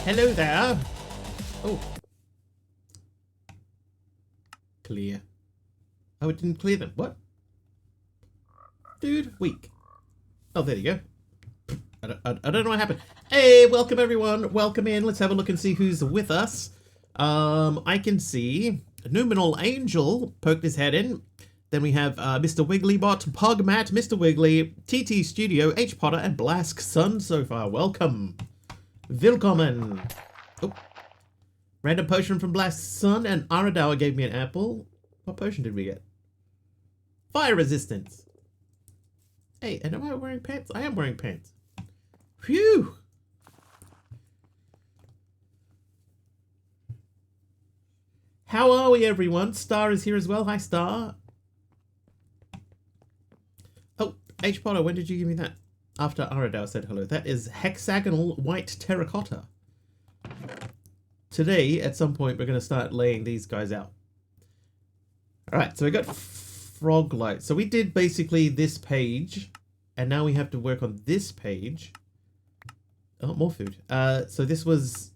Hello there. Oh. Clear. Oh, it didn't clear them. What? Dude, weak. Oh, there you go. I don't know what happened. Hey, welcome everyone. Welcome in. Let's have a look and see who's with us. I can see Numinal Angel poked his head in. Then we have Mr. Wigglybot, Pugmat, Mr. Wiggly, TT Studio, H Potter, and Blask Sun so far. Welcome. Willkommen. Oh. Random potion from Blask Sun, and Aradawa gave me an apple. What potion did we get? Fire resistance. Hey, and am I wearing pants? I am wearing pants. Phew. How are we, everyone? Star is here as well. Hi, Star. Oh, H Potter, when did you give me that? After Aradao said hello. That is hexagonal white terracotta. Today, at some point, we're going to start laying these guys out. Alright, so we got frog light. So we did basically this page, and now we have to work on this page. Oh, more food. So this was...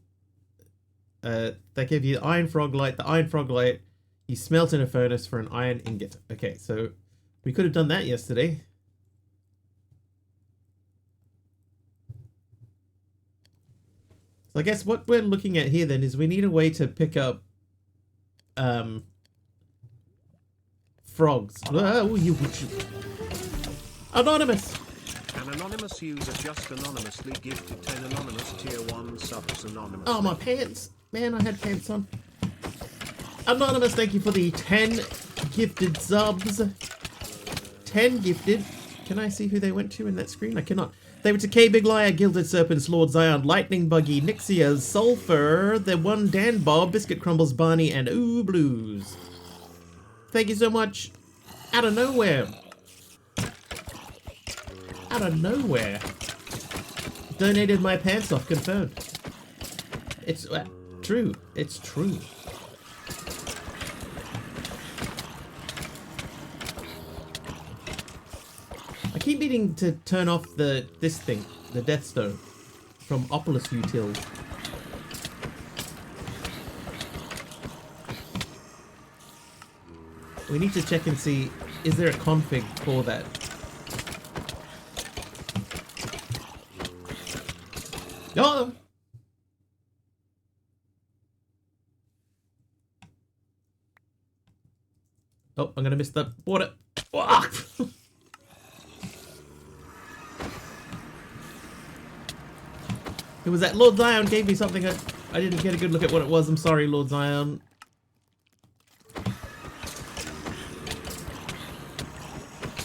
they gave you iron frog light. The iron frog light, you smelt in a furnace for an iron ingot. Okay, so we could have done that yesterday. So I guess what we're looking at here then is we need a way to pick up frogs. Oh, Anonymous! An anonymous user just anonymously gifted 10 anonymous tier 1 subs anonymous. Oh, my pants. Man, I had pants on. Anonymous, thank you for the 10 gifted subs. 10 gifted. Can I see who they went to in that screen? I cannot. They were to K Big Liar, Gilded Serpents, Lord Zion, Lightning Buggy, Nixia, Sulfur, the one Dan Bob, Biscuit Crumbles, Barney, and Ooh Blues. Thank you so much. Out of nowhere. Out of nowhere. Donated my pants off, confirmed. It's true. It's true. I keep needing to turn off this thing, the Death Stone, from Opulus Util. We need to check and see, is there a config for that? Oh! Oh, I'm gonna miss the water. It was that Lord Zion gave me something I didn't get a good look at what it was. I'm sorry, Lord Zion.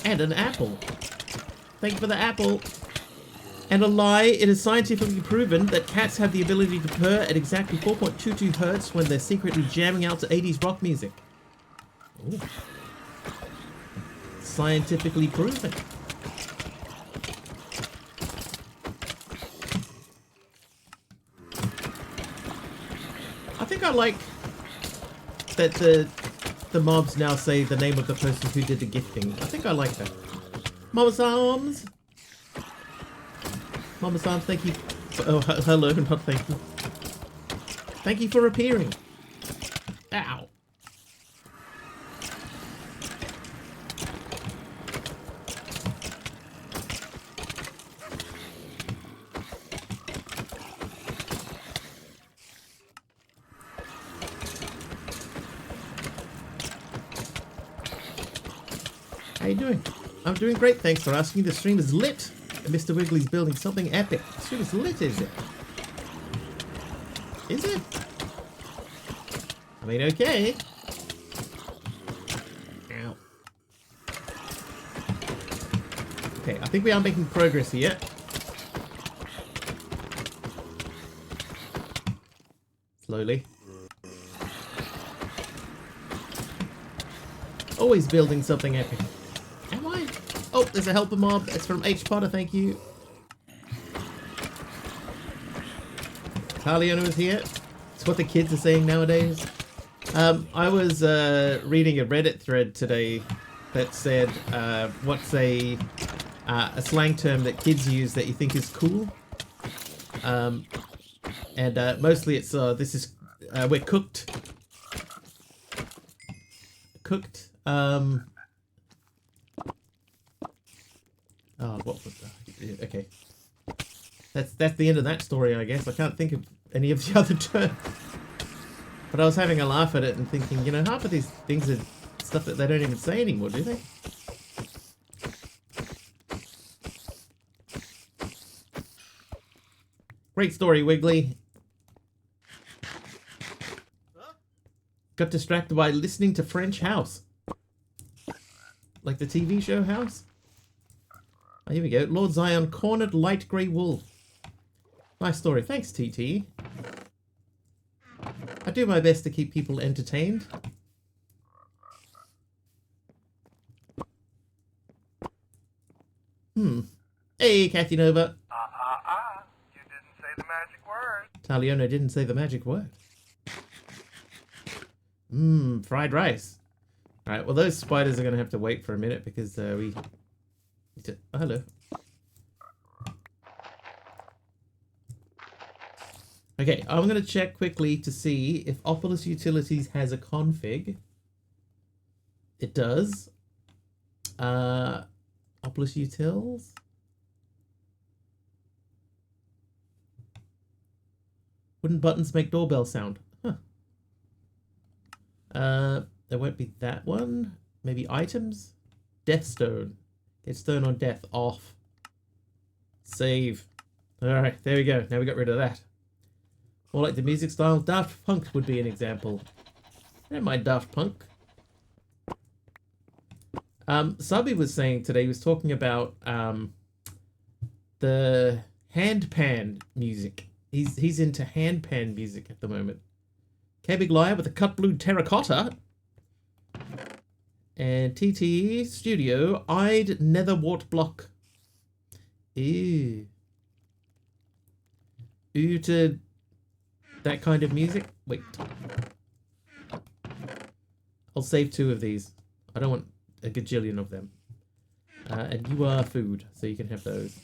And an apple. Thank you for the apple. And a lie, it is scientifically proven that cats have the ability to purr at exactly 4.22 hertz when they're secretly jamming out to 80s rock music. Ooh. Scientifically proven. I think I like that the mobs now say the name of the person who did the gifting. I think I like that. Mama Psalms! Mama Psalms, thank you. Oh, hello, not thank you. Thank you for appearing. Ow. How you doing? I'm doing great, thanks for asking. The stream is lit. Mr. Wiggly's building something epic. The stream is lit, is it? Is it? I mean, okay. Ow. Okay, I think we are making progress here. Slowly. Always building something epic. Am I? Oh, there's a helper mob. It's from H Potter, thank you. Carliano is here. It's what the kids are saying nowadays. I was reading a Reddit thread today that said, what's a slang term that kids use that you think is cool? And mostly it's this is we're cooked. Cooked. Oh, what was that? Okay. That's the end of that story, I guess. I can't think of any of the other terms. But I was having a laugh at it and thinking, you know, half of these things are stuff that they don't even say anymore, do they? Great story, Wiggly. Got distracted by listening to French House. Like the TV show House? Oh, here we go. Lord Zion cornered light grey wolf. Nice story. Thanks, TT. I do my best to keep people entertained. Hey, Kathy Nova. You didn't say the magic word. Taliona didn't say the magic word. Fried rice. Alright, well those spiders are going to have to wait for a minute because we... Oh, hello. Okay, I'm going to check quickly to see if Opulus Utilities has a config. It does. Opulus Utils. Wooden buttons make doorbell sound. Huh. There won't be that one. Maybe items? Deathstone. Get stone on death. Off. Save. Alright, there we go. Now we got rid of that. More like the music style. Daft Punk would be an example. I don't mind Daft Punk. Subby was saying today, he was talking about the handpan music. He's into handpan music at the moment. K-Big Liar with a cut blue terracotta. And TT Studio eyed nether wart block. Ew. Ew to that kind of music. Wait. I'll save 2 of these. I don't want a gajillion of them. And you are food, so you can have those.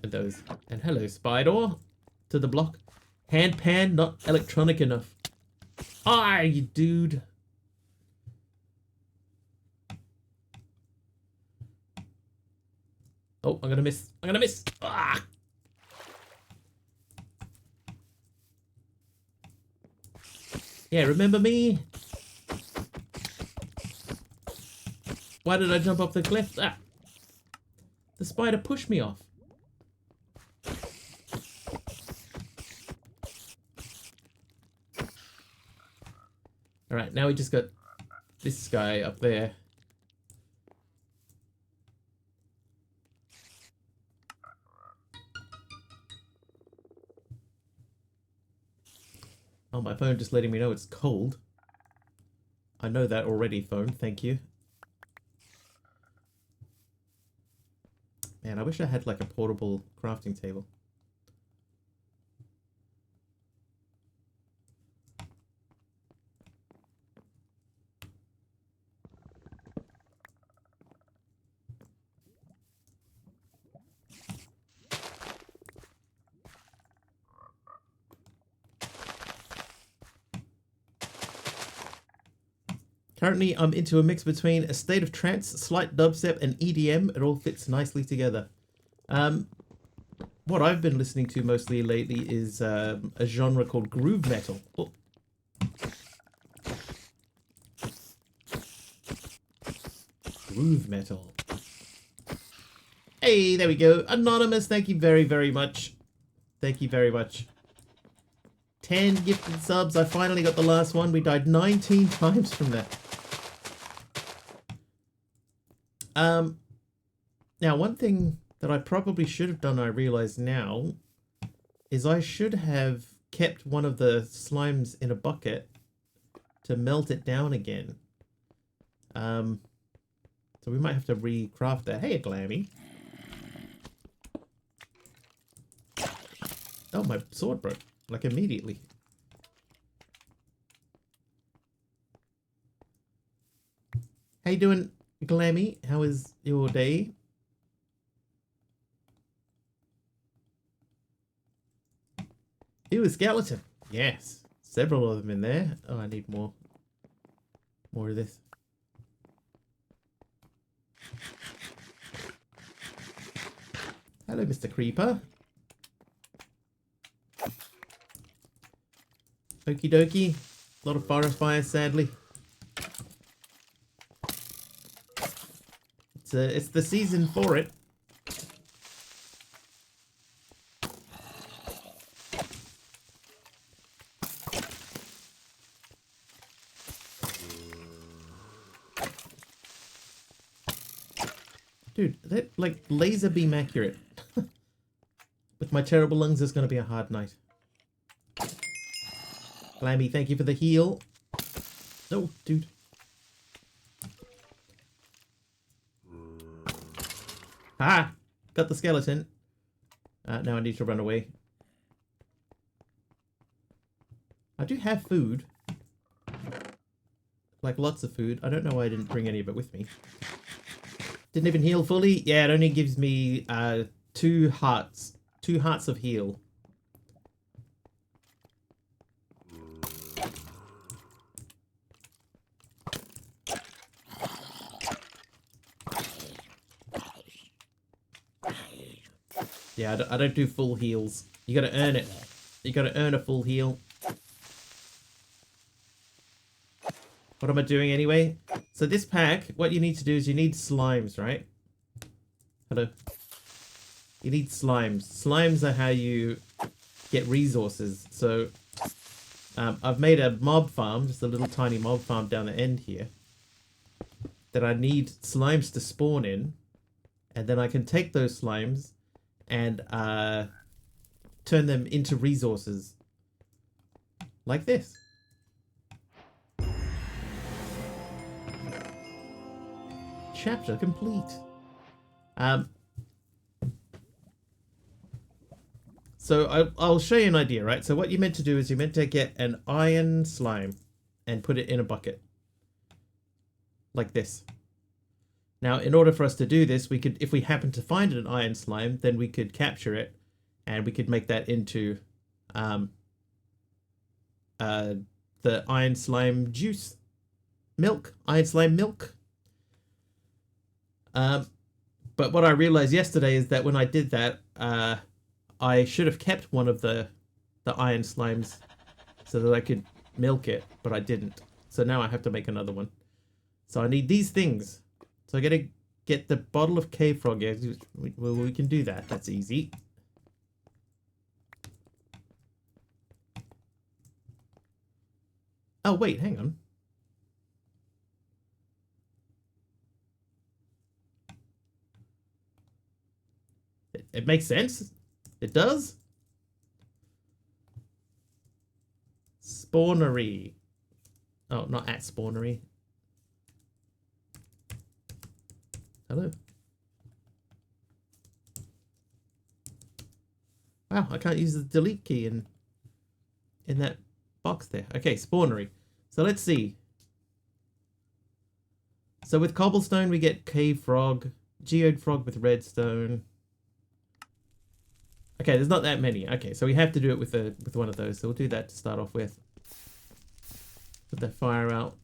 And those. And hello, Spider. To the block. Handpan, not electronic enough. Ah, you dude. Oh, I'm gonna miss. I'm gonna miss. Ah! Yeah, remember me? Why did I jump off the cliff? Ah! The spider pushed me off. Alright, now we just got this guy up there. Oh, my phone just letting me know it's cold. I know that already, phone. Thank you. Man, I wish I had like a portable crafting table. Currently, I'm into a mix between a state of trance, slight dubstep, and EDM. It all fits nicely together. What I've been listening to mostly lately is a genre called groove metal. Oh. Groove metal. Hey, there we go. Anonymous, thank you very, very much. Thank you very much. 10 gifted subs. I finally got the last one. We died 19 times from that. Now, one thing that I probably should have done, I realize now, is I should have kept one of the slimes in a bucket to melt it down again. So we might have to recraft that. Hey, Glammy. Oh, my sword broke. Like, immediately. How you doing, Glammy? How is your day? Ew, a skeleton. Yes. Several of them in there. Oh, I need more. More of this. Hello, Mr. Creeper. Okie dokie. A lot of forest fires, sadly. It's the season for it. Dude, that like laser beam accurate. With my terrible lungs, it's gonna be a hard night. Glammy, thank you for the heal. Oh, dude. Ah! Got the skeleton. Now I need to run away. I do have food. Like lots of food. I don't know why I didn't bring any of it with me. Didn't even heal fully. Yeah, it only gives me 2 hearts. 2 hearts of heal. Yeah, I don't do full heals. You gotta earn it. You gotta earn a full heal. What am I doing anyway? So this pack, what you need to do is you need slimes, right? Hello. You need slimes. Slimes are how you get resources. So I've made a mob farm, just a little tiny mob farm down the end here, that I need slimes to spawn in, and then I can take those slimes and turn them into resources like this. Chapter complete. So I'll show you an idea, right? So what you're meant to do is you're meant to get an iron slime and put it in a bucket. Like this. Now, in order for us to do this, we could, if we happen to find an iron slime, then we could capture it and we could make that into the iron slime juice. Milk. Iron slime milk. But what I realized yesterday is that when I did that, I should have kept one of the iron slimes so that I could milk it, but I didn't. So now I have to make another one. So I need these things. So I gotta get the bottle of cave frog eggs. Well, we can do that. That's easy. Oh, wait, hang on. It makes sense. It does. Spawnery. Oh, not at spawnery. Hello. Wow, I can't use the delete key in that box there. Okay, spawnery. So let's see. So with cobblestone we get cave frog, geode frog with redstone. Okay, there's not that many. Okay, so we have to do it with one of those. So we'll do that to start off with. Put the fire out.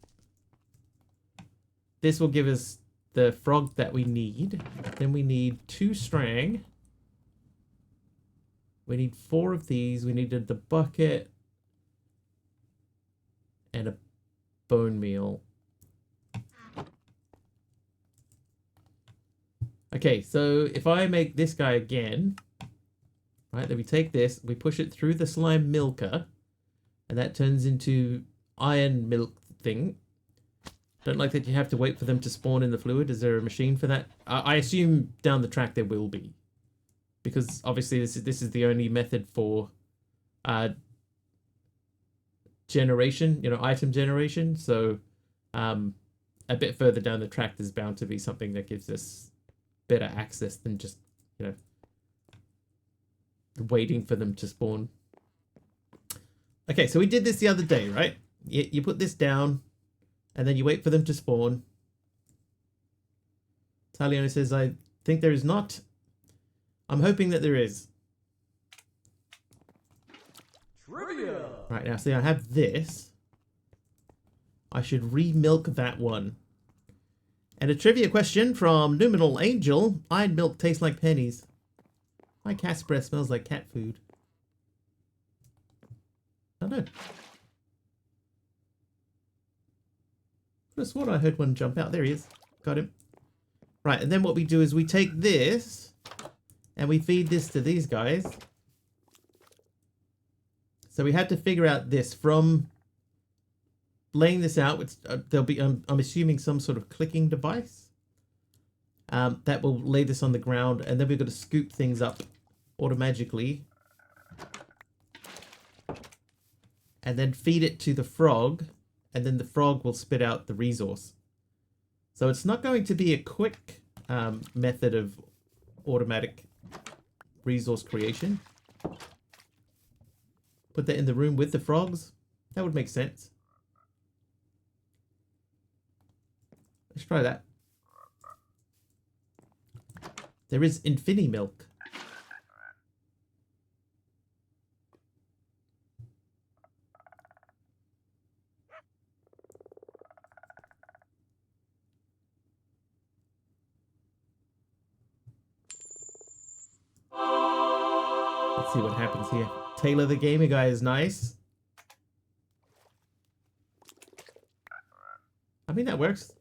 This will give us the frog that we need. Then we need 2 strang. We need 4 of these. We needed the bucket and a bone meal. Okay, so if I make this guy again, right, then we take this, we push it through the slime milker, and that turns into iron milk thing. Don't like that you have to wait for them to spawn in the fluid. Is there a machine for that? I assume down the track there will be, because obviously this is the only method for generation, you know, item generation. So a bit further down the track there's bound to be something that gives us better access than just, you know, waiting for them to spawn. Okay, so we did this the other day, right? You put this down, and then you wait for them to spawn. Talione says, I think there is not. I'm hoping that there is. Right, now see I have this. I should re-milk that one. And a trivia question from Numinal Angel. Iron milk tastes like pennies. My cat's breath smells like cat food. I don't know. I sworn I heard one jump out. There he is. Got him. Right, and then what we do is we take this and we feed this to these guys. So we had to figure out this from laying this out. It's, there'll be, I'm assuming, some sort of clicking device that will lay this on the ground, and then we've got to scoop things up automatically and then feed it to the frog, and then the frog will spit out the resource. So it's not going to be a quick method of automatic resource creation. Put that in the room with the frogs. That would make sense. Let's try that. There is Infini milk. Let's see what happens here. Taylor the Gamer Guy is nice. I mean, that works.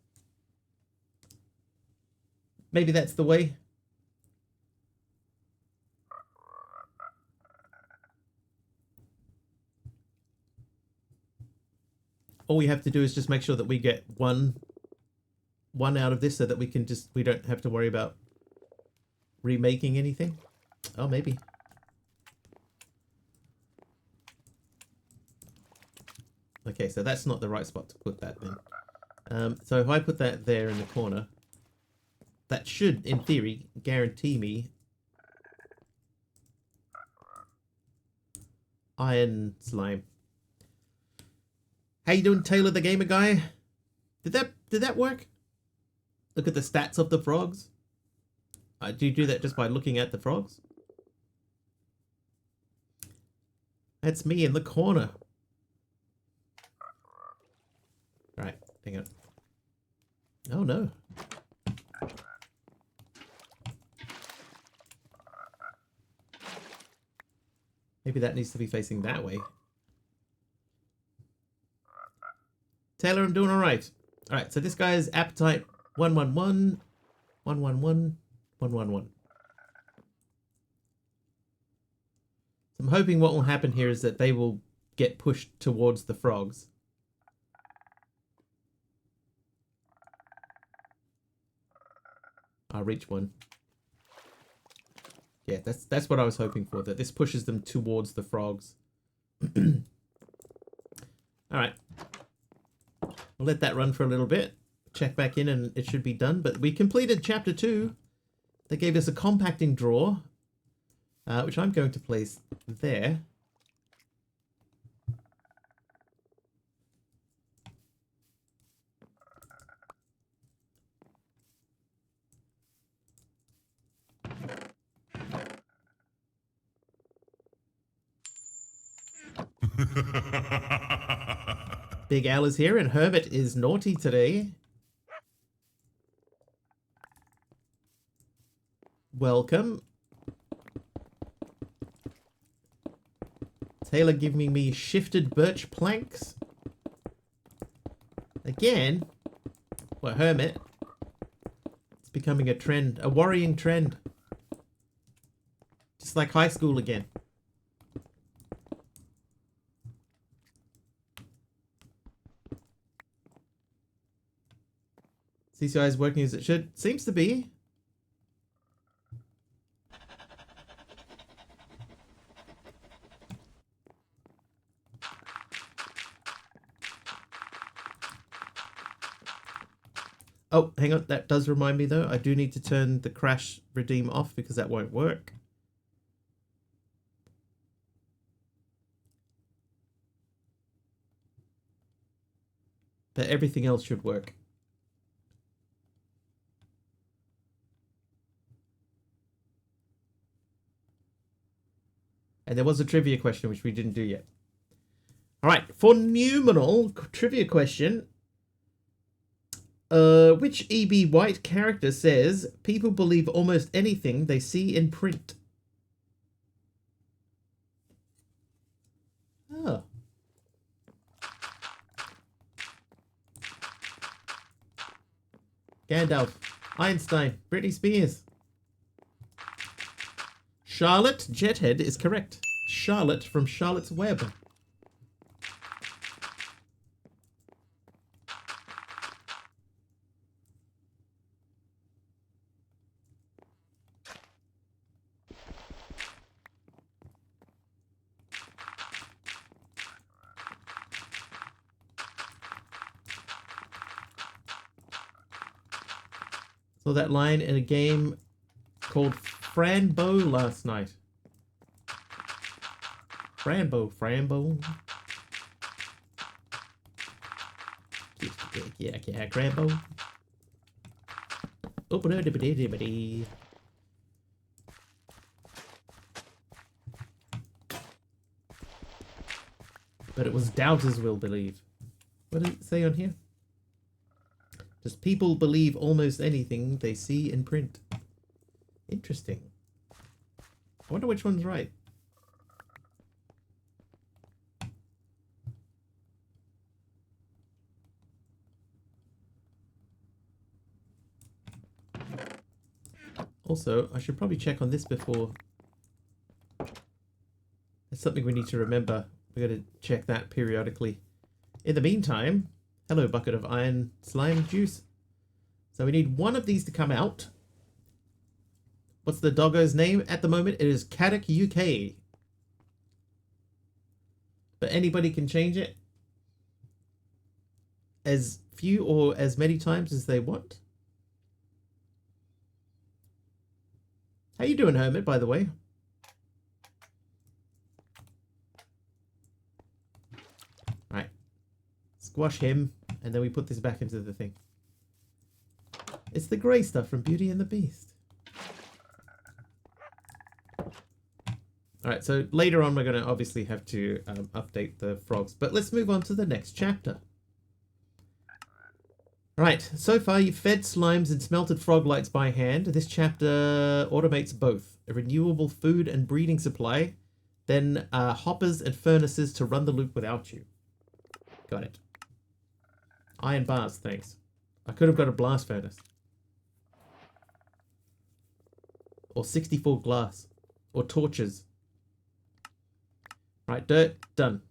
Maybe that's the way. All we have to do is just make sure that we get one out of this so that we can just, we don't have to worry about remaking anything. Oh, maybe. Okay, so that's not the right spot to put that then. So if I put that there in the corner, that should, in theory, guarantee me iron slime. How you doing, Taylor the Gamer Guy? Did that work? Look at the stats of the frogs. Do you do that just by looking at the frogs? That's me in the corner. Right, hang on. Oh no. Maybe that needs to be facing that way. Taylor, I'm doing alright. Alright, so this guy's appetite 111, 111, 111. So I'm hoping what will happen here is that they will get pushed towards the frogs. I'll reach one. Yeah, that's what I was hoping for, that this pushes them towards the frogs. Alright. We'll let that run for a little bit. Check back in and it should be done. But we completed chapter 2. They gave us a compacting drawer, which I'm going to place there. Big Al is here and Herbert is naughty today. Welcome. Taylor giving me shifted birch planks. Again? What, Hermit? It's becoming a trend, a worrying trend. Just like high school again. CCI is working as it should. Seems to be. Oh, hang on. That does remind me, though. I do need to turn the crash redeem off because that won't work. But everything else should work. And there was a trivia question which we didn't do yet. All right, for Numinal trivia question. Which E.B. White character says people believe almost anything they see in print? Oh. Gandalf, Einstein, Britney Spears. Charlotte Jethead is correct. Charlotte from Charlotte's Web. Saw that line in a game called Franbo last night. Franbo. Yeah, Crambo. Open it, dibbity. But it was doubters will believe. What did it say on here? Just people believe almost anything they see in print. Interesting. I wonder which one's right. Also, I should probably check on this before. That's something we need to remember. We're going to check that periodically. In the meantime, hello, bucket of iron slime juice. So we need one of these to come out. What's the doggo's name at the moment? It is Caddock UK. But anybody can change it as few or as many times as they want. How you doing, Hermit, by the way? Right. Squash him, and then we put this back into the thing. It's the grey stuff from Beauty and the Beast. Alright, so later on we're going to obviously have to update the frogs. But let's move on to the next chapter. Right, so far you've fed slimes and smelted frog lights by hand. This chapter automates both. A renewable food and breeding supply, then hoppers and furnaces to run the loop without you. Got it. Iron bars, thanks. I could have got a blast furnace. Or 64 glass. Or torches. Right, dirt, done.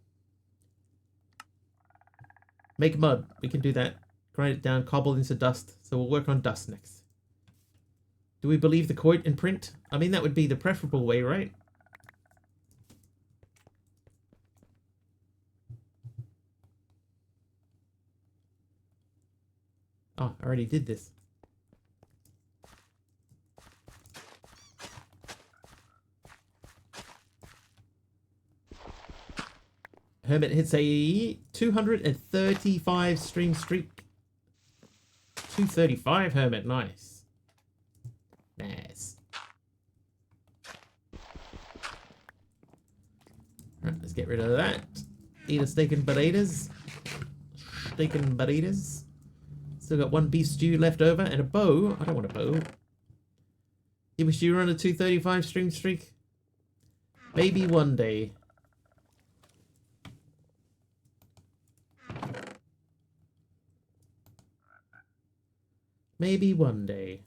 Make mud, we can do that. Grind it down, cobble into dust. So we'll work on dust next. Do we believe the quote in print? I mean, that would be the preferable way, right? Oh, I already did this. Hermit hits a 235 stream streak. 235, Hermit, nice. Nice. Right, let's get rid of that. Eat a steak and potatoes. Steak and potatoes. Still got one beef stew left over and a bow. I don't want a bow. You wish you were on a 235 stream streak? Maybe one day. Maybe one day.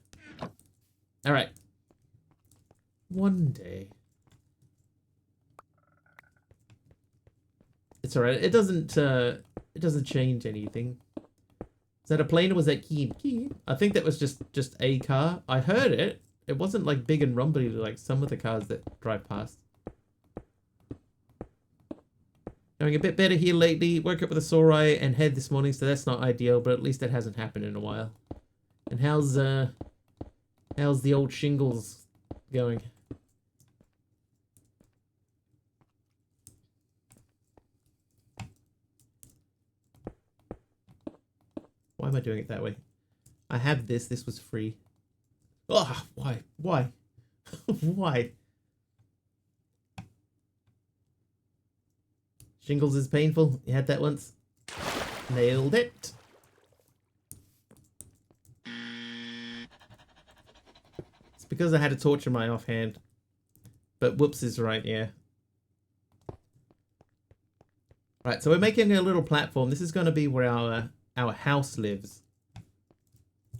Alright. One day. It's alright. It doesn't change anything. Is that a plane or was that key? I think that was just a car. I heard it. It wasn't like big and rumbly like some of the cars that drive past. Going a bit better here lately. Woke up with a sore eye and head this morning, so that's not ideal, but at least it hasn't happened in a while. And how's the old shingles going? Why am I doing it that way? I have this. This was free. Oh, why? Why? Why? Shingles is painful. You had that once. Nailed it. It's because I had to torture my offhand. But whoops is right, yeah. Right, so we're making a little platform. This is going to be where our house lives.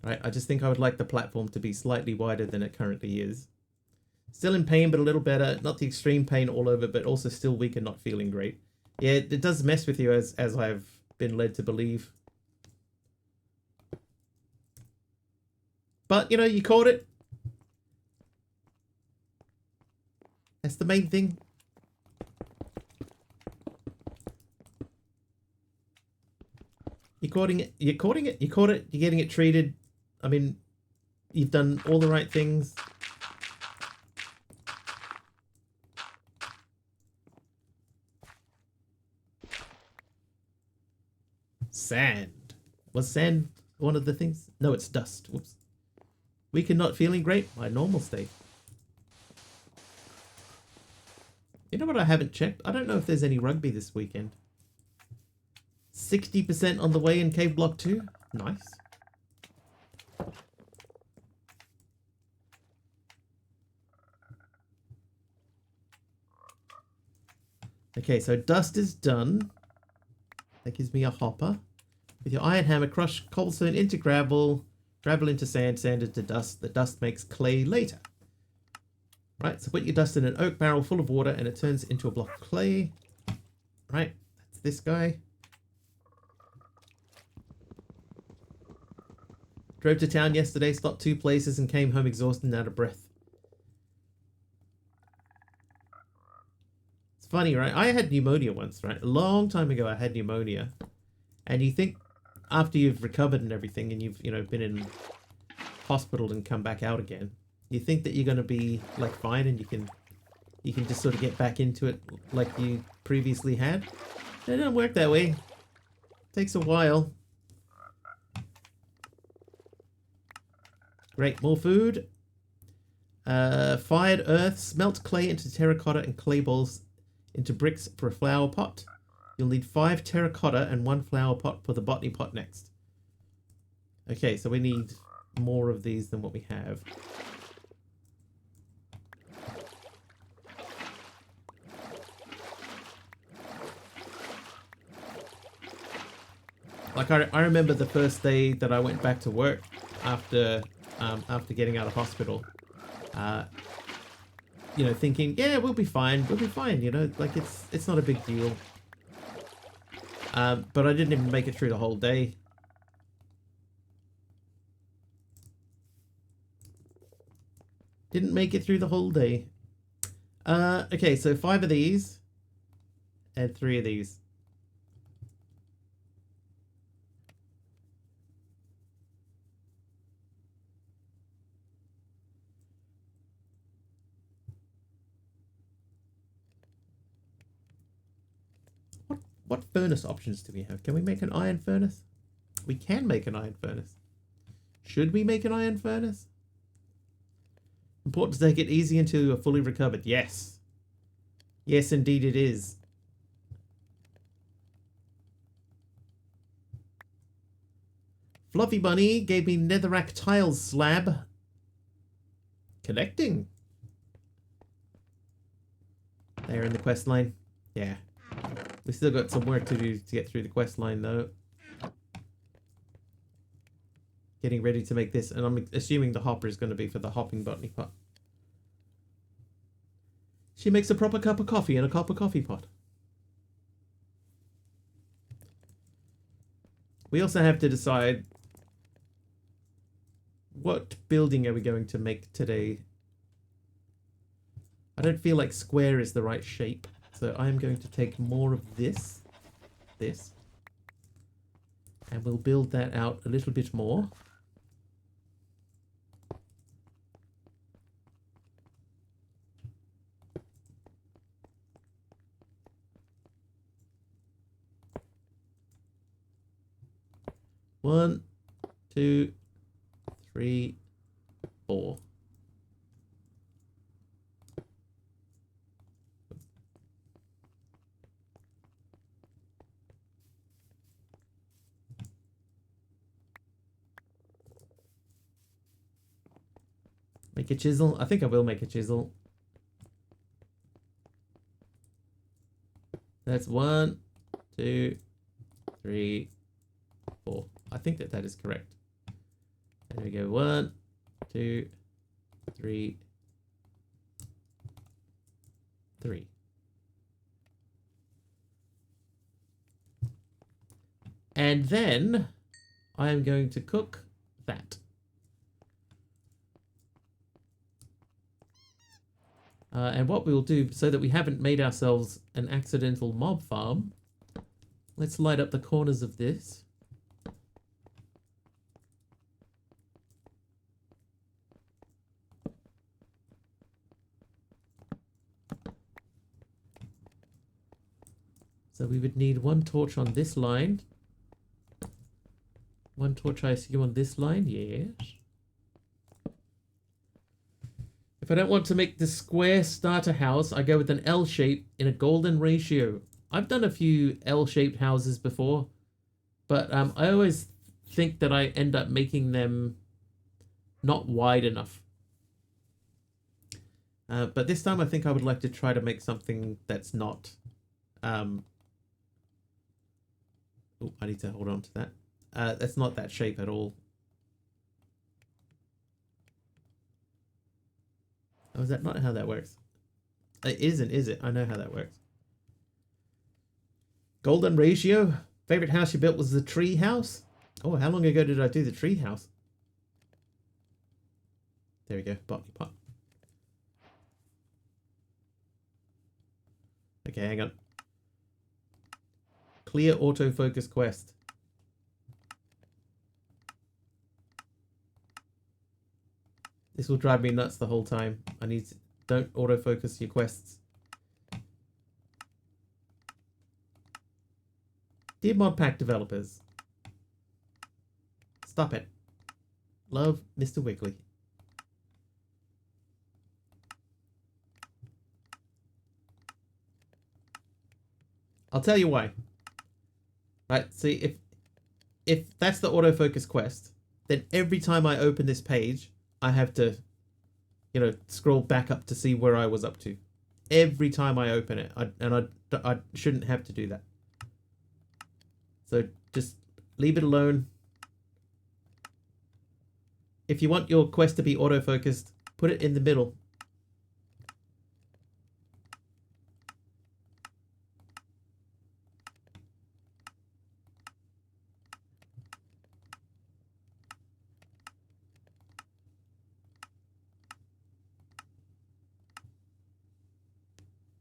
Right, I just think I would like the platform to be slightly wider than it currently is. Still in pain, but a little better. Not the extreme pain all over, but also still weak and not feeling great. Yeah, it does mess with you as I've been led to believe. But, you know, you caught it. That's the main thing. You're caught it, you're getting it treated. I mean, you've done all the right things. Sand. Was sand one of the things? No, it's dust. Whoops. Weak and not feeling great? My normal state. You know what I haven't checked? I don't know if there's any rugby this weekend. 60% on the way in Cave Block 2. Nice. Okay, so dust is done. That gives me a hopper. With your iron hammer, crush cobblestone into gravel, gravel into sand, sand into dust. The dust makes clay later. Right, so put your dust in an oak barrel full of water and it turns into a block of clay. Right, that's this guy. Drove to town yesterday, stopped 2 places and came home exhausted and out of breath. It's funny, right? I had pneumonia once, right? A long time ago I had pneumonia. And you think after you've recovered and everything and you've, you know, been in hospital and come back out again, you think that you're going to be like fine and you can just sort of get back into it like you previously had. It doesn't work that way. It takes a while. Great, more food. Fired earth, smelt clay into terracotta and clay balls into bricks for a flower pot. You'll need 5 terracotta and 1 flower pot for the botany pot next. Okay, so we need more of these than what we have. Like I remember the first day that I went back to work after getting out of hospital, you know, thinking, yeah, we'll be fine, you know, like it's not a big deal. But I didn't even make it through the whole day. Didn't make it through the whole day. Okay, so 5 of these and 3 of these. What furnace options do we have? Can we make an iron furnace? We can make an iron furnace. Should we make an iron furnace? Important to take it easy until you are fully recovered. Yes. Yes, indeed it is. Fluffy Bunny gave me netherrack tiles slab. Connecting. There in the quest line. Yeah. We still got some work to do to get through the quest line though. Getting ready to make this, and I'm assuming the hopper is going to be for the hopping botany pot. She makes a proper cup of coffee in a copper coffee pot. We also have to decide what building are we going to make today. I don't feel like square is the right shape. So I'm going to take more of this, and we'll build that out a little bit more. One, 2, 3, 4. Make a chisel. I think I will make a chisel. That's 1, 2, 3, 4. I think that is correct. There we go. 1, 2, 3, 3. And then I am going to cook that. And what we'll do, so that we haven't made ourselves an accidental mob farm, let's light up the corners of this. So we would need 1 torch on this line. 1 torch, I assume, on this line, yes. If I don't want to make the square starter house, I go with an L shape in a golden ratio. I've done a few L-shaped houses before, but I always think that I end up making them not wide enough. But this time I think I would like to try to make something that's not... Oh, I need to hold on to that. That's not that shape at all. Oh, is that not how that works? It isn't, is it? I know how that works. Golden ratio. Favorite house you built was the tree house. Oh, how long ago did I do the tree house? There we go. Botany pot. Okay, hang on. Clear autofocus quest. This will drive me nuts the whole time. I need to... Don't autofocus your quests. Dear Modpack developers. Stop it. Love, Mr. Wiggly. I'll tell you why. Right, see, if that's the autofocus quest, then every time I open this page, I have to, you know, scroll back up to see where I was up to. Every time I open it. I shouldn't have to do that. So just leave it alone. If you want your quest to be auto-focused, put it in the middle.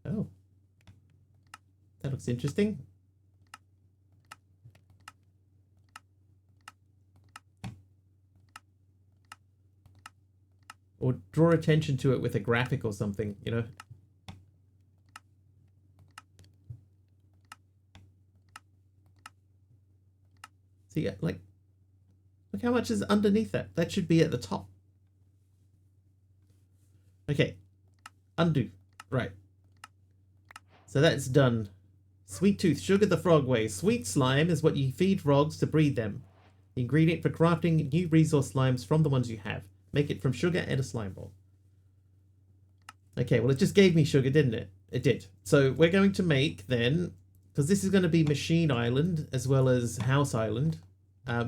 Oh, that looks interesting. Or draw attention to it with a graphic or something, you know? See, like, look how much is underneath that. That should be at the top. Okay, undo. Right. So that's done. Sweet Tooth, sugar the frog way. Sweet slime is what you feed frogs to breed them. The ingredient for crafting new resource slimes from the ones you have. Make it from sugar and a slime ball. Okay, well it just gave me sugar, didn't it? It did. So we're going to make then, because this is going to be Machine Island as well as House Island.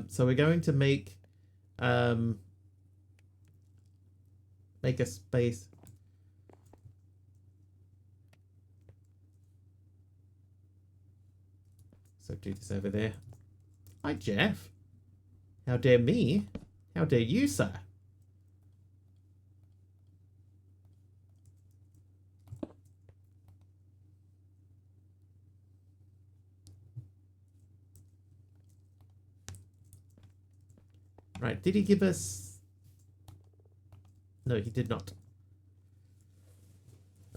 So we're going to make a space. So do this over there. Hi, Jeff. How dare me? How dare you, sir? Right, did he give us... No, he did not.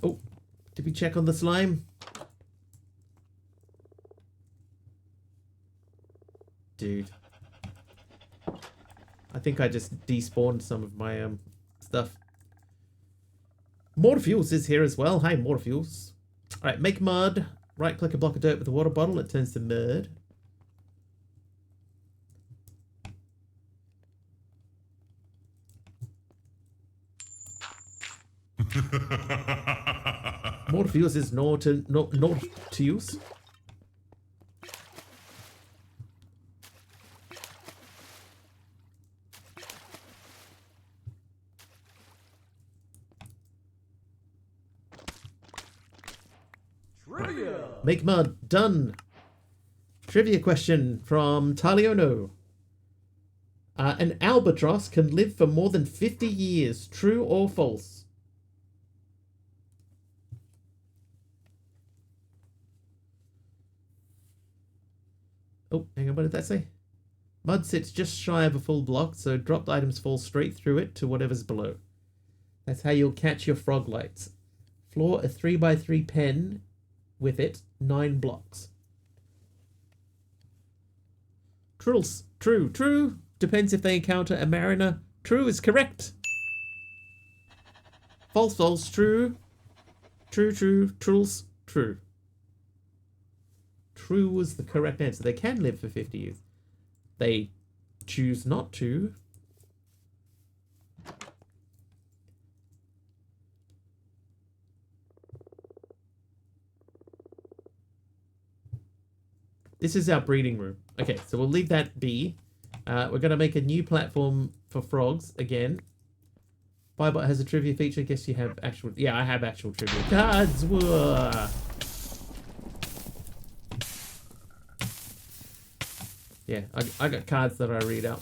Oh, did we check on the slime? Dude. I think I just despawned some of my stuff. Morpheus is here as well. Hi, Morpheus. Alright, make mud. Right click a block of dirt with a water bottle. It turns to mud. Morpheus is Nortius. Trivia. Make mud. Done. Trivia question from Taliono. An albatross can live for more than 50 years. True or false? Oh, hang on. What did that say? Mud sits just shy of a full block, so dropped items fall straight through it to whatever's below. That's how you'll catch your frog lights. Floor a 3x3 pen with it, 9 blocks. Truls. True. True. Depends if they encounter a mariner. True is correct. False, false, true. True, true, Truls, true. True was the correct answer. They can live for 50 years. They choose not to. This is our breeding room. Okay, so we'll leave that be. We're going to make a new platform for frogs again. Bybot has a trivia feature. Guess you have actual... Yeah, I have actual trivia. Cards! Whoa. Yeah, I got cards that I read out.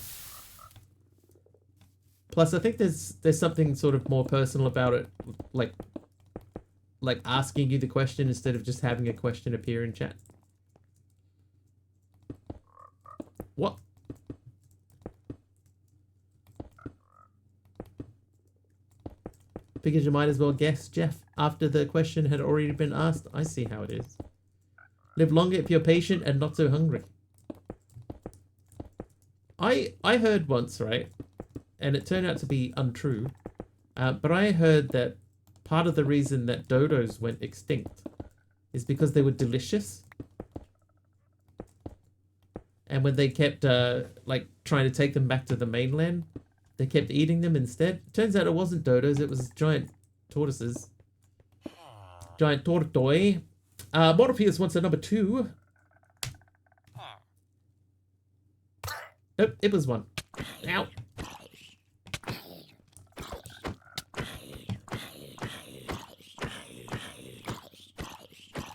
Plus, I think there's something sort of more personal about it. Like asking you the question instead of just having a question appear in chat. What? Because you might as well guess, Jeff, after the question had already been asked. I see how it is. Live longer if you're patient and not so hungry. I heard once, right, and it turned out to be untrue, but I heard that part of the reason that dodos went extinct is because they were delicious. And when they kept, like, trying to take them back to the mainland, they kept eating them instead. Turns out it wasn't dodos, it was giant tortoises. Giant tortoise. Morpheus wants a number 2. Nope, it was 1. Ow.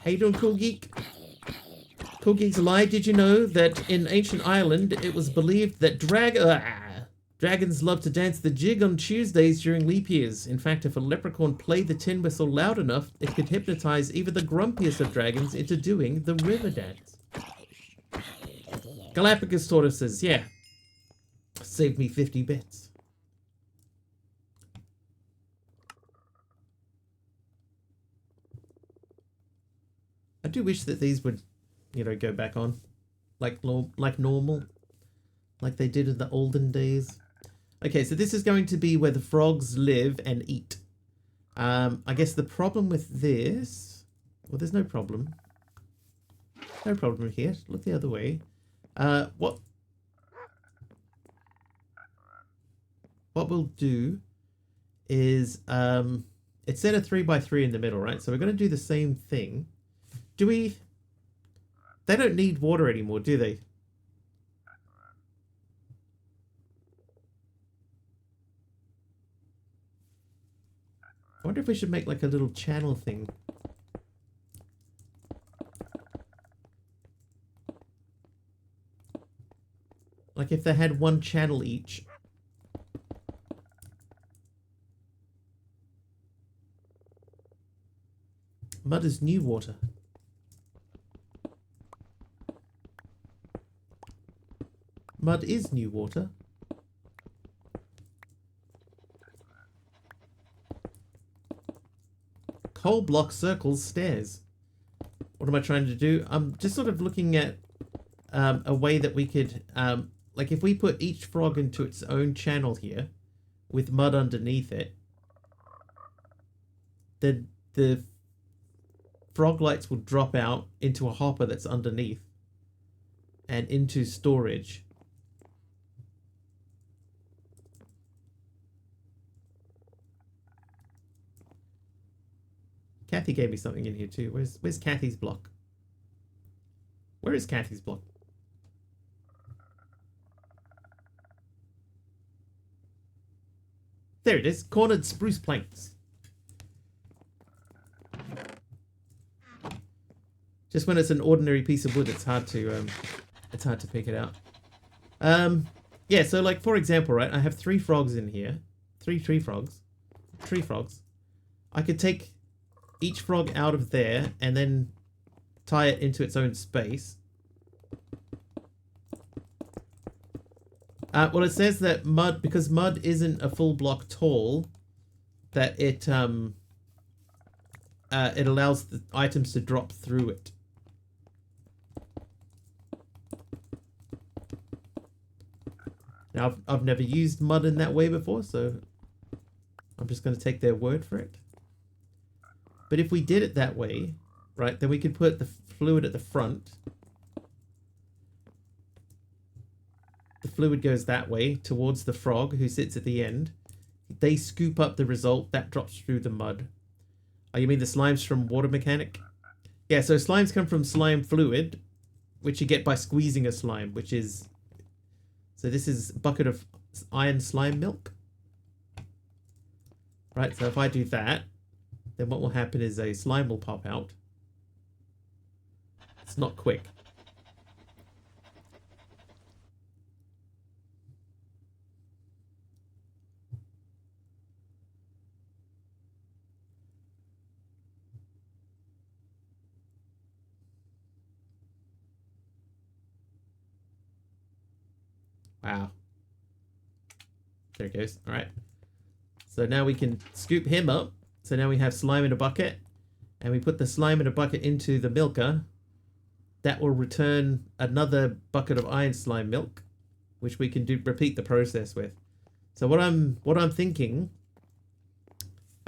How you doing, Cool Geek? Cool Geek's alive. Did you know that in ancient Ireland, it was believed that dragons love to dance the jig on Tuesdays during leap years? In fact, if a leprechaun played the tin whistle loud enough, it could hypnotize even the grumpiest of dragons into doing the river dance. Galapagos tortoises, yeah. Saved me 50 bits. I do wish that these would, you know, go back on like normal, like they did in the olden days. Okay, so this is going to be where the frogs live and eat. I guess the problem with this, well, there's no problem. No problem here. Look the other way. What we'll do is it said a 3x3 in the middle, right? So we're going to do the same thing. Do we? They don't need water anymore, do they? I wonder if we should make like a little channel thing. Like if they had one channel each. Mud is new water. Mud is new water. Coal block circles stairs. What am I trying to do? I'm just sort of looking at a way that we could, like if we put each frog into its own channel here with mud underneath it, then the frog lights will drop out into a hopper that's underneath and into storage. Kathy gave me something in here too. Where's Kathy's block? Where is Kathy's block? There it is. Cornered spruce planks. Just when it's an ordinary piece of wood, it's hard to pick it out. Yeah, so like for example, right, I have 3 frogs in here. 3 tree frogs. I could take each frog out of there and then tie it into its own space. Well, it says that mud, because mud isn't a full block tall, that it allows the items to drop through it. Now, I've never used mud in that way before, so I'm just going to take their word for it. But if we did it that way, right, then we could put the fluid at the front. The fluid goes that way towards the frog who sits at the end. They scoop up the result that drops through the mud. Oh, you mean the slimes from Water Mechanic? Yeah, so slimes come from slime fluid, which you get by squeezing a slime, which is... So this is a bucket of iron slime milk. Right, so if I do that, then what will happen is a slime will pop out. It's not quick. Wow. There it goes. All right. So now we can scoop him up. So now we have slime in a bucket. And we put the slime in a bucket into the milker. That will return another bucket of iron slime milk, which we can repeat the process with. So what I'm thinking,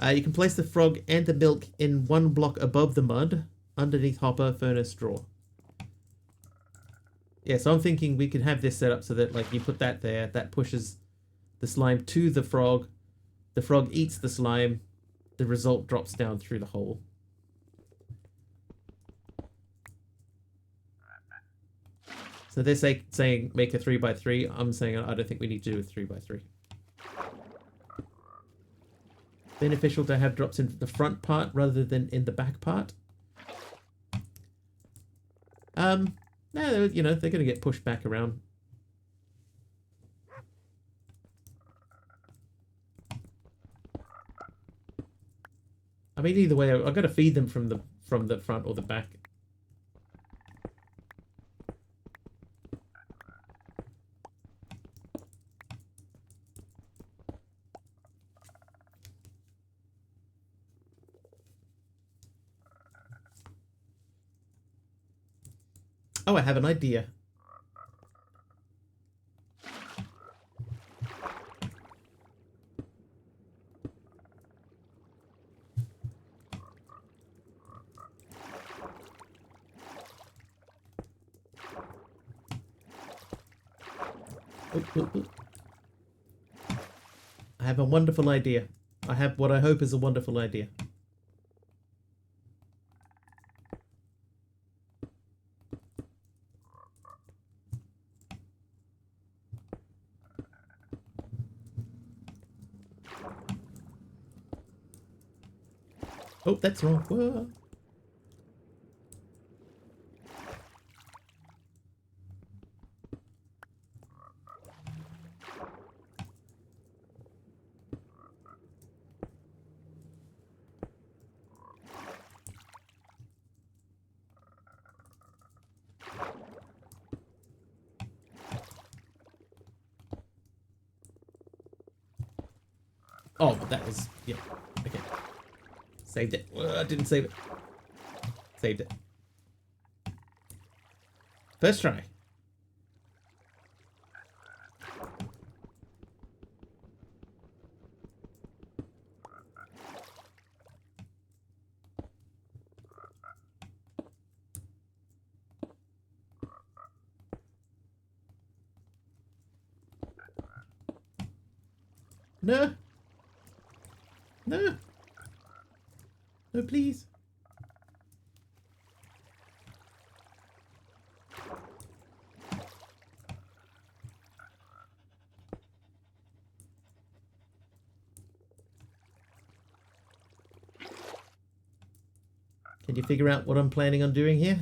you can place the frog and the milk in one block above the mud, underneath hopper, furnace, straw. Yeah, so I'm thinking we could have this set up so that, like, you put that there, that pushes the slime to the frog eats the slime, the result drops down through the hole. So they're saying make a 3x3. I'm saying I don't think we need to do a 3x3. Beneficial to have drops in the front part rather than in the back part. No, you know, they're going to get pushed back around. I mean, either way, I've got to feed them from the front or the back. Oh, I have an idea. Oh. I have a wonderful idea. I have what I hope is a wonderful idea. Oh, that's wrong. Whoa. Oh, that was... Yeah. Okay. Saved it. I didn't save it. Saved it. First try. No. No. No, please. Can you figure out what I'm planning on doing here?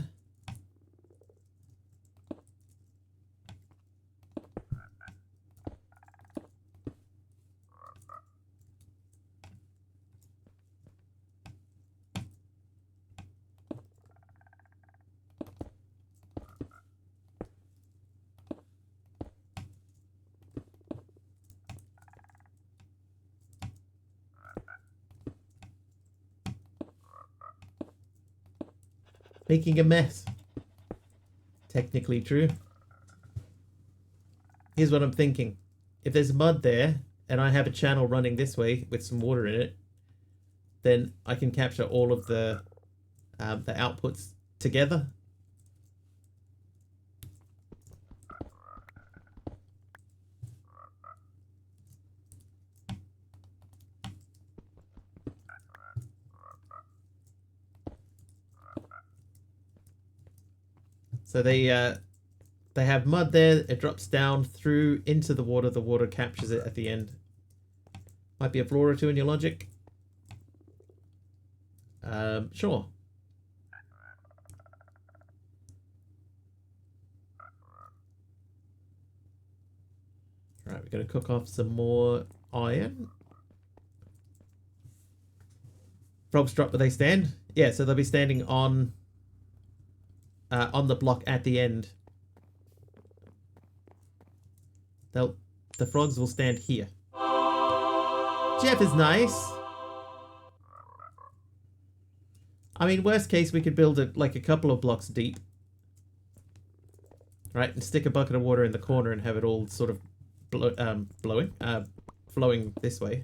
Making a mess. Technically true. Here's what I'm thinking. If there's mud there, and I have a channel running this way with some water in it, then I can capture all of the outputs together. So they have mud there, it drops down through into the water captures it at the end. Might be a flaw or two in your logic. Sure. Right, we're going to cook off some more iron. Frogs drop where they stand. Yeah, so they'll be standing on the block at the end. The frogs will stand here. Jeff is nice. I mean, worst case, we could build it like a couple of blocks deep. Right, and stick a bucket of water in the corner and have it all sort of flowing this way.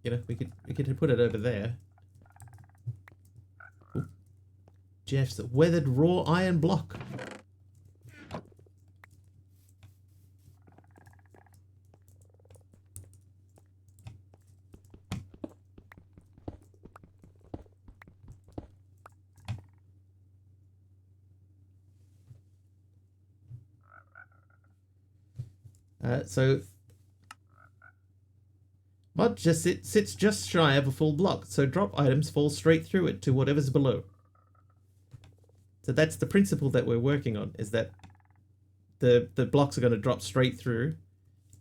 You know, we could put it over there. Ooh. Jeff's weathered raw iron block. So mud just sits just shy of a full block, so drop items fall straight through it to whatever's below. So that's the principle that we're working on, is that the blocks are going to drop straight through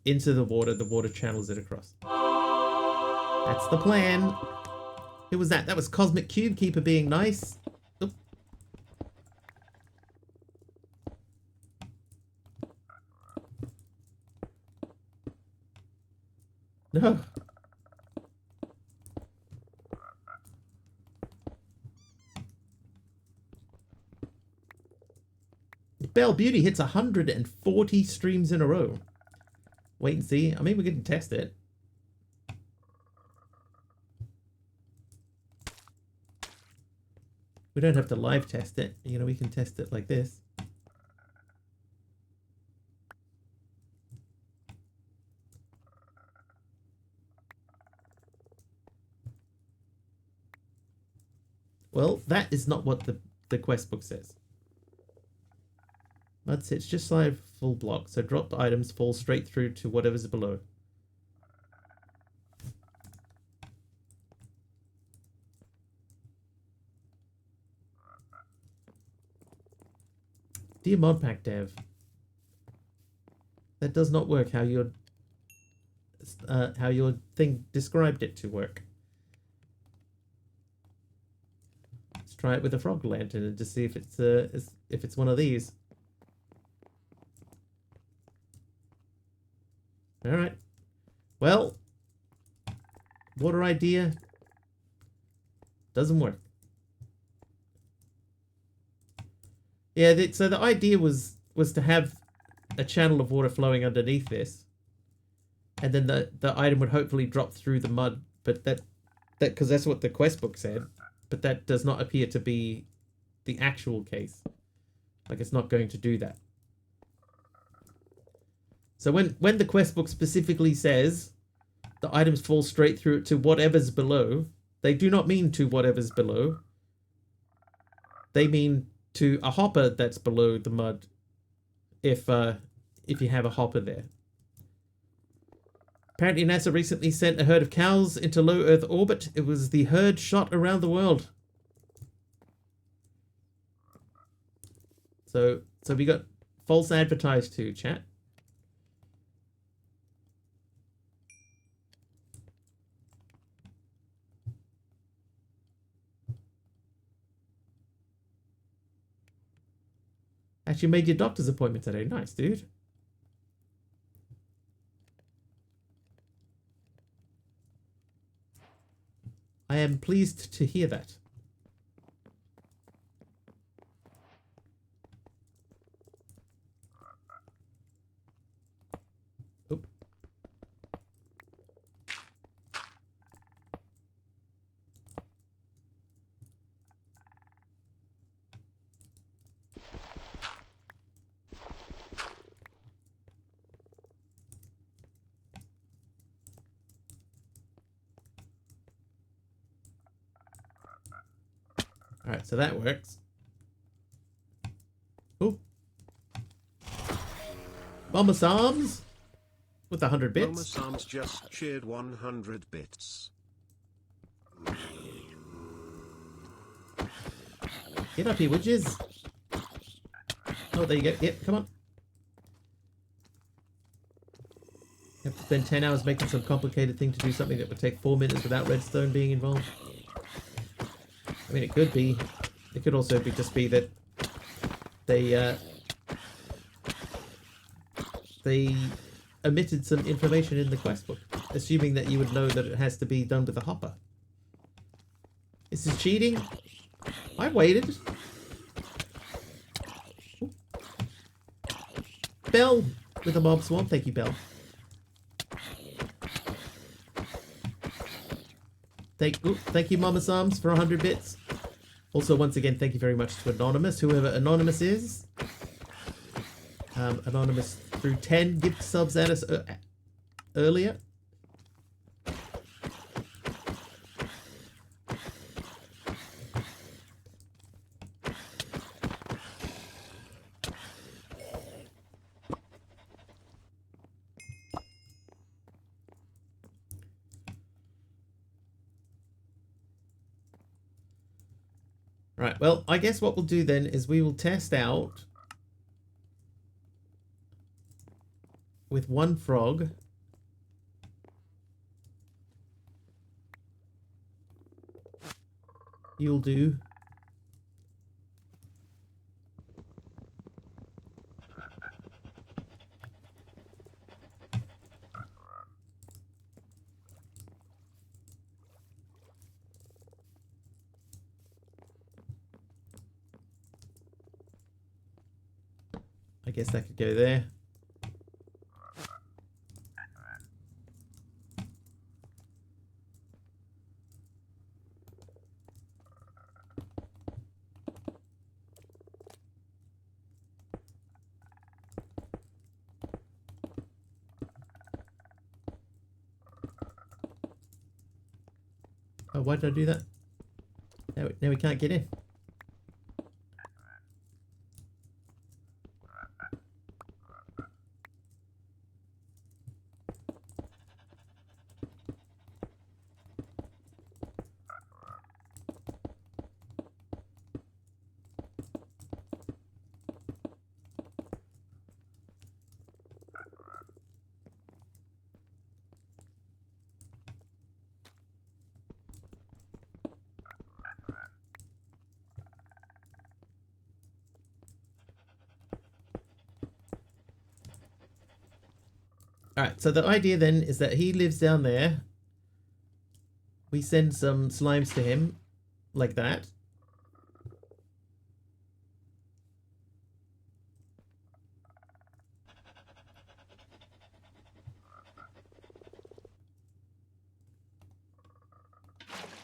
into the water channels it across. That's the plan. Who was that? That was Cosmic Cube Keeper being nice. Oop. No. Belle Beauty hits 140 streams in a row. Wait and see. I mean, we can test it. We don't have to live test it. You know, we can test it like this. Well, that is not what the quest book says. That's it's just shy of full block, so dropped items fall straight through to whatever's below. Dear Modpack Dev, that does not work how your thing described it to work. Let's try it with a frog lantern and just see if it's one of these. All right. Well, water idea doesn't work. Yeah, so the idea was to have a channel of water flowing underneath this, and then the item would hopefully drop through the mud. But that because that's what the quest book said. But that does not appear to be the actual case. Like, it's not going to do that. So when the quest book specifically says the items fall straight through to whatever's below, they do not mean to whatever's below. They mean to a hopper that's below the mud, if you have a hopper there. Apparently NASA recently sent a herd of cows into low Earth orbit. It was the herd shot around the world. So we got false advertised too, chat. Actually made your doctor's appointment today. Nice, dude. I am pleased to hear that. Oop. Alright, so that works. Oh. Mama Psalms with 100 bits. Mama Psalms just cheered 100 bits. Get up here, witches. Oh, there you go. Yep, come on. You have to spend 10 hours making some complicated thing to do something that would take 4 minutes without redstone being involved. I mean, it could be. It could also just be that they omitted some information in the quest book, assuming that you would know that it has to be done with a hopper. This is cheating. I waited. Ooh. Bell with a mob swarm. Thank you, Bell. Thank you, Mama Psalms, for 100 bits. Also, once again, thank you very much to Anonymous, whoever Anonymous is. Anonymous threw 10 gift subs at us earlier. Right, well, I guess what we'll do then is we will test out with one frog. You'll do. I guess that could go there. Oh, why did I do that? Now we can't get in. Alright, so the idea then is that he lives down there. We send some slimes to him, like that.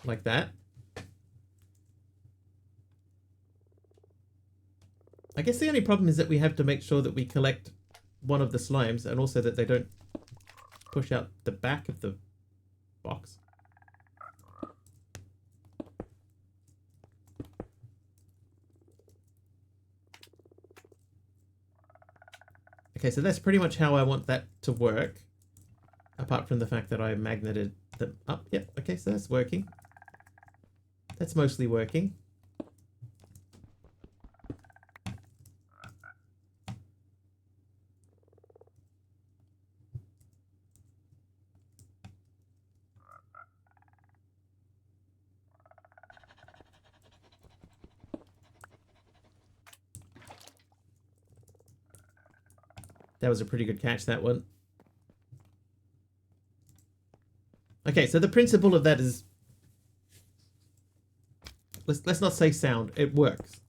Like that. I guess the only problem is that we have to make sure that we collect one of the slimes and also that they don't push out the back of the box. Okay, so that's pretty much how I want that to work. Apart from the fact that I magneted them up. Yep, okay, so that's working. That's mostly working. That was a pretty good catch, that one. Okay, so the principle of that is, let's not say sound, it works.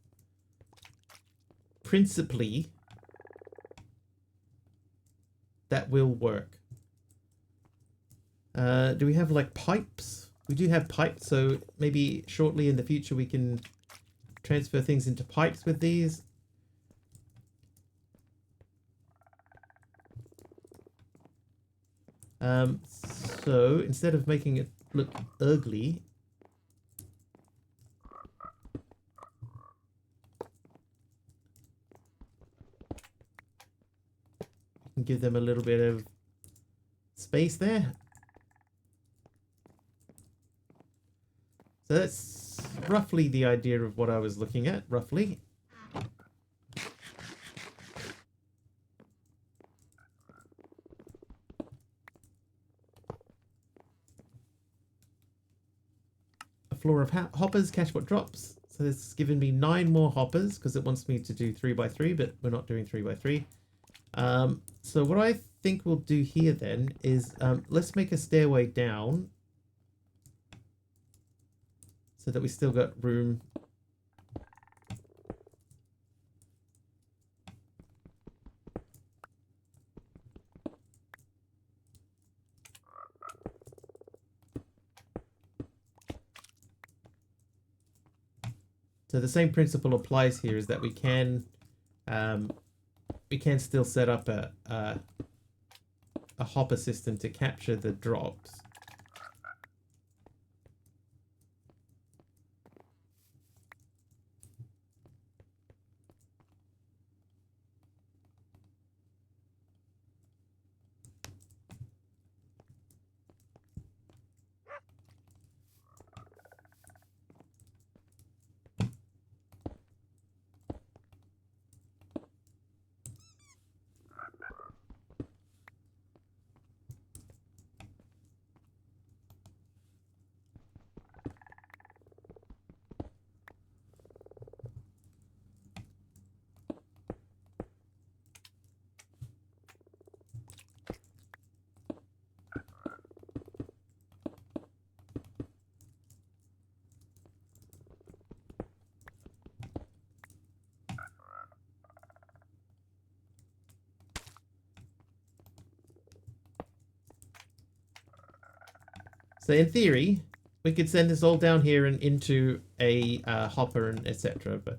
Principally, that will work. Do we have like pipes? We do have pipes, so maybe shortly in the future we can transfer things into pipes with these. So instead of making it look ugly, you can give them a little bit of space there. So that's roughly the idea of what I was looking at, roughly. Floor of hoppers, catch what drops. So this has given me 9 more hoppers because it wants me to do 3x3, but we're not doing 3x3. So what I think we'll do here then is let's make a stairway down so that we still got room. So the same principle applies here, is that we can still set up a hopper system to capture the drops. So in theory, we could send this all down here and into a hopper and etc. But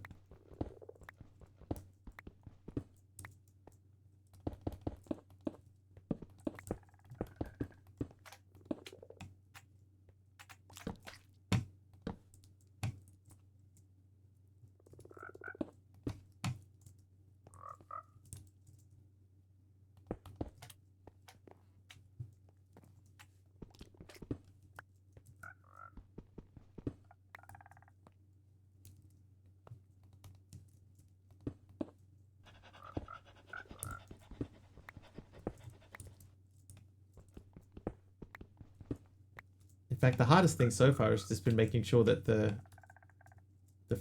in fact, the hardest thing so far has just been making sure that the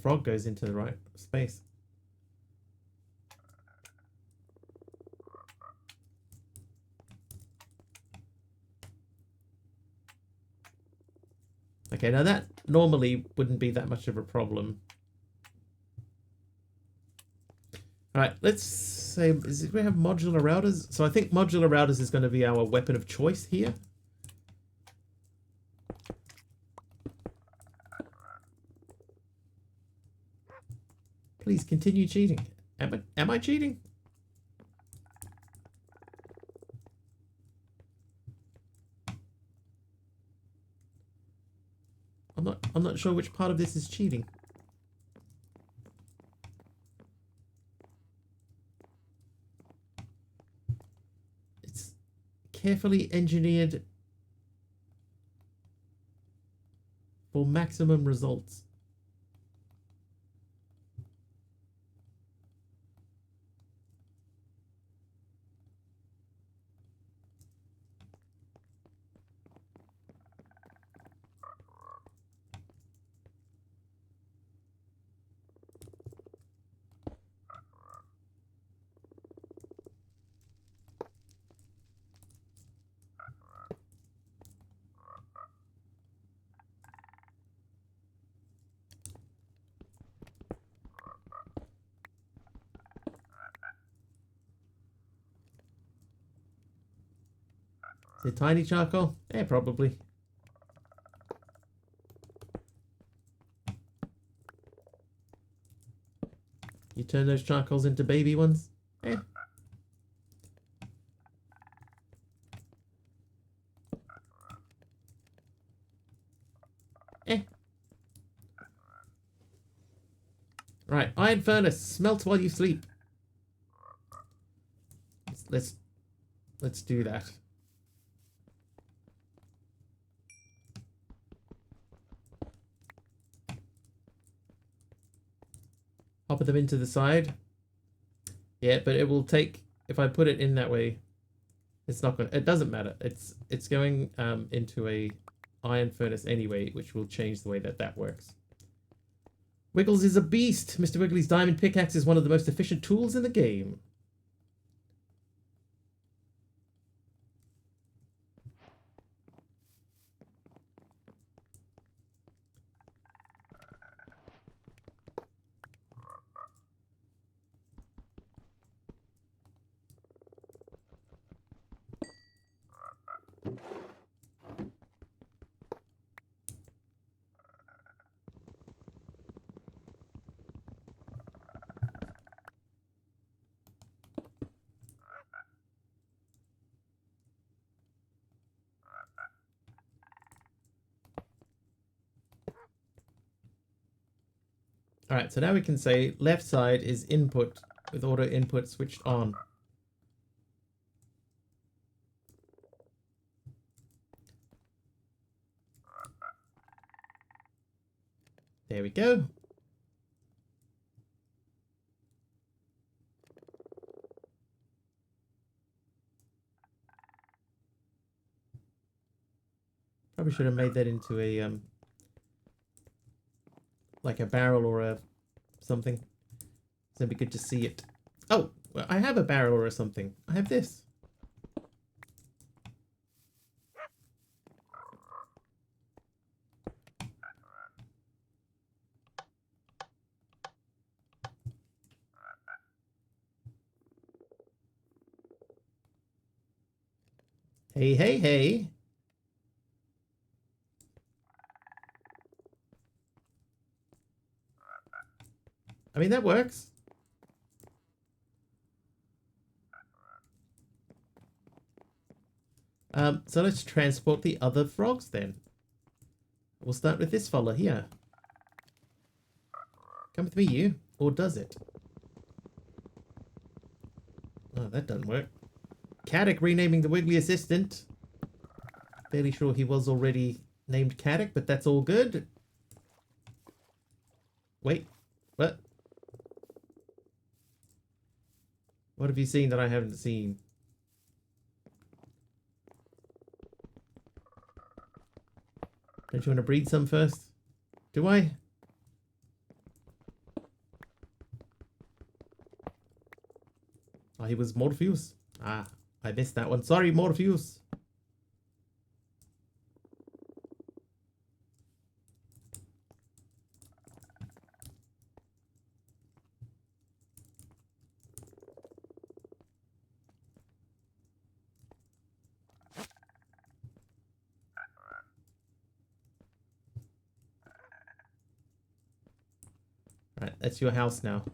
frog goes into the right space. Okay, now that normally wouldn't be that much of a problem. All right, let's say, we have modular routers? So I think modular routers is going to be our weapon of choice here. Please continue cheating. Am I cheating? I'm not sure which part of this is cheating. It's carefully engineered for maximum results. Is it tiny charcoal? Yeah, probably. You turn those charcoals into baby ones? Eh. Eh. Right, iron furnace. Smelt while you sleep. Let's do that. Hop them into the side. Yeah, but it will take, if I put it in that way, it's not going to, it doesn't matter. It's going into a iron furnace anyway, which will change the way that works. Wiggles is a beast. Mr. Wiggly's diamond pickaxe is one of the most efficient tools in the game. Alright, so now we can say left side is input with auto input switched on. There we go. Probably should have made that into a like a barrel or a something. So it'd be good to see it. Oh, well, I have a barrel or something. I have this. Hey, hey, hey. I mean, that works. So let's transport the other frogs then. We'll start with this fella here. Come with me, you. Or does it? Oh, that doesn't work. Caddick renaming the Wiggly assistant. Fairly sure he was already named Caddick, but that's all good. Wait, what? What have you seen that I haven't seen? Don't you want to breed some first? Do I? Oh, he was Morpheus. Ah, I missed that one. Sorry, Morpheus. Right, that's your house now.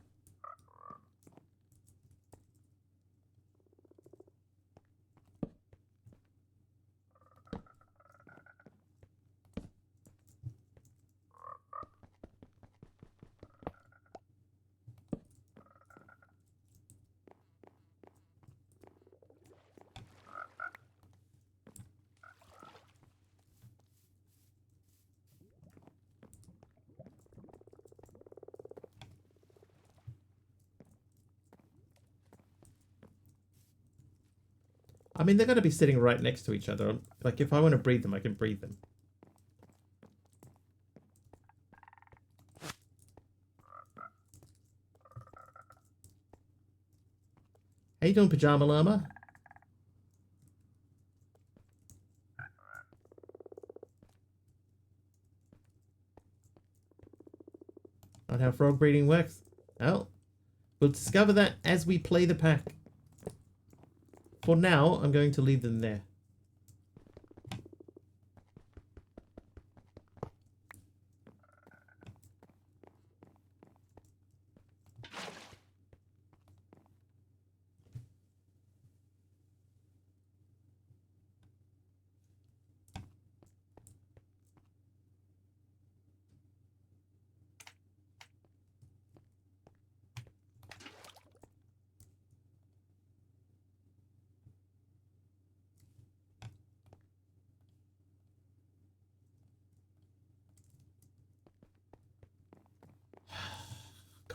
I mean, they're going to be sitting right next to each other. Like, if I want to breed them, I can breed them. How you doing, Pajama Llama? Not how frog breeding works? Well, we'll discover that as we play the pack. For now, I'm going to leave them there.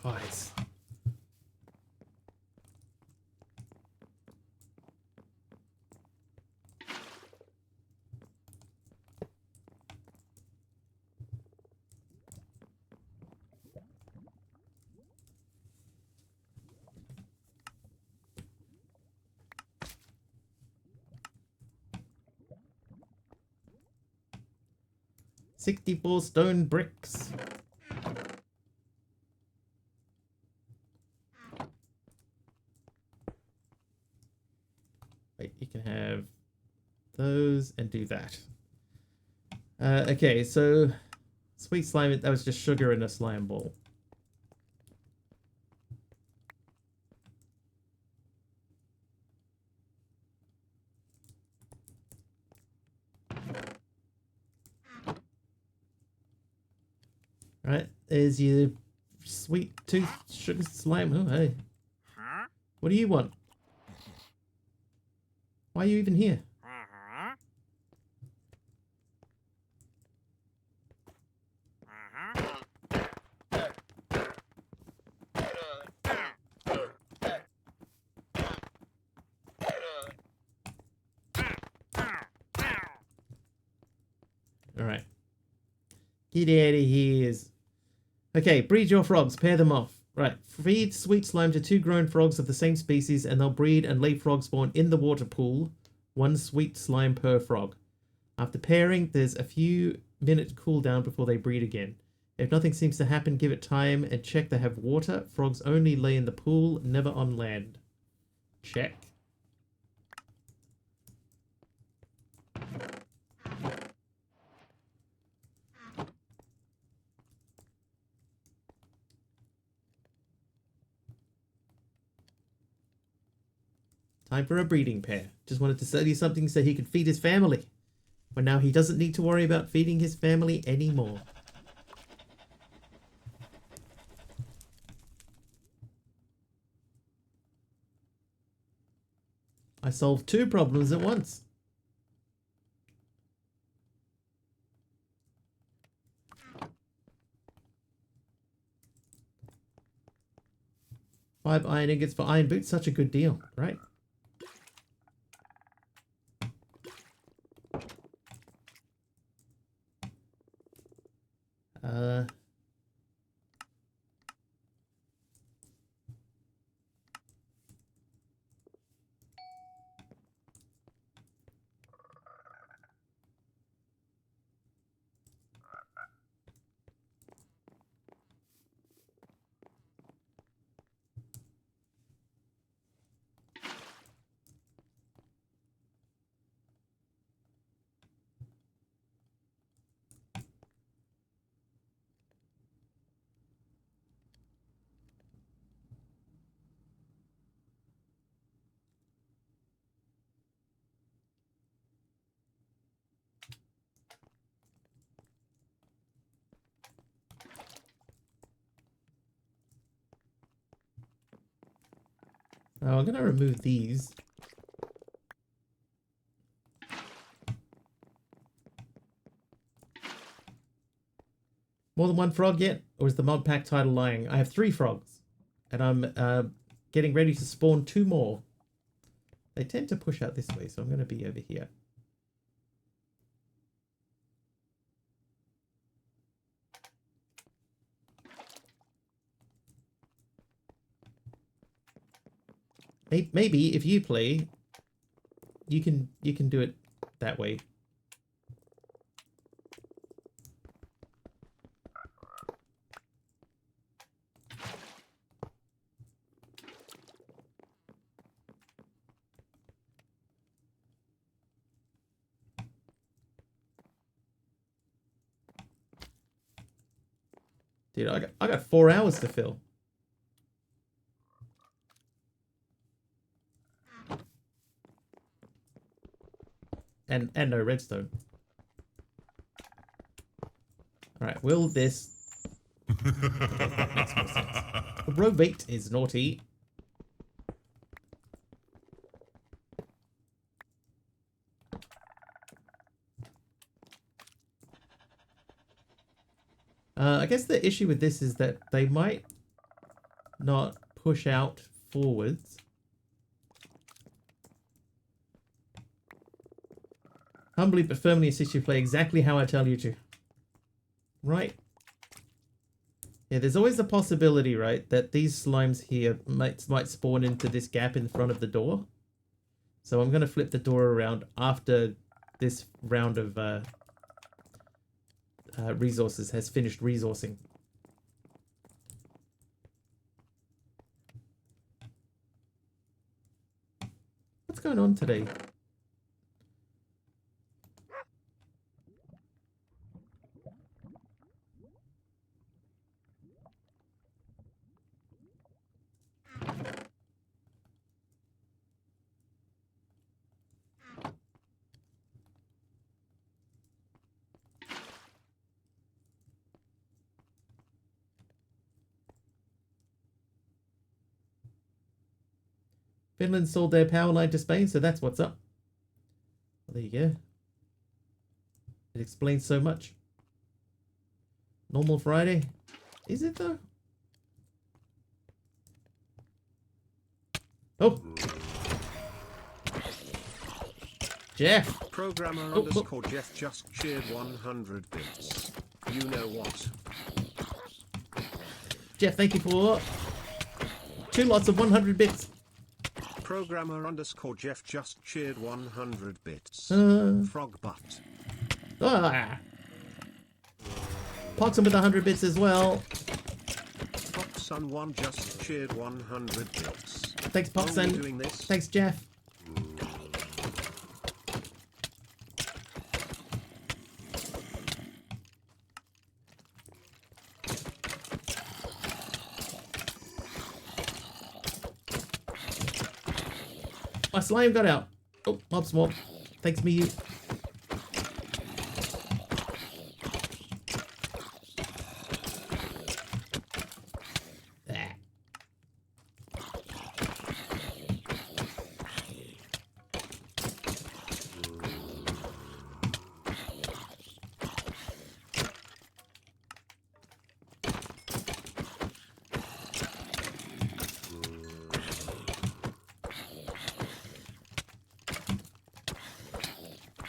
Guys. $64 stone bricks. Wait, you can have those and do that. Okay, so sweet slime, that was just sugar in a slime ball. Right, there's your sweet tooth sugar slime. Oh, hey. What do you want? Why are you even here? Alright. Get out of here. Okay, breed your frogs. Pair them off. Right. Feed sweet slime to 2 grown frogs of the same species and they'll breed and lay frog spawn in the water pool. 1 sweet slime per frog. After pairing, there's a few minute cooldown before they breed again. If nothing seems to happen, give it time and check they have water. Frogs only lay in the pool, never on land. Check. Time for a breeding pair. Just wanted to sell you something so he could feed his family. But now he doesn't need to worry about feeding his family anymore. I solved 2 problems at once. $5 iron ingots for iron boots, such a good deal, right? Oh, I'm gonna remove these. More than 1 frog yet? Or is the mod pack title lying? I have 3 frogs. And I'm getting ready to spawn 2 more. They tend to push out this way, so I'm going to be over here. Maybe if you play, you can do it that way. Dude, I got 4 hours to fill. And no redstone. Alright, will this... Okay, that makes more sense. Robate is naughty. I guess the issue with this is that they might not push out forwards. Humbly but firmly insist you play exactly how I tell you to. Right? Yeah, there's always the possibility, right, that these slimes here might spawn into this gap in front of the door. So I'm going to flip the door around after this round of resources has finished resourcing. What's going on today? Finland sold their power line to Spain, so that's what's up. Well, there you go. It explains so much. Normal Friday? Is it though? Oh! Jeff! Programmer underscore Jeff just cheered 100 bits. You know what? Jeff, thank you for 2 lots of 100 bits. Programmer underscore Jeff just cheered 100 bits. Frog butt. Ah. Poxum with 100 bits as well. Popsun1 just cheered 100 bits. Thanks, Poxun. Thanks, Jeff. My slime got out. Oh, mob swap. Thanks, me.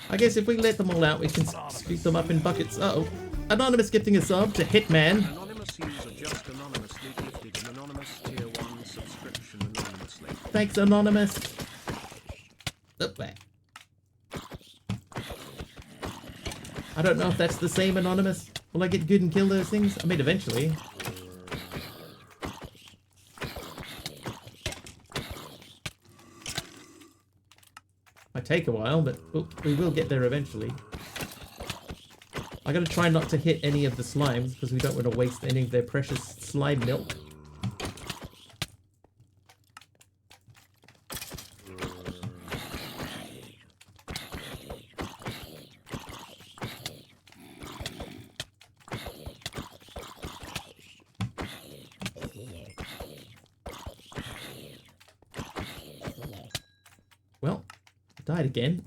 I guess if we let them all out, we can scoop them up in buckets. Uh-oh. Anonymous gifting a sub to Hitman. Anonymous user just anonymously gifted an anonymous tier 1 subscription anonymously. Thanks, Anonymous. Oh, back. I don't know if that's the same Anonymous. Will I get good and kill those things? I mean, eventually. Might take a while, but we will get there eventually. I gotta try not to hit any of the slimes because we don't want to waste any of their precious slime milk. Well, died again.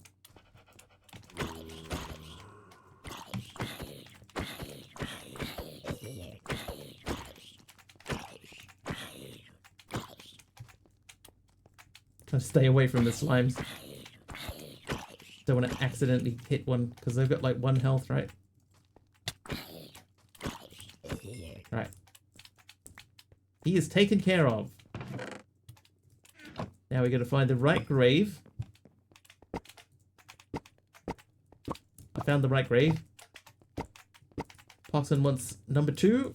Trying to stay away from the slimes. Don't want to accidentally hit one because they've got like 1 health, right? Right. He is taken care of. Now we got to find the right grave. I found the right grave. Poxon wants number 2.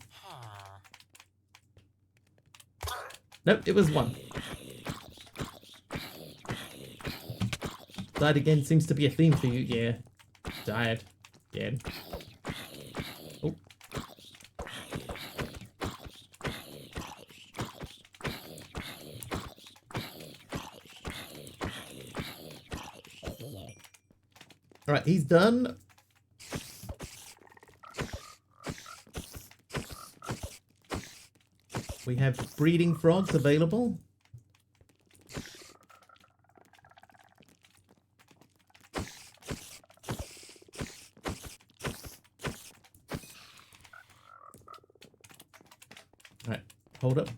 Nope, it was 1. Died again seems to be a theme for you. Yeah. Died. Again. Oh. Alright, he's done. We have breeding frogs available. Alright, hold up.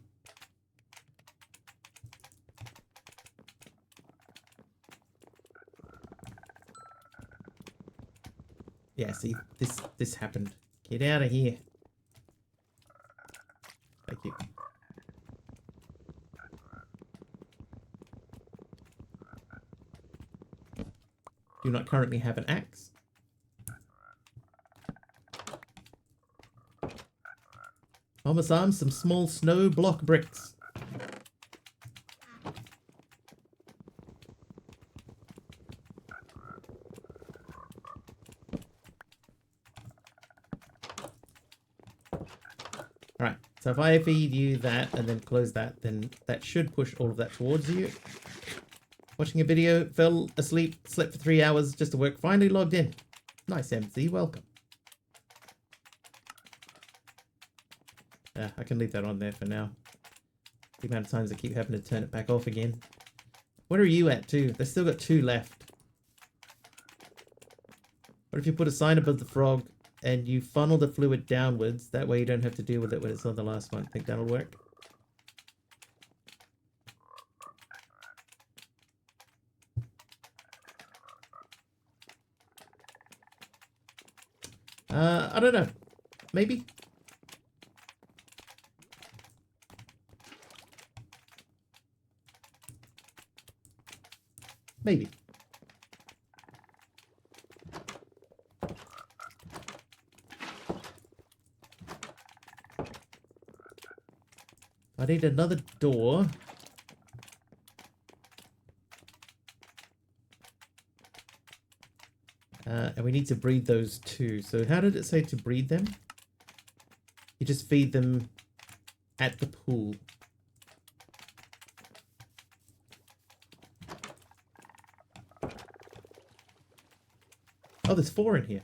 Yeah, see, this happened. Get out of here. Thank you. Do not currently have an axe. Almost armed some small snow block bricks. Alright, so if I feed you that and then close that, then that should push all of that towards you. Watching a video, fell asleep, slept for 3 hours just to work, finally logged in. Nice, MC, welcome. Yeah, I can leave that on there for now. The amount of times I keep having to turn it back off again. What are you at too? They've still got 2 left. What if you put a sign above the frog and you funnel the fluid downwards? That way you don't have to deal with it when it's on the last one. Think that'll work? I don't know. Maybe? Maybe. I need another door. And we need to breed those too. So how did it say to breed them? You just feed them at the pool. Oh, there's 4 in here.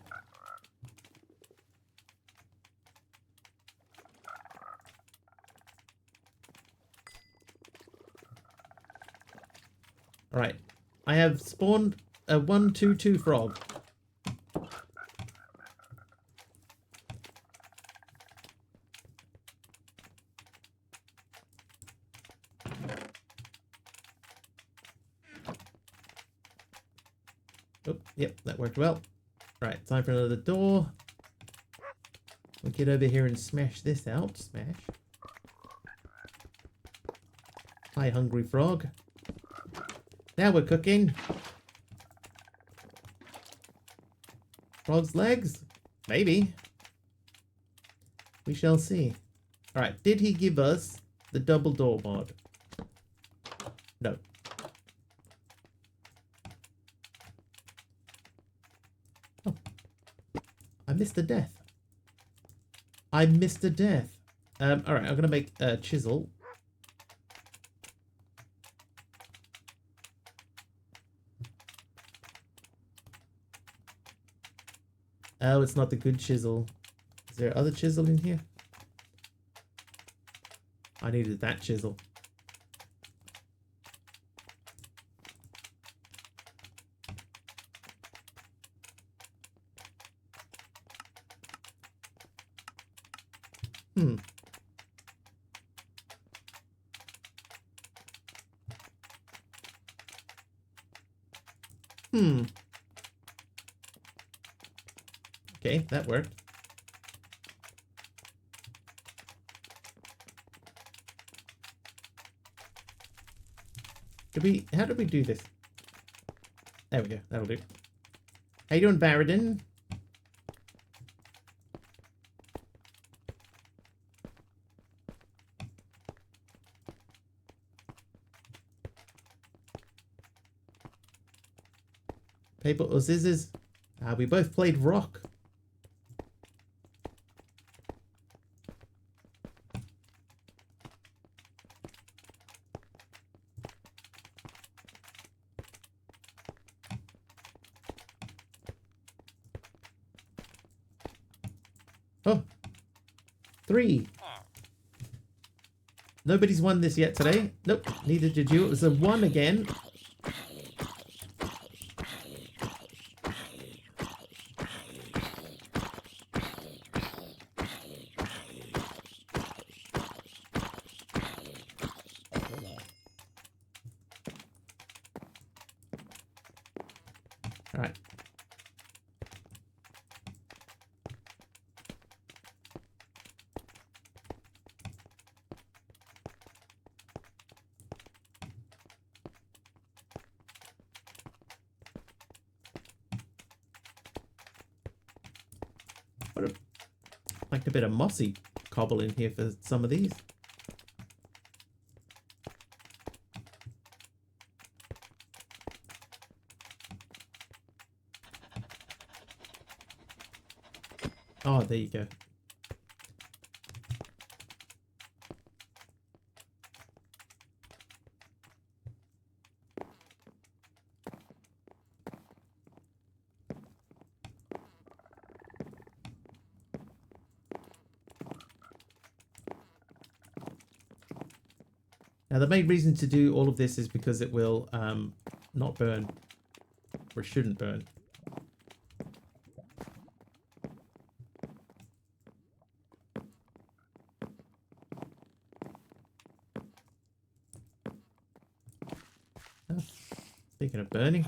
Alright. I have spawned a 1-2-2 frog. Oh, yep, that worked well. Right, time for another door. We'll get over here and smash this out. Smash. Hi, hungry frog. Now we're cooking. Frog's legs? Maybe. We shall see. Alright, did he give us the double door mod? No. Oh. I missed a death. I missed a death. Alright, I'm gonna make a chisel. Oh, it's not the good chisel. Is there other chisel in here? I needed that chisel. Okay, that worked. How did we do this? There we go, that'll do. How you doing, Baradin? Paper or scissors? We both played rock. Oh, 3. Nobody's won this yet today. Nope, neither did you. It was a 1 again. All right. Like a bit of mossy cobble in here for some of these. Oh, there you go. Now, the main reason to do all of this is because it will not burn, or shouldn't burn. Oh, speaking of burning.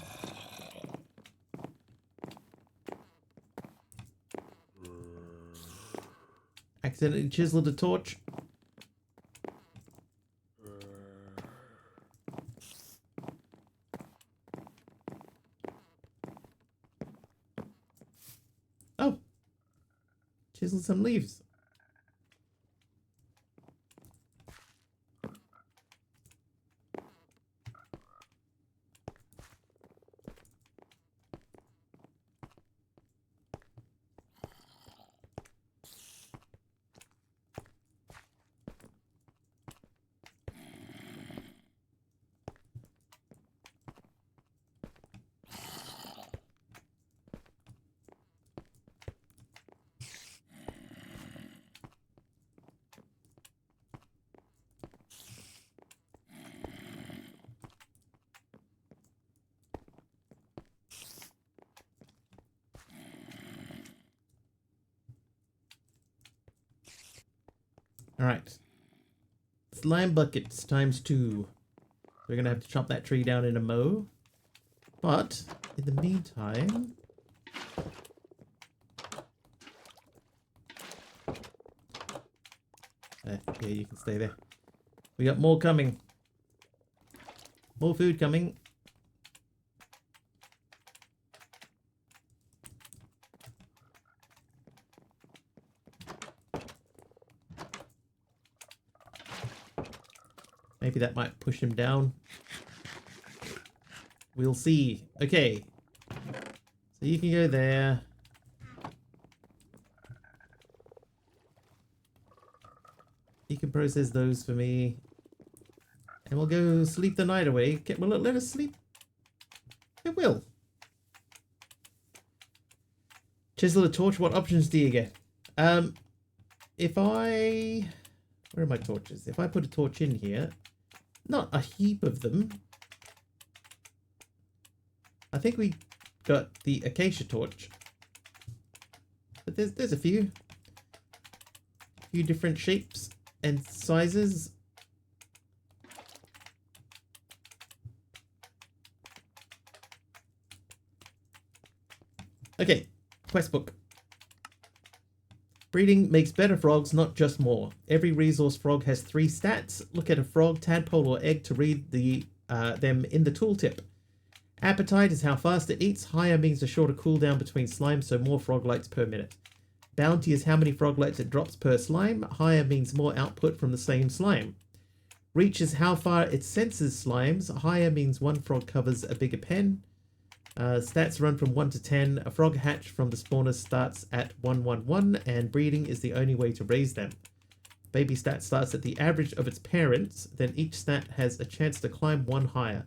Accidentally chiseled a torch. Oh, chisel some leaves. All right. Slime buckets times 2. We're going to have to chop that tree down in a mow. But, in the meantime... yeah, you can stay there. We got more coming. More food coming. Maybe that might push him down. We'll see. Okay. So you can go there. You can process those for me. And we'll go sleep the night away. Will it let us sleep? It will. Chisel a torch. What options do you get? If I... Where are my torches? If I put a torch in here... Not a heap of them. I think we got the acacia torch. But there's a few. A few different shapes and sizes. Okay, quest book. Breeding makes better frogs, not just more. Every resource frog has 3 stats. Look at a frog, tadpole, or egg to read them in the tooltip. Appetite is how fast it eats. Higher means a shorter cooldown between slimes, so more froglights per minute. Bounty is how many froglights it drops per slime. Higher means more output from the same slime. Reach is how far it senses slimes. Higher means one frog covers a bigger pen. Stats run from 1 to 10. A frog hatch from the spawner starts at 111, and breeding is the only way to raise them. Baby stat starts at the average of its parents, then each stat has a chance to climb 1 higher.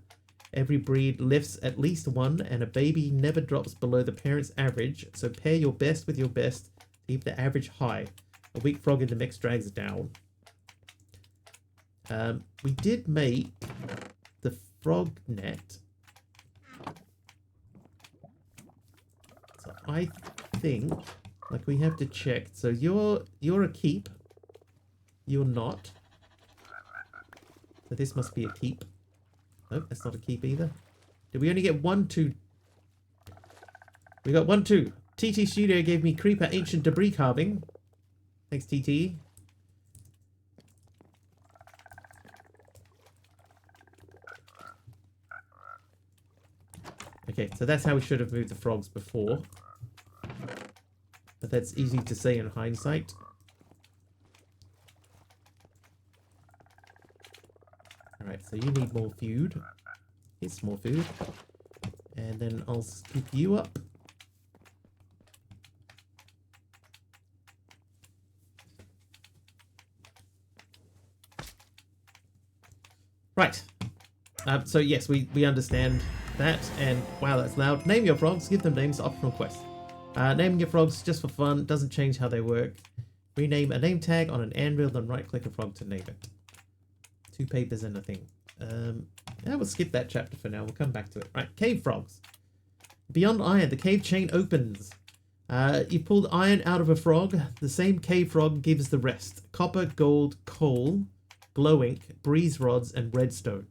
Every breed lifts at least 1, and a baby never drops below the parent's average, so pair your best with your best to keep the average high. A weak frog in the mix drags it down. We did make the frog net. So I think, like, we have to check. So you're a keep. You're not. So this must be a keep. Nope, that's not a keep either. Did we only get 1, 2? We got 1, 2. TT Studio gave me Creeper Ancient Debris Carving. Thanks, TT. Okay, so that's how we should have moved the frogs before. But that's easy to say in hindsight. Alright, so you need more food. Here's more food. And then I'll scoop you up. Right. So yes, we understand that, and wow, that's loud. Name your frogs, give them names, optional quest. Naming your frogs just for fun, doesn't change how they work. Rename a name tag on an anvil, then right click a frog to name it. 2 papers and a thing. Yeah, we'll skip that chapter for now, we'll come back to it. Right, cave frogs. Beyond iron, the cave chain opens. You pulled iron out of a frog, the same cave frog gives the rest. Copper, gold, coal, glow ink, breeze rods, and redstone.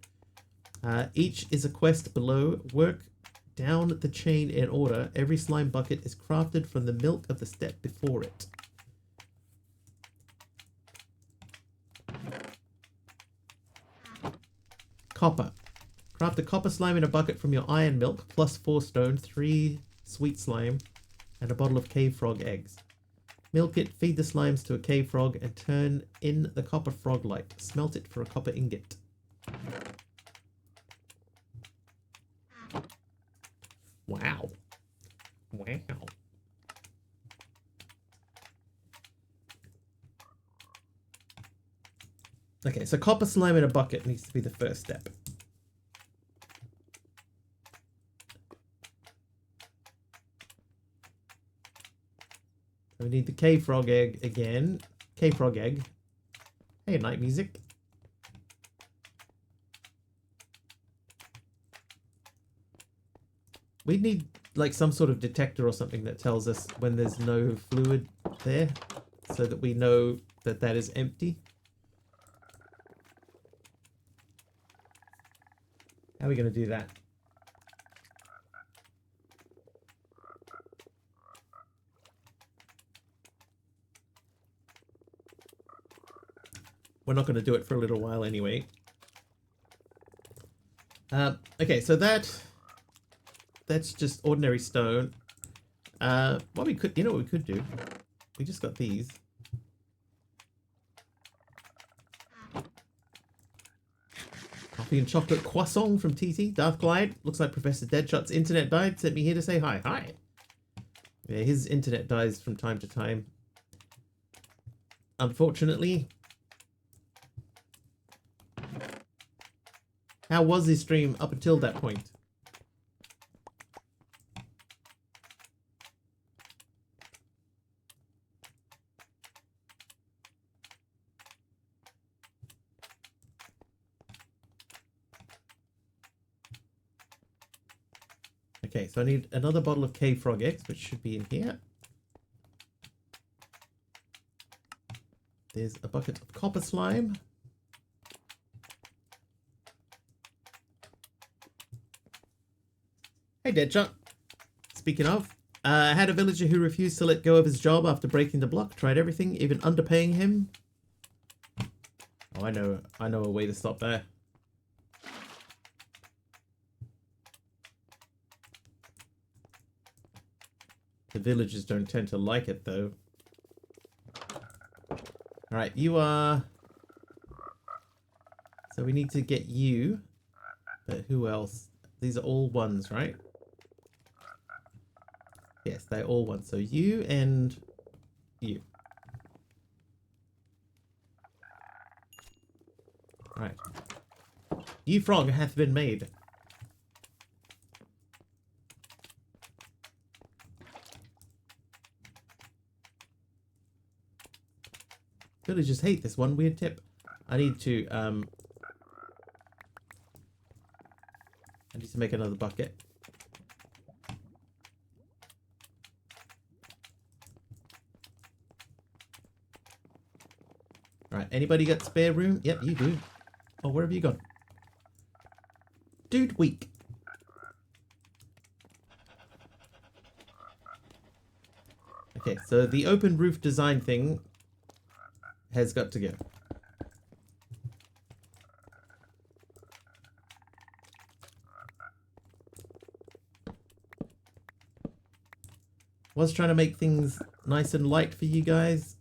Each is a quest below. Work down the chain in order. Every slime bucket is crafted from the milk of the step before it. Copper. Craft a copper slime in a bucket from your iron milk, plus 4 stone, 3 sweet slime, and a bottle of cave frog eggs. Milk it, feed the slimes to a cave frog, and turn in the copper frog light. Smelt it for a copper ingot. Wow. Wow. Okay, so copper slime in a bucket needs to be the first step. We need the cave frog egg again. Cave frog egg. Hey, night music. We need like some sort of detector or something that tells us when there's no fluid there, so that we know that that is empty. How are we going to do that? We're not going to do it for a little while anyway. Okay, so that's just ordinary stone. What we could, you know what we could do? We just got these. Coffee and chocolate croissant from TT. Darth Glide. Looks like Professor Deadshot's internet died. Sent me here to say hi. Hi. Yeah, his internet dies from time to time. Unfortunately. How was his stream up until that point? Okay, so I need another bottle of cave frog eggs, which should be in here. There's a bucket of copper slime. Hey, Deadshot. Speaking of, I had a villager who refused to let go of his job after breaking the block. Tried everything, even underpaying him. Oh, I know a way to stop that. The villagers don't tend to like it, though. Alright, you are... So we need to get you. But who else? These are all ones, right? Yes, they're all ones. So you and you. Alright. You frog hath been made. Villagers hate this one weird tip. I need to make another bucket. Alright, anybody got spare room? Yep, you do. Oh, where have you gone? Dude, weak. Okay, so the open roof design thing has got to go. Was trying to make things nice and light for you guys.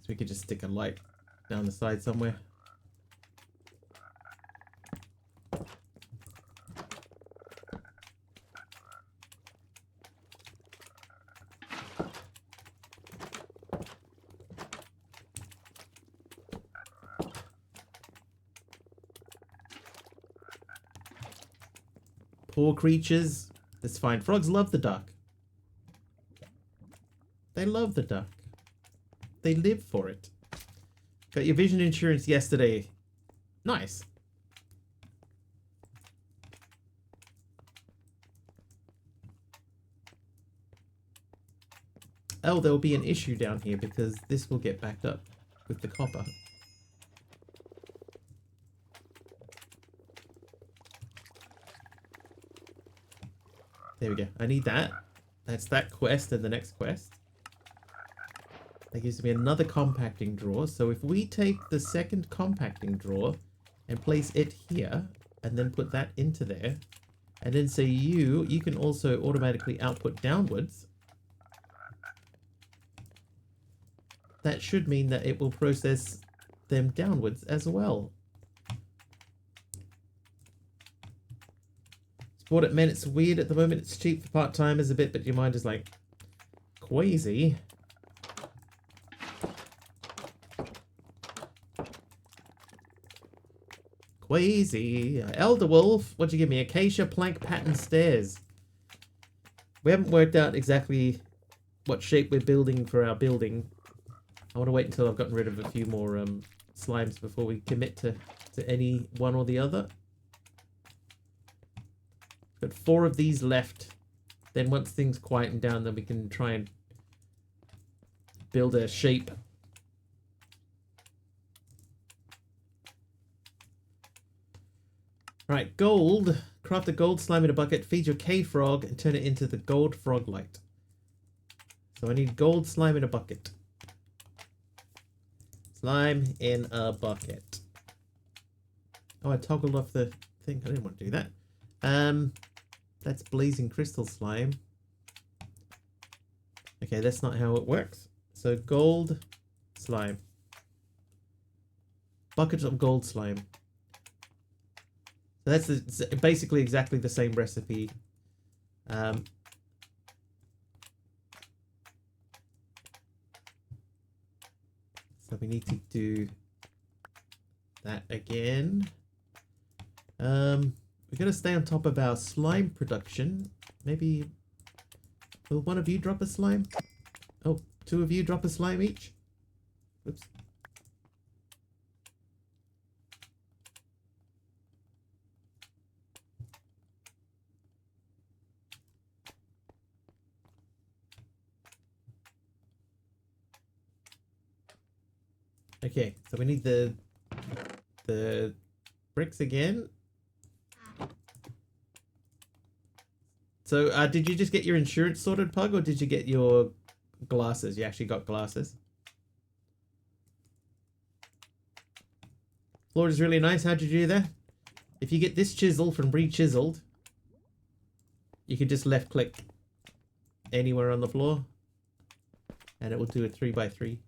So we could just stick a light down the side somewhere. Poor creatures. That's fine. Frogs love the duck. They love the duck. They live for it. Got your vision insurance yesterday. Nice. Oh, there'll be an issue down here because this will get backed up with the copper. There we go. I need that. That's that quest and the next quest. That gives me another compacting drawer. So if we take the second compacting drawer and place it here, and then put that into there, and then say you can also automatically output downwards. That should mean that it will process them downwards as well. Bought it, man. It's weird at the moment. It's cheap for part-timers a bit, but your mind is like quasi. Quasi. Elder Wolf, what'd you give me? Acacia plank pattern stairs. We haven't worked out exactly what shape we're building for our building. I want to wait until I've gotten rid of a few more slimes before we commit to any one or the other. Got 4 of these left. Then once things quieten down, then we can try and build a shape. Right, gold. Craft a gold slime in a bucket, feed your cave frog, and turn it into the gold frog light. So I need gold slime in a bucket. Slime in a bucket. Oh, I toggled off the thing. I didn't want to do that. That's blazing crystal slime. Okay, that's not how it works. So gold slime. Bucket of gold slime. So that's basically exactly the same recipe. So we need to do that again. We're going to stay on top of our slime production. Maybe... Will one of you drop a slime? Oh, 2 of you drop a slime each? Oops. Okay, so we need the bricks again. So, did you just get your insurance sorted, Pug, or did you get your glasses? You actually got glasses. Floor is really nice. How'd you do that? If you get this chisel from Re-Chiseled, you can just left click anywhere on the floor and it will do a 3x3.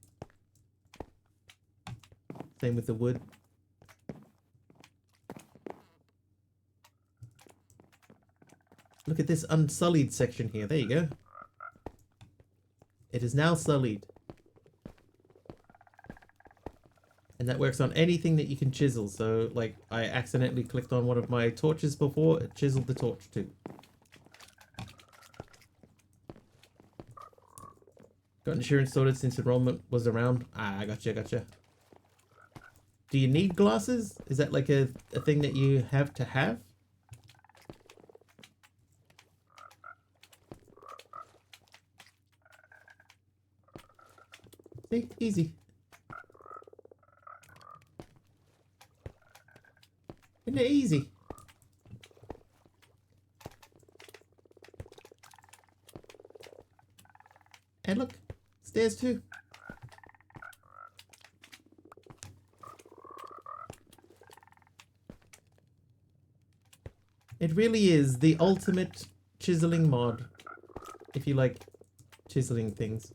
Same with the wood. Look at this unsullied section here. There you go. It is now sullied. And that works on anything that you can chisel. So, like, I accidentally clicked on one of my torches before. It chiseled the torch too. Got insurance sorted since enrollment was around. Ah, gotcha. Do you need glasses? Is that like a thing that you have to have? See? Easy. Isn't it easy? And look, stairs too. It really is the ultimate chiseling mod, if you like chiseling things.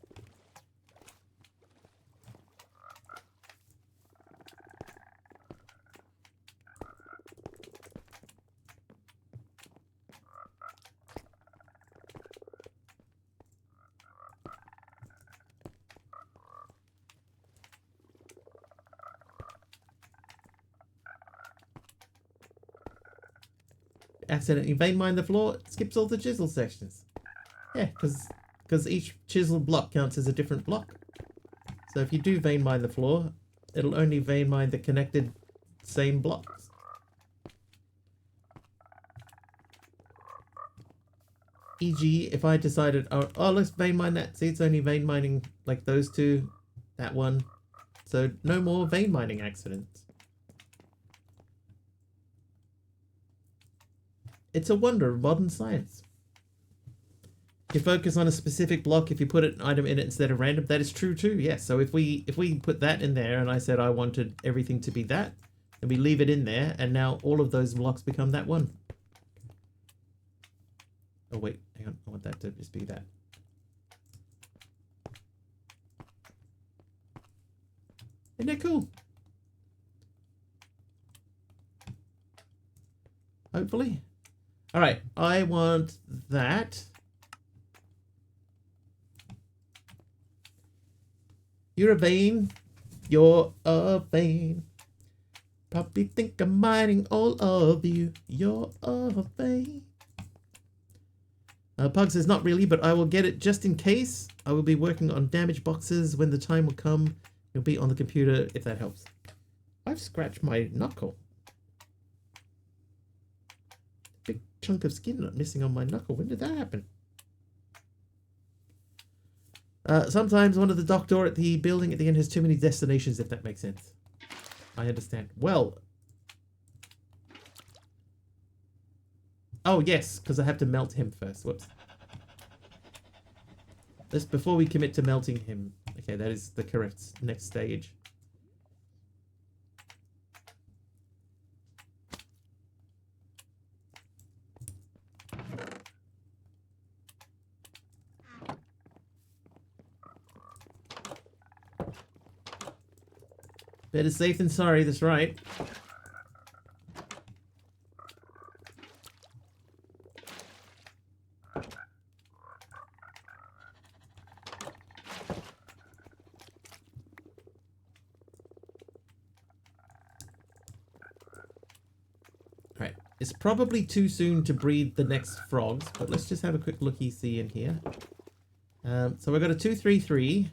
Accidentally vein mine the floor, it skips all the chisel sections. Yeah, because each chisel block counts as a different block. So if you do vein mine the floor, it'll only vein mine the connected same blocks. E.g., if I decided, oh, let's vein mine that. See, it's only vein mining like those two, that one. So no more vein mining accidents. It's a wonder of modern science. You focus on a specific block if you put an item in it instead of random. That is true too, yes. So if we put that in there and I said I wanted everything to be that, and we leave it in there, and now all of those blocks become that one. Oh wait, hang on, I want that to just be that. Isn't that cool? Hopefully. Alright, I want that. You're a vein. You're a vein. Probably think I'm mining all of you. You're a vein. Pug says, not really, but I will get it just in case. I will be working on damage boxes when the time will come. It'll be on the computer if that helps. I've scratched my knuckle. Big chunk of skin missing on my knuckle. When did that happen? Sometimes one of the dock door at the building at the end has too many destinations, if that makes sense. I understand. Well. Oh, yes, because I have to melt him first. Whoops. This before we commit to melting him. Okay, that is the correct next stage. Better safe than sorry, that's right. Alright, it's probably too soon to breed the next frogs, but let's just have a quick looky-see in here. So we've got a 2-3-3.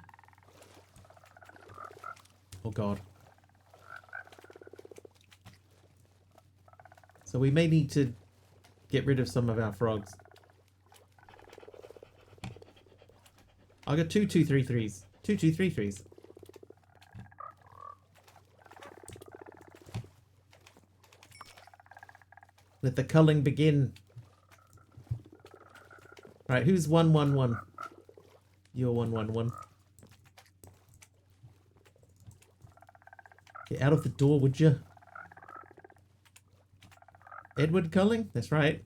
Oh god. So we may need to get rid of some of our frogs. I got 2 2-3-3s. 2 2-3-3s. Let the culling begin. Alright, who's 111? You're 111. Get out of the door, would you? Edward Culling? That's right.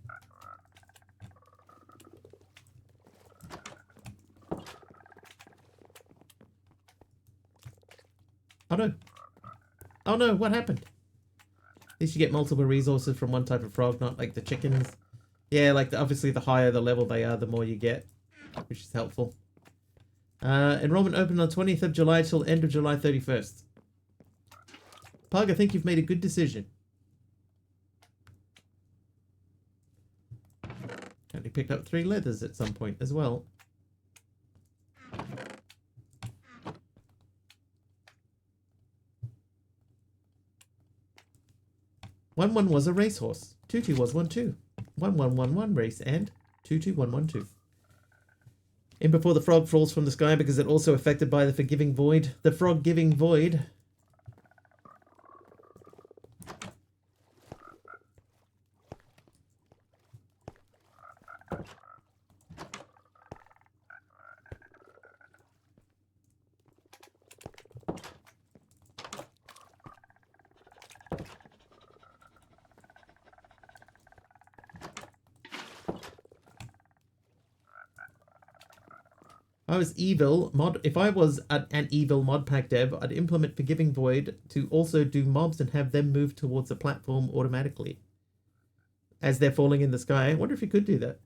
Oh no. Oh no, what happened? At least you get multiple resources from one type of frog, not like the chickens. Yeah, like obviously the higher the level they are, the more you get, which is helpful. Enrollment opened on 20th of July till end of July 31st. Pug, I think you've made a good decision. Apparently picked up 3 leathers at some point as well. One was a racehorse. 2 was one too. 1 race and 2 1 In before the frog falls from the sky because it also affected by the forgiving void. The frog giving void. I was evil mod. If I was an evil mod pack dev, I'd implement Forgiving Void to also do mobs and have them move towards a platform automatically as they're falling in the sky. I wonder if you could do that.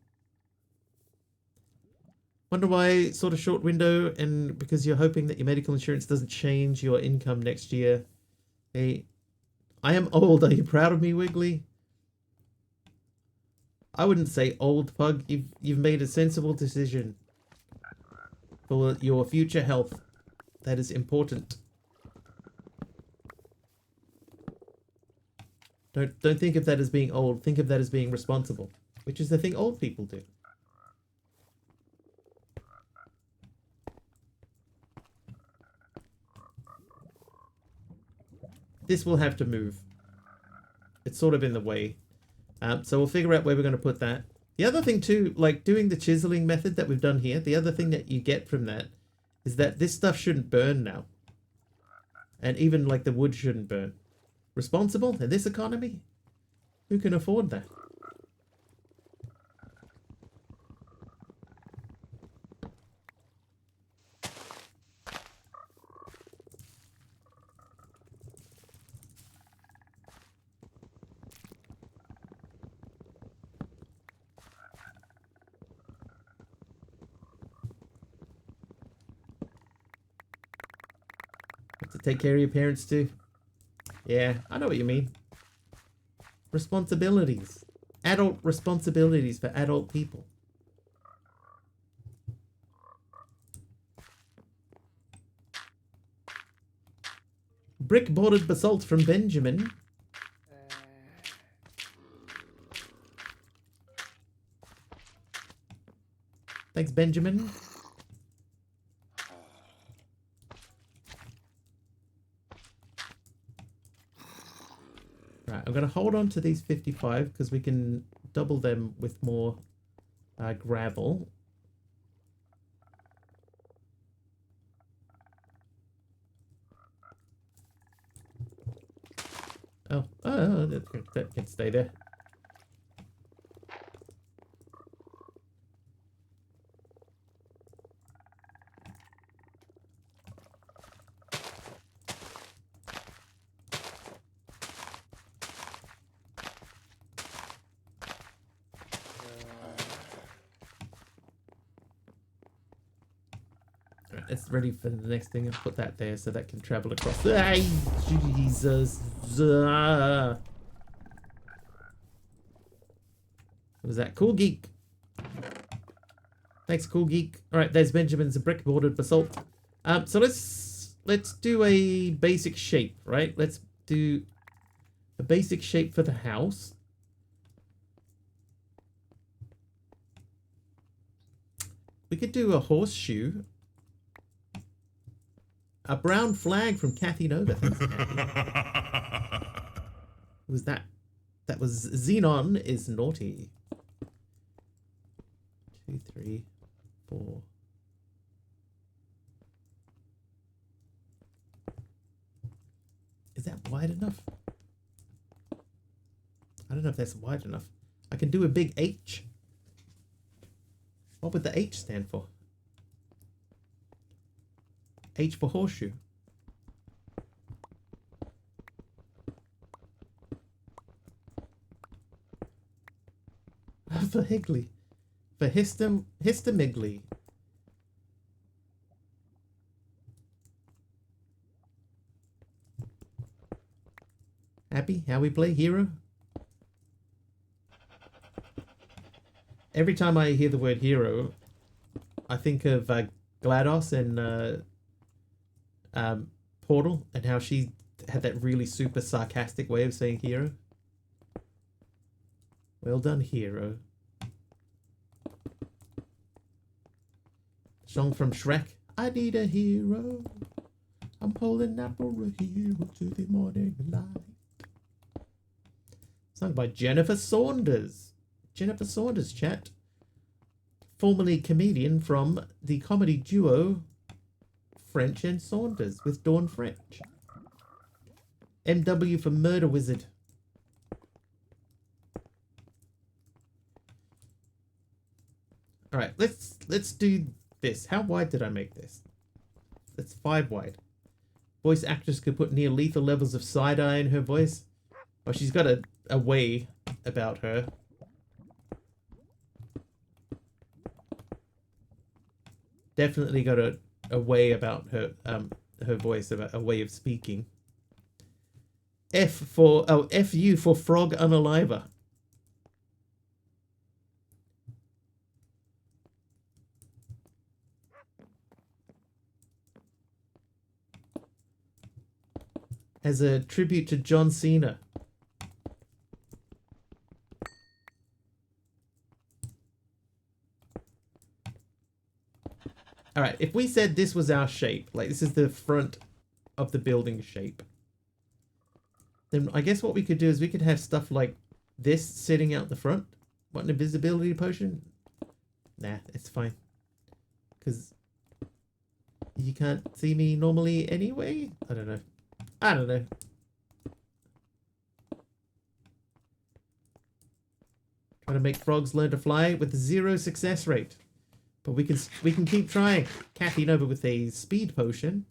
Wonder why sort of short window, and because you're hoping that your medical insurance doesn't change your income next year. Hey, I am old. Are you proud of me, Wiggly? I wouldn't say old, Pug. You've made a sensible decision. For your future health. That is important. Don't think of that as being old. Think of that as being responsible. Which is the thing old people do. This will have to move. It's sort of in the way. So we'll figure out where we're going to put that. The other thing too, like doing the chiseling method that we've done here, the other thing that you get from that is that this stuff shouldn't burn now. And even like the wood shouldn't burn. Responsible in this economy? Who can afford that? To take care of your parents too. Yeah, I know what you mean. Responsibilities. Adult responsibilities for adult people. Brick bordered basalt from Benjamin. Thanks, Benjamin. Right, I'm going to hold on to these 55 because we can double them with more gravel. Oh, that can stay there. It's ready for the next thing. I'll put that there so that can travel across. Ay, Jesus. What was that? Cool Geek. Thanks, Cool Geek. Alright, there's Benjamin's brick bordered basalt. So let's do a basic shape, right? Let's do a basic shape for the house. We could do a horseshoe. A brown flag from Kathy Nova. Thanks, Kathy. Was that That was Xenon is naughty. 2, 3, 4. Is that wide enough? I don't know if that's wide enough. I can do a big H. What would the H stand for? H for horseshoe. For Higley. For Histamigly. Happy? How we play hero? Every time I hear the word hero, I think of GLaDOS and Portal, and how she had that really super sarcastic way of saying hero. Well done, hero. Song from Shrek. I need a hero. I'm pulling out for a hero to the morning light. Sung by Jennifer Saunders. Jennifer Saunders, chat. Formerly comedian from the comedy duo French and Saunders with Dawn French. MW for Murder Wizard. Alright, let's do this. How wide did I make this? That's 5 wide. Voice actress could put near lethal levels of side-eye in her voice. Oh, she's got a way about her. Definitely got a way about her her voice, about a way of speaking. FU for Frog Unaliver. As a tribute to John Cena. Alright, if we said this was our shape, like this is the front of the building shape, then I guess what we could do is we could have stuff like this sitting out the front. What, an invisibility potion? Nah, it's fine. Because you can't see me normally anyway? I don't know. I don't know. Trying to make frogs learn to fly with 0 success rate. But we can keep trying. Kathy Nova with a speed potion.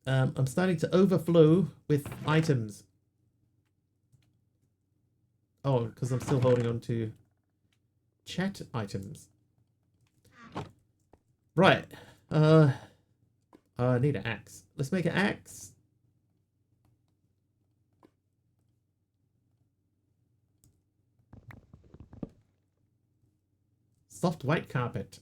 I'm starting to overflow with items. Oh, because I'm still holding on to chat items. Right. I need an axe. Let's make an axe. Soft white carpet.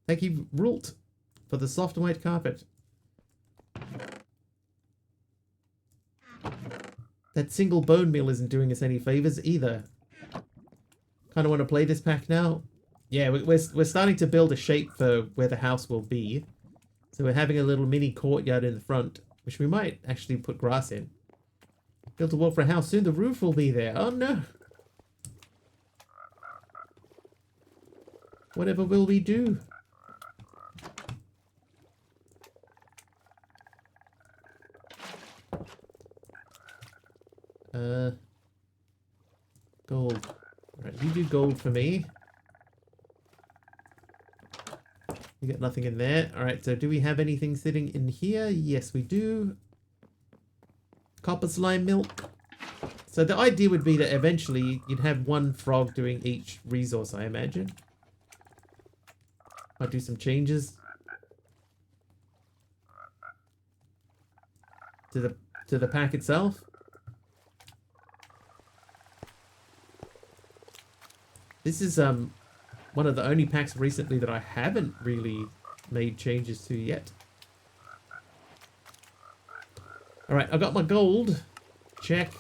Thank you, Rult, for the soft white carpet. That single bone meal isn't doing us any favors either. Kind of want to play this pack now. Yeah, we're starting to build a shape for where the house will be. So we're having a little mini courtyard in the front, which we might actually put grass in. Built a wall for a house. Soon the roof will be there. Oh no. Whatever will we do? Gold. Alright, you do gold for me. You got nothing in there. Alright, so do we have anything sitting in here? Yes, we do. Copper slime milk. So the idea would be that eventually you'd have one frog doing each resource, I imagine. Might do some changes to the pack itself. This is one of the only packs recently that I haven't really made changes to yet. Alright, I got my gold. Check.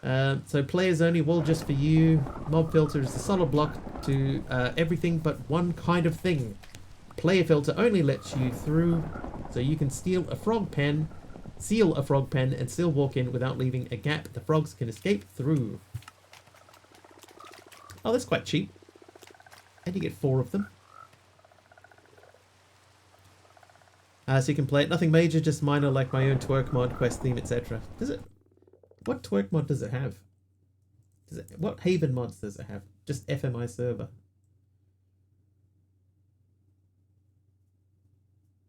So players only, wall just for you. Mob filter is the solid block to everything but one kind of thing. Player filter only lets you through, so you can steal a frog pen, seal a frog pen, and still walk in without leaving a gap the frogs can escape through. Oh, that's quite cheap. And you get 4 of them. So you can play it. Nothing major, just minor, like my own twerk mod, quest theme, etc. Does it? What twerk mod does it have? What Haven mods does it have? Just FMI server.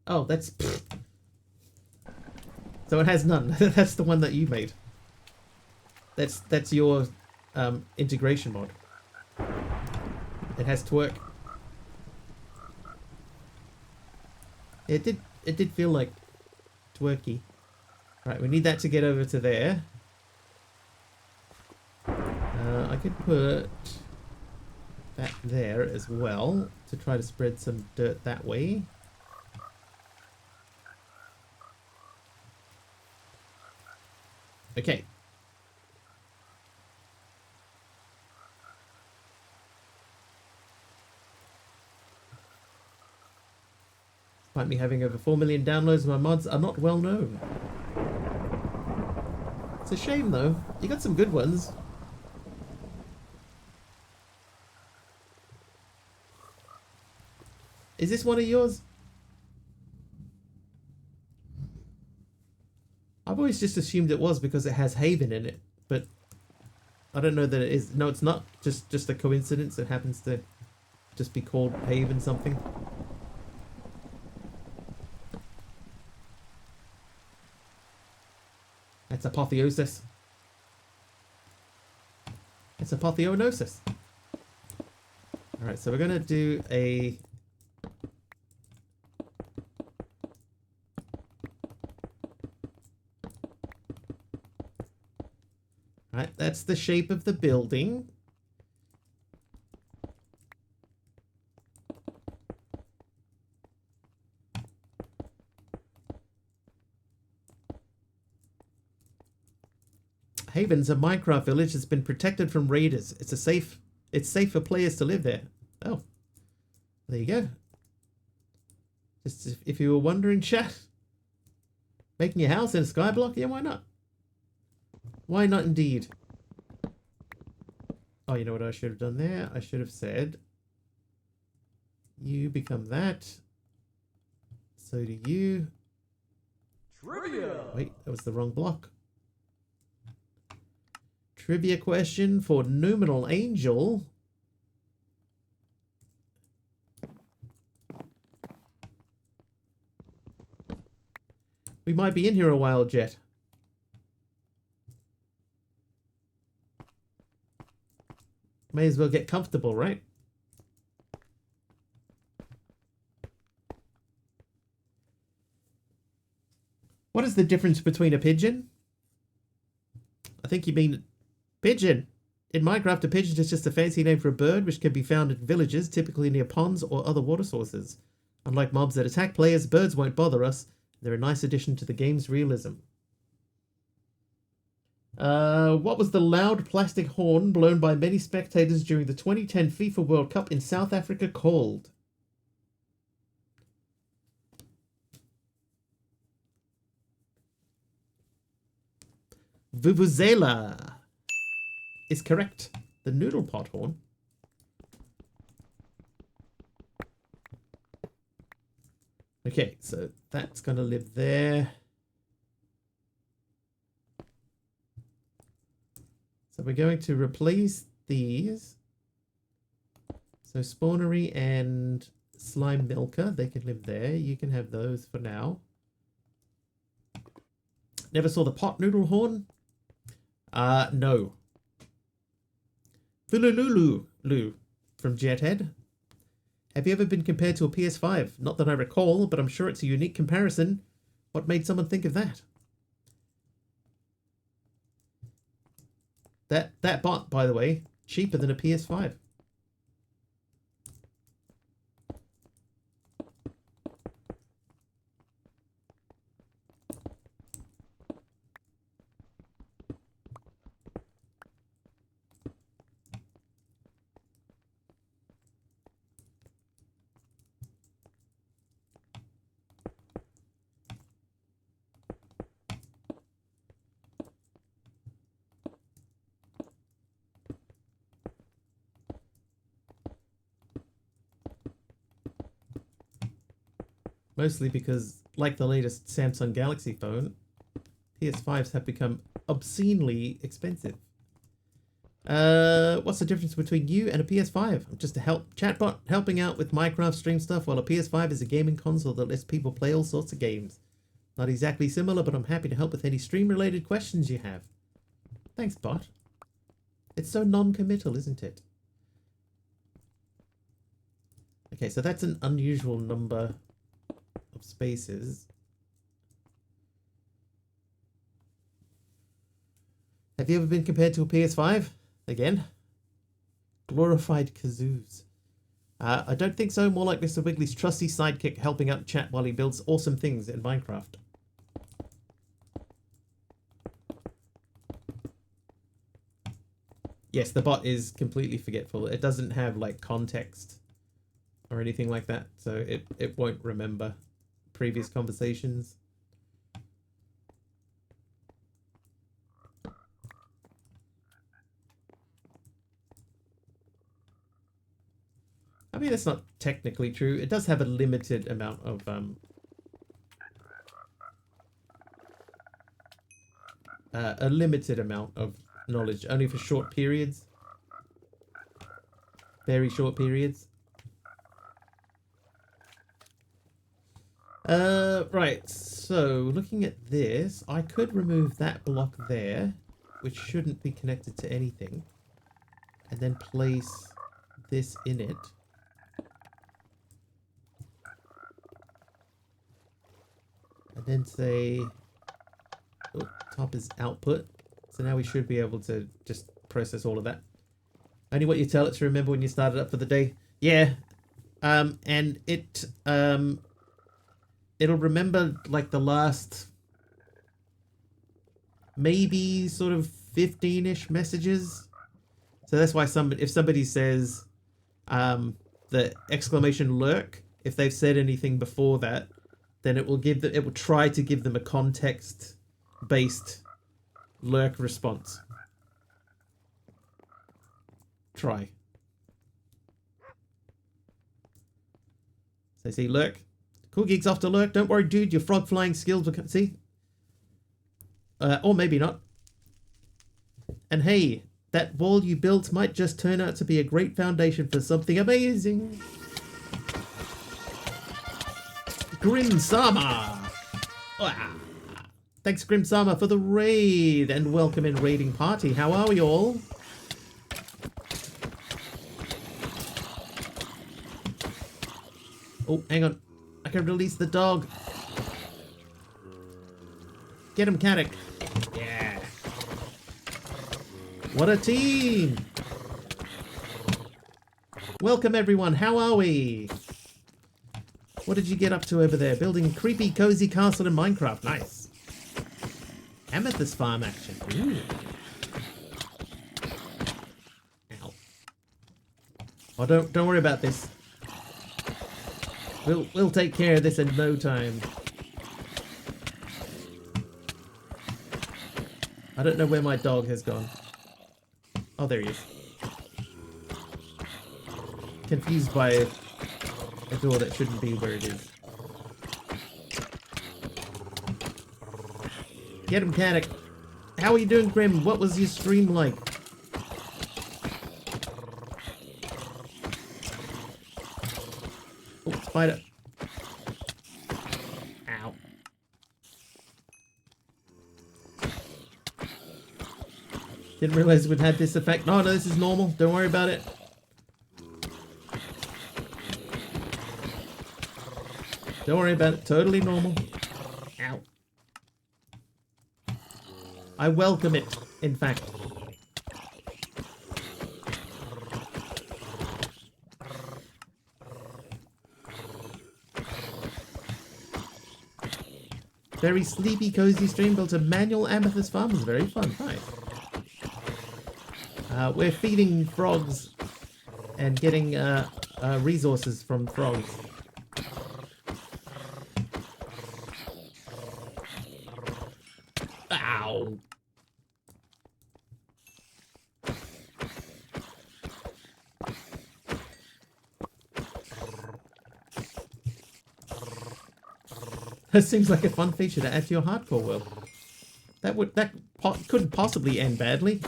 Oh, that's... Pfft. So it has none. That's the one that you made. That's your integration mod. It has twerk. It did feel like twerky. Right, we need that to get over to there. I could put that there as well to try to spread some dirt that way. Okay. Despite me having over 4 million downloads, my mods are not well known. It's a shame though. You got some good ones. Is this one of yours? I've always just assumed it was because it has Haven in it, but I don't know that it is. No, it's not just a coincidence. It happens to just be called Haven something. That's apotheosis. It's apotheonosis. Alright, so we're gonna do a... Right, that's the shape of the building. Haven's a Minecraft village that's been protected from raiders. It's safe for players to live there. Oh. There you go. Just if you were wondering, chat. Making your house in a skyblock? Yeah, why not? Why not indeed? Oh, you know what I should have done there? I should have said, you become that. So do you. Trivia! Wait, that was the wrong block. Trivia question for Numinal Angel. We might be in here a while, Jet. May as well get comfortable, right? What is the difference between a pigeon? I think you mean pigeon. In Minecraft, a pigeon is just a fancy name for a bird which can be found in villages, typically near ponds or other water sources. Unlike mobs that attack players, birds won't bother us. They're a nice addition to the game's realism. What was the loud plastic horn blown by many spectators during the 2010 FIFA World Cup in South Africa called? Vuvuzela is correct. The noodle pot horn. Okay, so that's going to live there. So we're going to replace these. So spawnery and slime milker, they can live there. You can have those for now. Never saw the pot noodle horn? No. Fulululu from Jethead. Have you ever been compared to a PS5? Not that I recall, but I'm sure it's a unique comparison. What made someone think of that? That bot, by the way, cheaper than a PS5. Mostly because, like the latest Samsung Galaxy phone, PS5s have become obscenely expensive. What's the difference between you and a PS5? I'm just a chatbot helping out with Minecraft stream stuff, while a PS5 is a gaming console that lets people play all sorts of games. Not exactly similar, but I'm happy to help with any stream-related questions you have. Thanks, bot. It's so non-committal, isn't it? Okay, so that's an unusual number of spaces. Have you ever been compared to a PS5? Again? Glorified kazoos. I don't think so. More like Mr. Wiggly's trusty sidekick helping out chat while he builds awesome things in Minecraft. Yes, the bot is completely forgetful. It doesn't have like context or anything like that, so it won't remember previous conversations. I mean, that's not technically true. It does have a limited amount of knowledge, only for short periods. Very short periods. Right, so looking at this, I could remove that block there, which shouldn't be connected to anything, and then place this in it. And then say, oh, top is output. So now we should be able to just process all of that. Only what you tell it to remember when you start it up for the day. Yeah. And it'll remember like the last maybe sort of 15-ish messages. So that's why if somebody says the exclamation lurk, if they've said anything before that, then it will try to give them a context based lurk response. Try. So see, lurk. Cool gigs after lurk. Don't worry, dude. Your frog flying skills will see. Or maybe not. And hey, that wall you built might just turn out to be a great foundation for something amazing. Grim Sama. Wow. Thanks, Grim Sama, for the raid and welcome in raiding party. How are we all? Oh, hang on. I can release the dog. Get him, Caddick. Yeah. What a team. Welcome, everyone. How are we? What did you get up to over there? Building a creepy, cozy castle in Minecraft. Nice. Amethyst farm action. Ooh. Ow. Oh, don't worry about this. We'll take care of this in no time. I don't know where my dog has gone. Oh, there he is. Confused by a door that shouldn't be where it is. Get him, Caddick. How are you doing, Grim? What was your stream like? Oh, spider. Ow. Didn't realize it would have this effect. No, this is normal. Don't worry about it. Don't worry about it. Totally normal. Ow. I welcome it, in fact. Very sleepy, cozy stream built a manual amethyst farm. It was very fun. Hi. We're feeding frogs and getting resources from frogs. Ow. That seems like a fun feature to add to your hardcore world. Couldn't possibly end badly.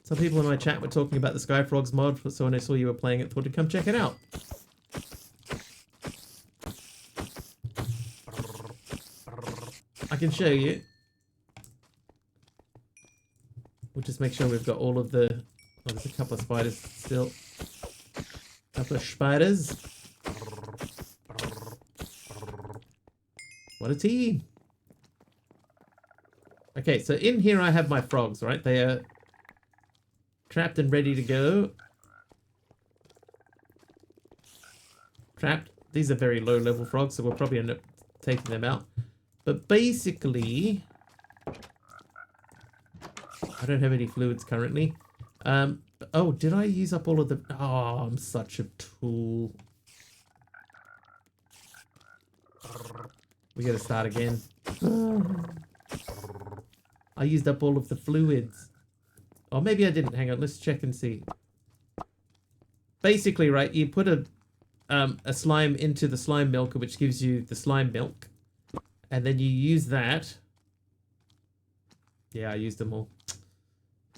Some people in my chat were talking about the Skyfrogs mod, so when I saw you were playing it, thought to come check it out. I can show you. We'll just make sure we've got all of the... Oh, there's a couple of spiders still. Couple of spiders. What a team. Okay, so in here I have my frogs, right? They are trapped and ready to go. Trapped. These are very low level frogs, so we'll probably end up taking them out. But basically, I don't have any fluids currently. Oh, did I use up all of the... Oh, I'm such a tool. We gotta start again. I used up all of the fluids. Or maybe I didn't. Hang on, let's check and see. Basically, right, you put a slime into the slime milker, which gives you the slime milk. And then you use that. Yeah, I used them all.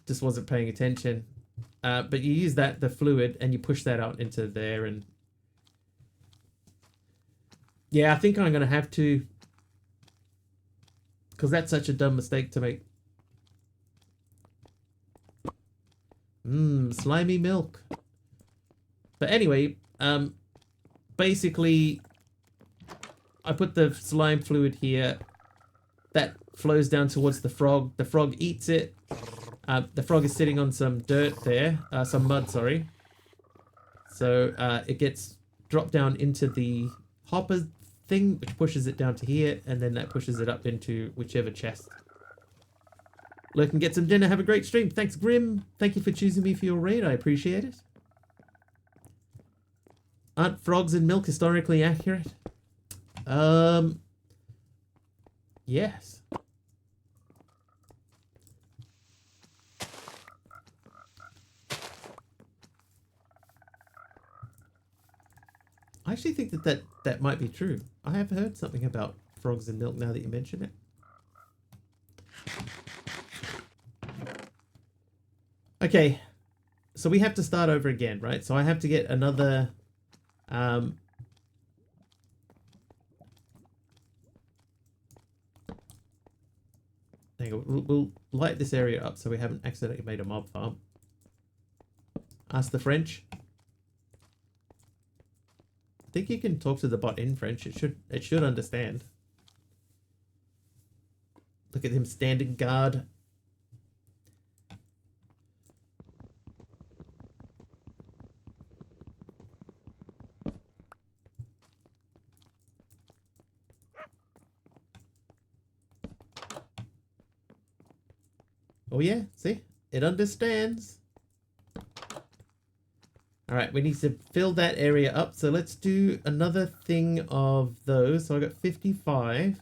Just wasn't paying attention. But you use that, the fluid, and you push that out into there. And yeah, I think I'm going to have to. Because that's such a dumb mistake to make. Slimy milk. But anyway, basically, I put the slime fluid here. That flows down towards the frog. The frog eats it. The frog is sitting on some dirt there. Some mud, sorry. So it gets dropped down into the hopper thing, which pushes it down to here. And then that pushes it up into whichever chest. Look and get some dinner. Have a great stream. Thanks, Grim. Thank you for choosing me for your raid. I appreciate it. Aren't frogs and milk historically accurate? Yes. I actually think that might be true. I have heard something about frogs and milk now that you mention it. Okay, so we have to start over again, right? So I have to get another... Hang on, we'll light this area up so we haven't accidentally made a mob farm. Ask the French. I think you can talk to the bot in French. It should understand. Look at him standing guard. Oh yeah, see? It understands. Alright, we need to fill that area up. So let's do another thing of those. So I got 55.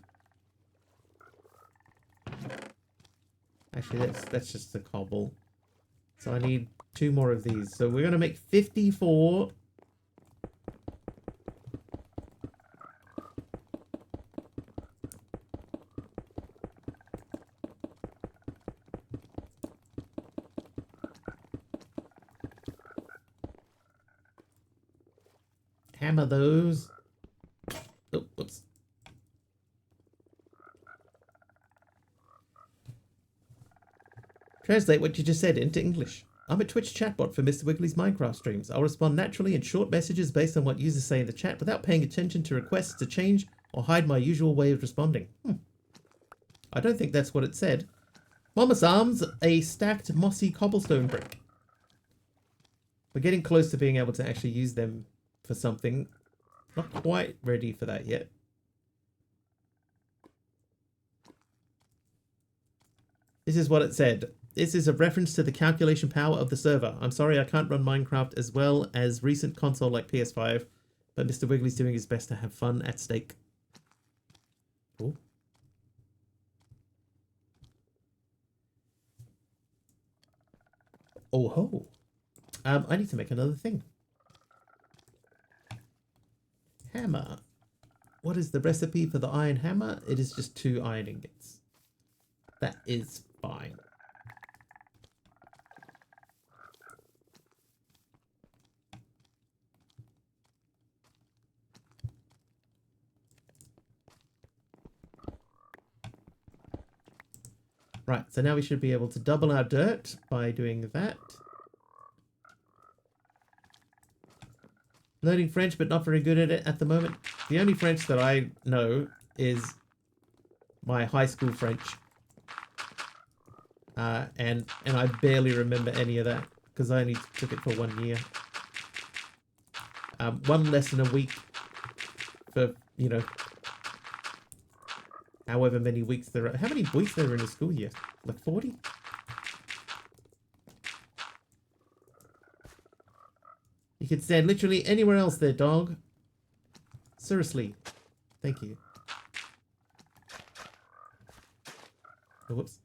Actually, that's just the cobble. So I need 2 more of these. So we're going to make 54. Hammer those. Oh, whoops. Translate what you just said into English. I'm a Twitch chatbot for Mr. Wiggly's Minecraft streams. I'll respond naturally in short messages based on what users say in the chat without paying attention to requests to change or hide my usual way of responding. I don't think that's what it said. Mama's Arms, a stacked mossy cobblestone brick. We're getting close to being able to actually use them for something. Not quite ready for that yet. This is what it said. This is a reference to the calculation power of the server. I'm sorry I can't run Minecraft as well as recent console like PS5, but Mr. Wiggly's doing his best to have fun at stake. Cool. Oh ho. I need to make another thing. Hammer. What is the recipe for the iron hammer? It is just 2 iron ingots. That is fine. Right, so now we should be able to double our dirt by doing that. Learning French, but not very good at it at the moment. The only French that I know is my high school French. And I barely remember any of that because I only took it for 1 year. 1 lesson a week for, you know, however many weeks there are. How many weeks there are in a school year? Like 40? You could stand literally anywhere else there, dog. Seriously. Thank you. Oh, whoops.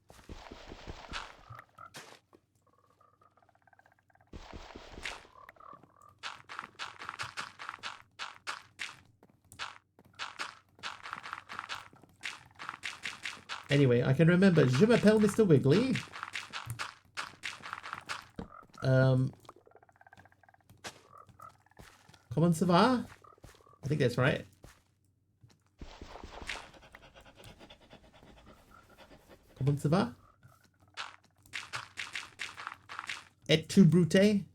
Anyway, I can remember Je m'appelle Mr. Wiggly. Comment ça va? I think that's right. Comment ça va? Es-tu brute?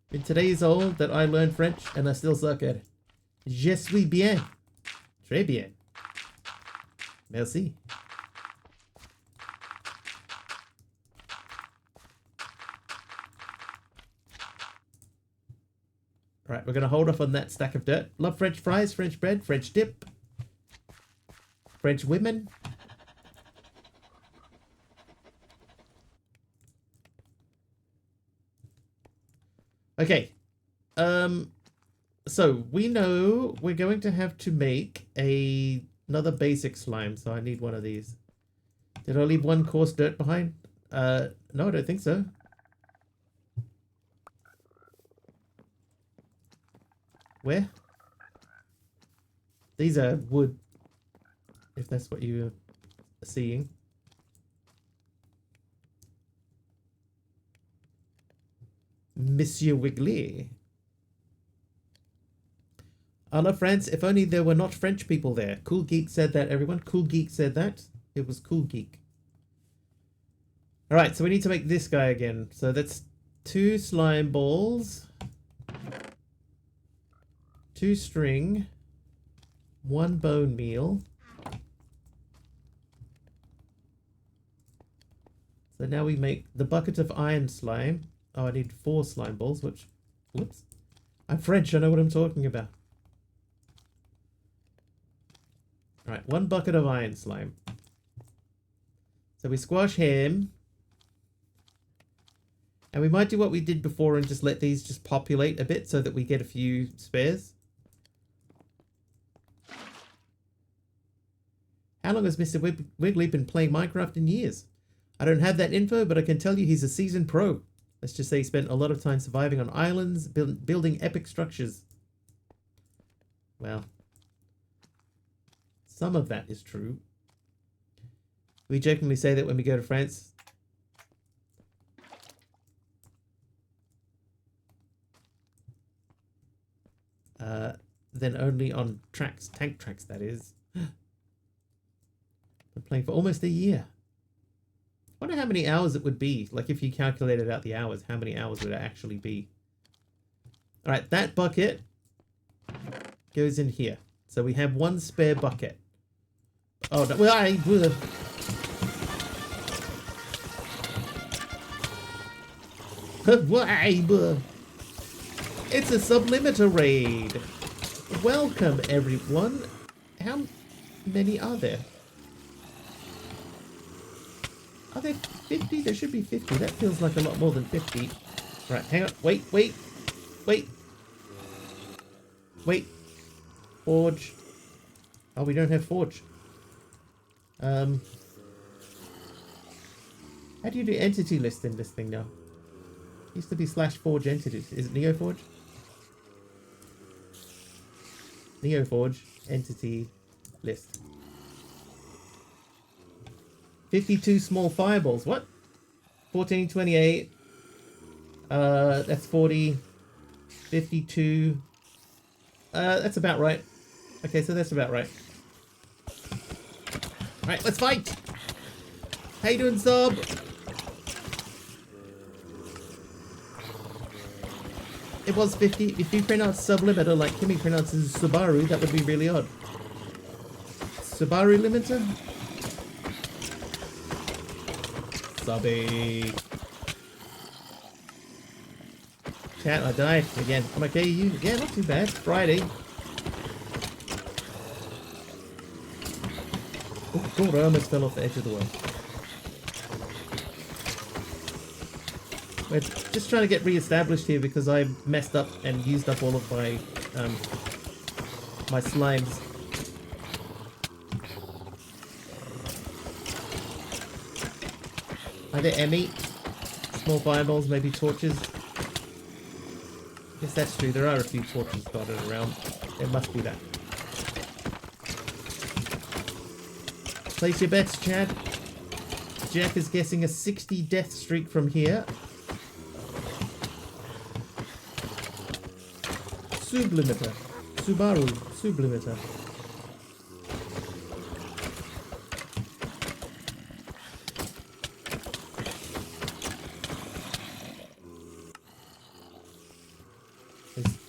Been today's old that I learned French and I still suck at it. Je suis bien. Très bien. Merci. Right, we're going to hold off on that stack of dirt. Love French fries, French bread, French dip, French women. Okay. So we know we're going to have to make another basic slime, so I need one of these. Did I leave 1 coarse dirt behind? No, I don't think so. Where? These are wood, if that's what you're seeing. Monsieur Wiggly. I love France. If only there were not French people there. Cool Geek said that, everyone. Cool Geek said that. It was Cool Geek. Alright, so we need to make this guy again. So that's 2 slime balls. 2 string. 1 bone meal. So now we make the bucket of iron slime. Oh, I need 4 slime balls, which... Whoops. I'm French, I know what I'm talking about. Alright, 1 bucket of iron slime. So we squash him. And we might do what we did before and just let these just populate a bit so that we get a few spares. How long has Mr. Wiggly been playing Minecraft in years? I don't have that info, but I can tell you he's a seasoned pro. Let's just say he spent a lot of time surviving on islands, building epic structures. Well, some of that is true. We jokingly say that when we go to France. Then only on tracks, tank tracks, that is. Been playing for almost a year. Wonder how many hours it would be. Like if you calculated out the hours, how many hours would it actually be? Alright, that bucket goes in here. So we have 1 spare bucket. Oh, no, well, it's a sublimiter raid. Welcome, everyone. How many are there? Are there 50? There should be 50. That feels like a lot more than 50. Right, hang on. Wait. Forge. Oh, we don't have forge. How do you do entity list in this thing now? It used to be /forge entities. Is it NeoForge? Neoforge entity list. 52 small fireballs. What? 1428. That's 40. 52. That's about right. Okay, so that's about right. Alright, let's fight! How you doing, Sub? It was 50. If you pronounce sublimiter like Kimmy pronounces Subaru, that would be really odd. Subaru limiter? Subby. Chat, I died again. I'm okay, you? Yeah, not too bad. Friday. Oh, God, I almost fell off the edge of the world. We're just trying to get re-established here because I messed up and used up all of my my slimes. Are there Emmy? Small fireballs, maybe torches? Yes, that's true. There are a few torches dotted around. There must be that. Place your bets, Chad. Jack is guessing a 60 death streak from here. Sublimiter. Subaru. Sublimiter.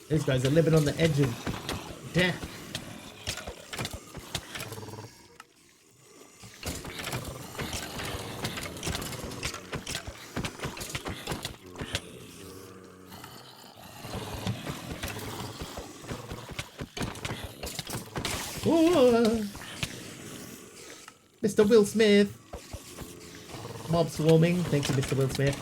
These guys are living on the edge of death. Ooh. Mr. Will Smith. Mob swarming. Thank you, Mr. Will Smith.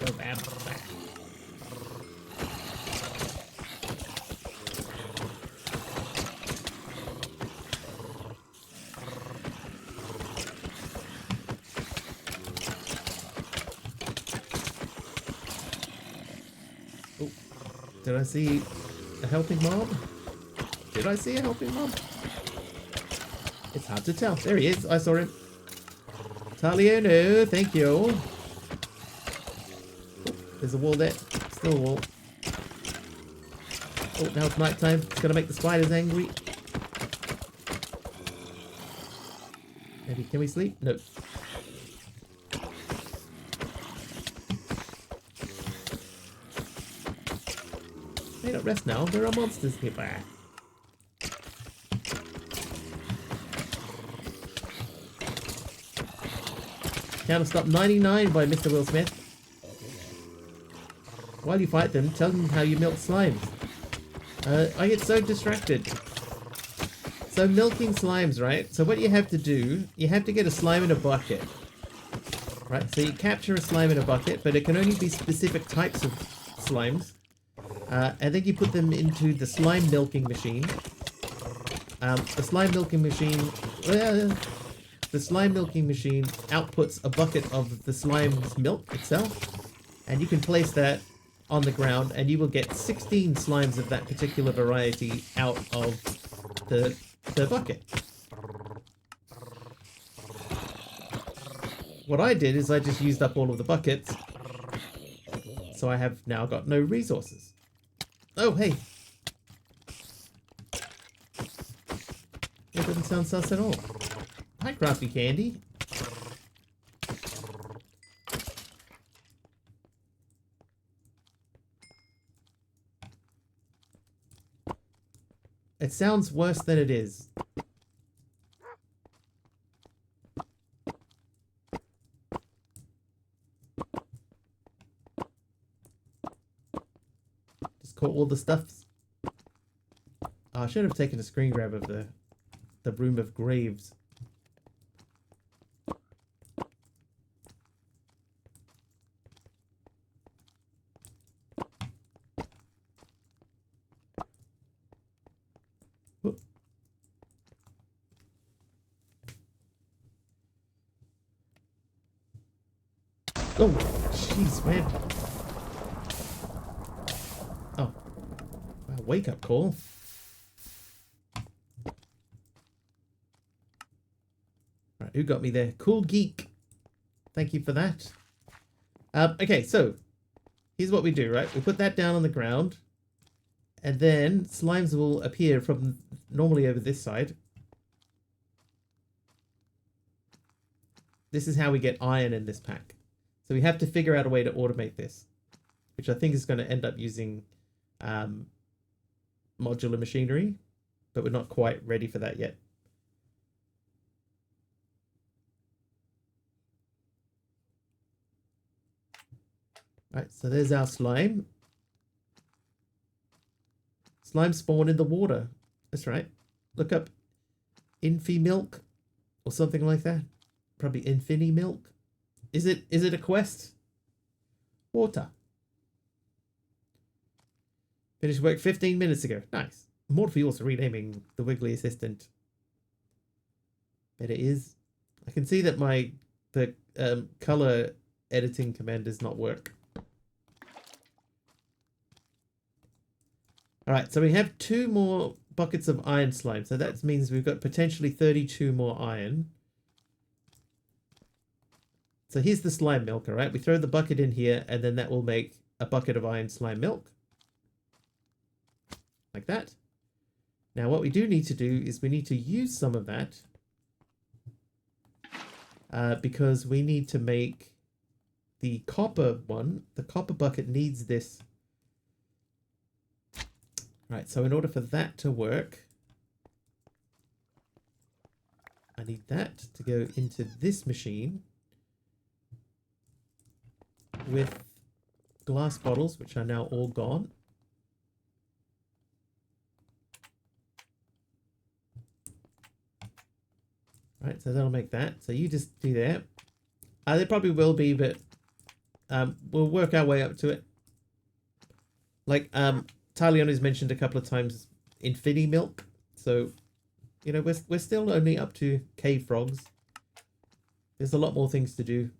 Go bad. Oh, did I see a helping mob? Did I see a helping mob? It's hard to tell. There he is. I saw him. Taliano, thank you. Oh, there's a wall there. Still a wall. Oh, now it's night time. It's gonna make the spiders angry. Maybe can we sleep? No. They don't rest now. There are monsters nearby. Counter stop 99 by Mr. Will Smith. While you fight them, tell them how you milk slimes. I get so distracted. So milking slimes, right? So what you have to do, you have to get a slime in a bucket. Right, so you capture a slime in a bucket, but it can only be specific types of slimes. And then you put them into the slime milking machine. The slime milking machine outputs a bucket of the slime's milk itself, and you can place that on the ground, and you will get 16 slimes of that particular variety out of the bucket. What I did is I just used up all of the buckets, so I have now got no resources. Oh, hey. That doesn't sound sus at all. Hi, Crafty Candy. It sounds worse than it is. Just caught all the stuffs. Oh, I should have taken a screen grab of the Room of Graves. Oh, jeez, man. Oh. Wow, wake up call. Right, who got me there? Cool Geek. Thank you for that. Okay, so here's what we do, right? We put that down on the ground, and then slimes will appear from normally over this side. This is how we get iron in this pack. So we have to figure out a way to automate this, which I think is going to end up using modular machinery, but we're not quite ready for that yet. Right, so there's our slime. Slime spawn in the water. That's right. Look up Infi Milk or something like that. Probably Infini Milk. Is it a quest? Water. Finished work 15 minutes ago. Nice. Morpheus renaming the Wiggly Assistant. Bet it is. I can see that the color editing command does not work. Alright, so we have 2 more buckets of iron slime. So that means we've got potentially 32 more iron. So here's the slime milk, alright? We throw the bucket in here, and then that will make a bucket of iron slime milk. Like that. Now what we do need to do is we need to use some of that. Because we need to make the copper one. The copper bucket needs this. Right, so in order for that to work, I need that to go into this machine with glass bottles, which are now all gone. Right, so that'll make that. So you just do that. There probably will be, but we'll work our way up to it. Like, Talion has mentioned a couple of times Infinity Milk. So, you know, we're still only up to cave frogs. There's a lot more things to do.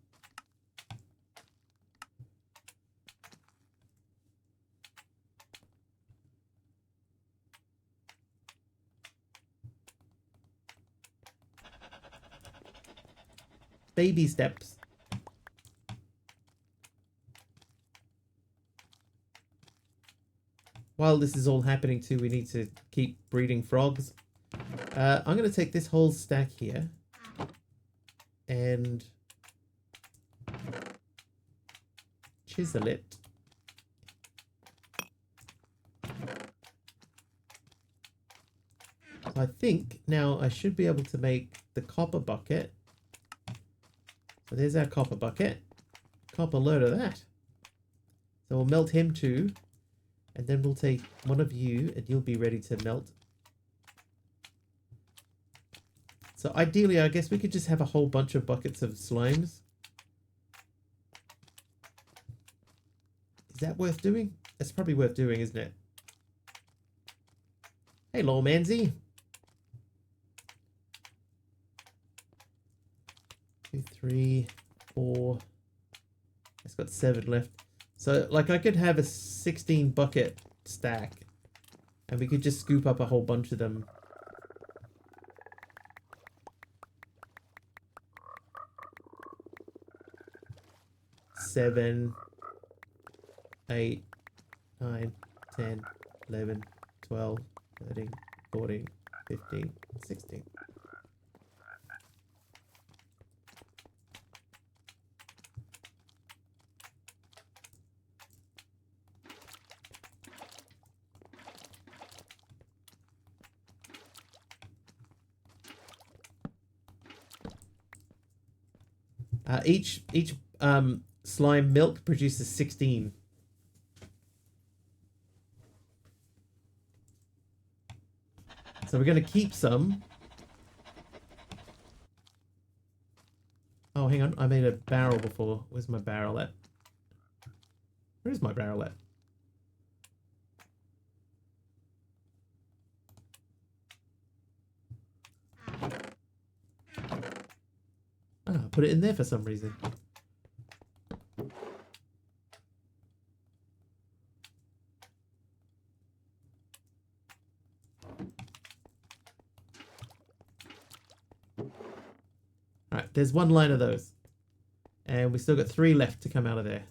Baby steps. While this is all happening too, we need to keep breeding frogs. I'm going to take this whole stack here and chisel it. So I think now I should be able to make the copper bucket. So there's our copper bucket. Copper load of that. So we'll melt him too. And then we'll take one of you and you'll be ready to melt. So ideally, I guess we could just have a whole bunch of buckets of slimes. Is that worth doing? That's probably worth doing, isn't it? Hey, Lawmanzy. 2, 3, 4. It's got 7 left. So, like, I could have a 16 bucket stack, and we could just scoop up a whole bunch of them. Seven, 8, 9, 10, 11, 12, 13, 14, 15, 16. Each slime milk produces 16. So we're going to keep some. Oh, hang on. I made a barrel before. Where's my barrel at? Where's my barrel at? Oh, I put it in there for some reason. there's one line of those. And we still got 3 left to come out of there.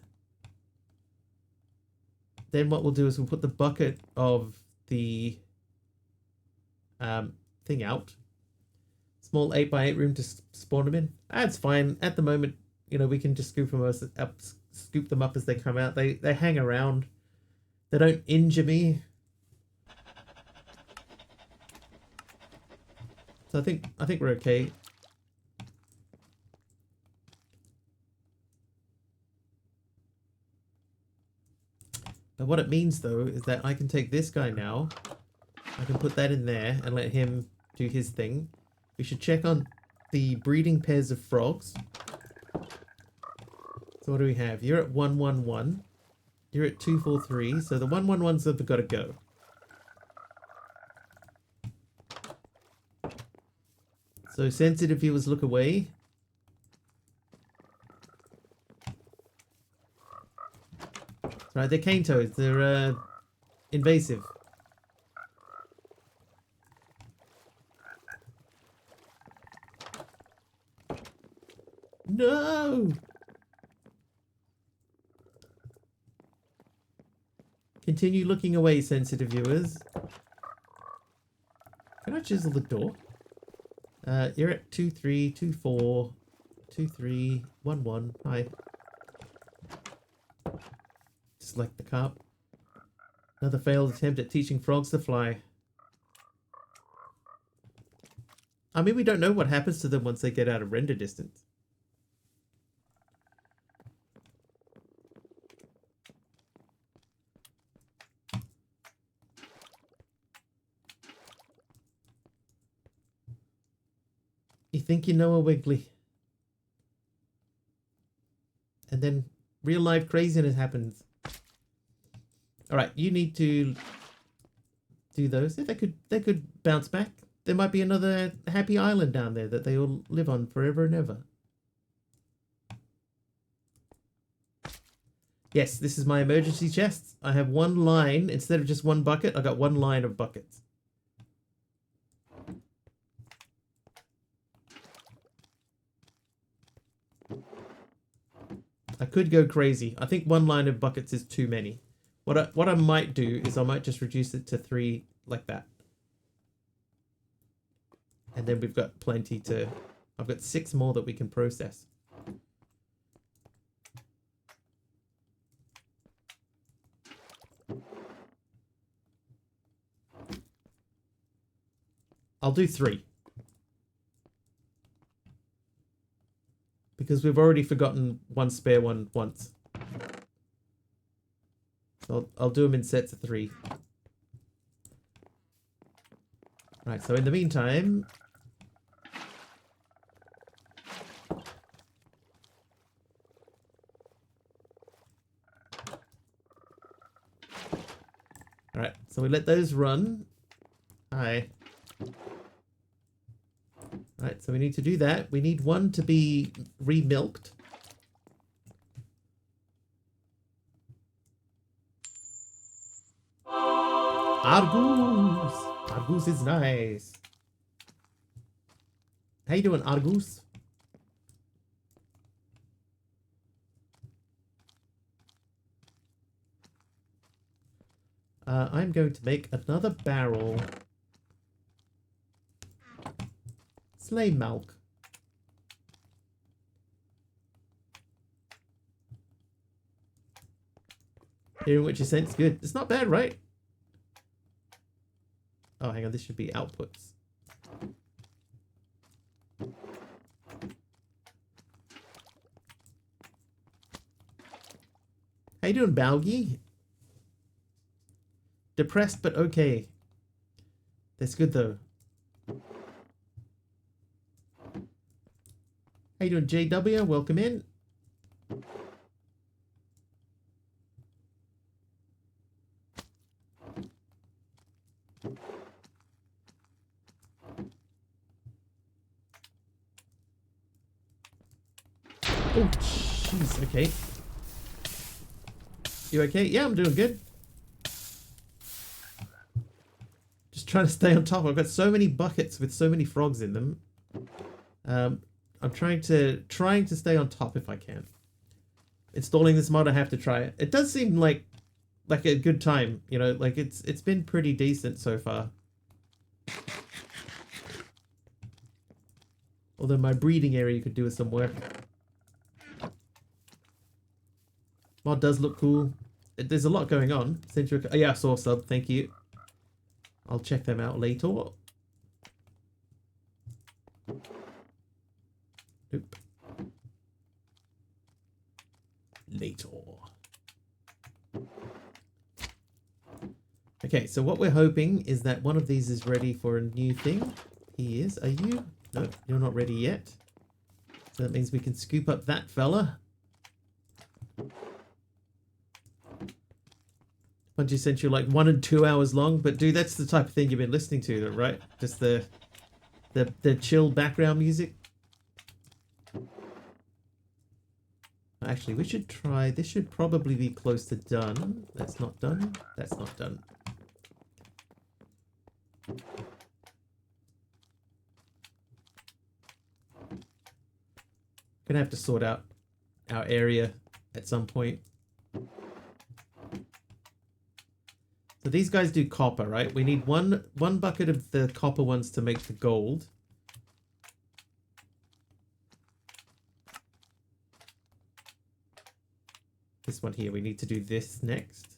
Then what we'll do is we'll put the bucket of the thing out. Small 8x8 room to spawn them in. That's fine. At the moment, you know, we can just scoop them up as they come out. They hang around. They don't injure me. So I think we're okay. But what it means though is that I can take this guy now. I can put that in there and let him do his thing. We should check on the breeding pairs of frogs. So what do we have? You're at 111. You're at 243. So the 111s have got to go. So sensitive viewers, look away. Right, they're cane toads. They're invasive. No! Continue looking away, sensitive viewers. Can I chisel the door? You're at 2324 2311. Hi. Just like the carp. Another failed attempt at teaching frogs to fly. I mean, we don't know what happens to them once they get out of render distance. You think you know a Wiggly. And then real life craziness happens. Alright, you need to do those. Yeah, they could bounce back. There might be another happy island down there that they all live on forever and ever. Yes, this is my emergency chest. I have one line. Instead of just one bucket, I got one line of buckets. I could go crazy. I think one line of buckets is too many. What I might do is I might just reduce it to 3 like that. And then we've got plenty to... I've got 6 more that we can process. I'll do 3. Because we've already forgotten one spare one once. So I'll do them in sets of 3. Right, so in the meantime... Alright, so we let those run. Hi. Right, so we need to do that. We need one to be remilked. Argus! Argus is nice. How you doing, Argus? I'm going to make another barrel. Slay milk. Hearing what you sense, good. It's not bad, right? Oh, hang on, this should be outputs. How you doing, Balgi? Depressed, but okay. That's good, though. How you doing, JW? Welcome in. Oh, jeez. Okay. You okay? Yeah, I'm doing good. Just trying to stay on top. I've got so many buckets with so many frogs in them. I'm trying to stay on top if I can. Installing this mod, I have to try it. It does seem like a good time, you know, like it's been pretty decent so far. Although my breeding area could do with some work. Mod does look cool. There's a lot going on. Century, oh, yeah, I saw sub. Thank you. I'll check them out later. Nope. Later. Okay, so what we're hoping is that one of these is ready for a new thing. He is. Are you? No, you're not ready yet. So that means we can scoop up that fella. Bungie sent you like 1 and 2 hours long, but dude, that's the type of thing you've been listening to, right? Just the chill background music. Actually, we should try. This should probably be close to done. That's not done. That's not done. Gonna have to sort out our area at some point. So these guys do copper, right? We need one bucket of the copper ones to make the gold. This one here, we need to do this next.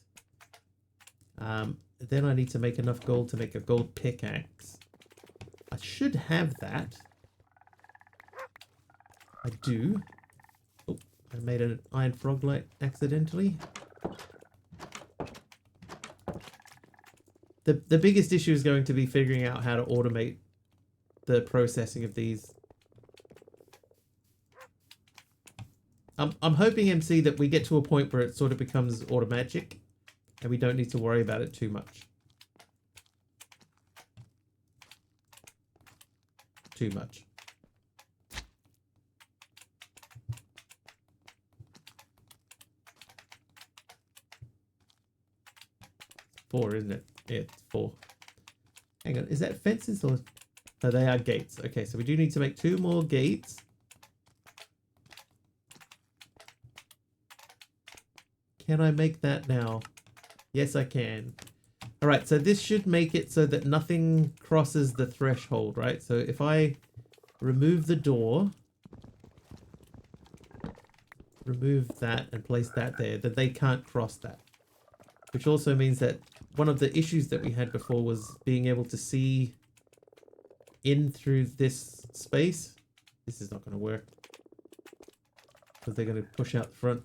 Then I need to make enough gold to make a gold pickaxe. I should have that. I do. Oh, I made an iron frog light accidentally. The biggest issue is going to be figuring out how to automate the processing of these. I'm hoping, MC, that we get to a point where it sort of becomes automatic and we don't need to worry about it too much. Too much. Four, isn't it? Yeah, it's 4. Hang on, is that fences or... No, they are gates. Okay, so we do need to make 2 more gates. Can I make that now? Yes, I can. Alright, so this should make it so that nothing crosses the threshold, right? So if I remove the door, remove that and place that there, then they can't cross that. Which also means that one of the issues that we had before was being able to see in through this space. This is not going to work because they're going to push out the front.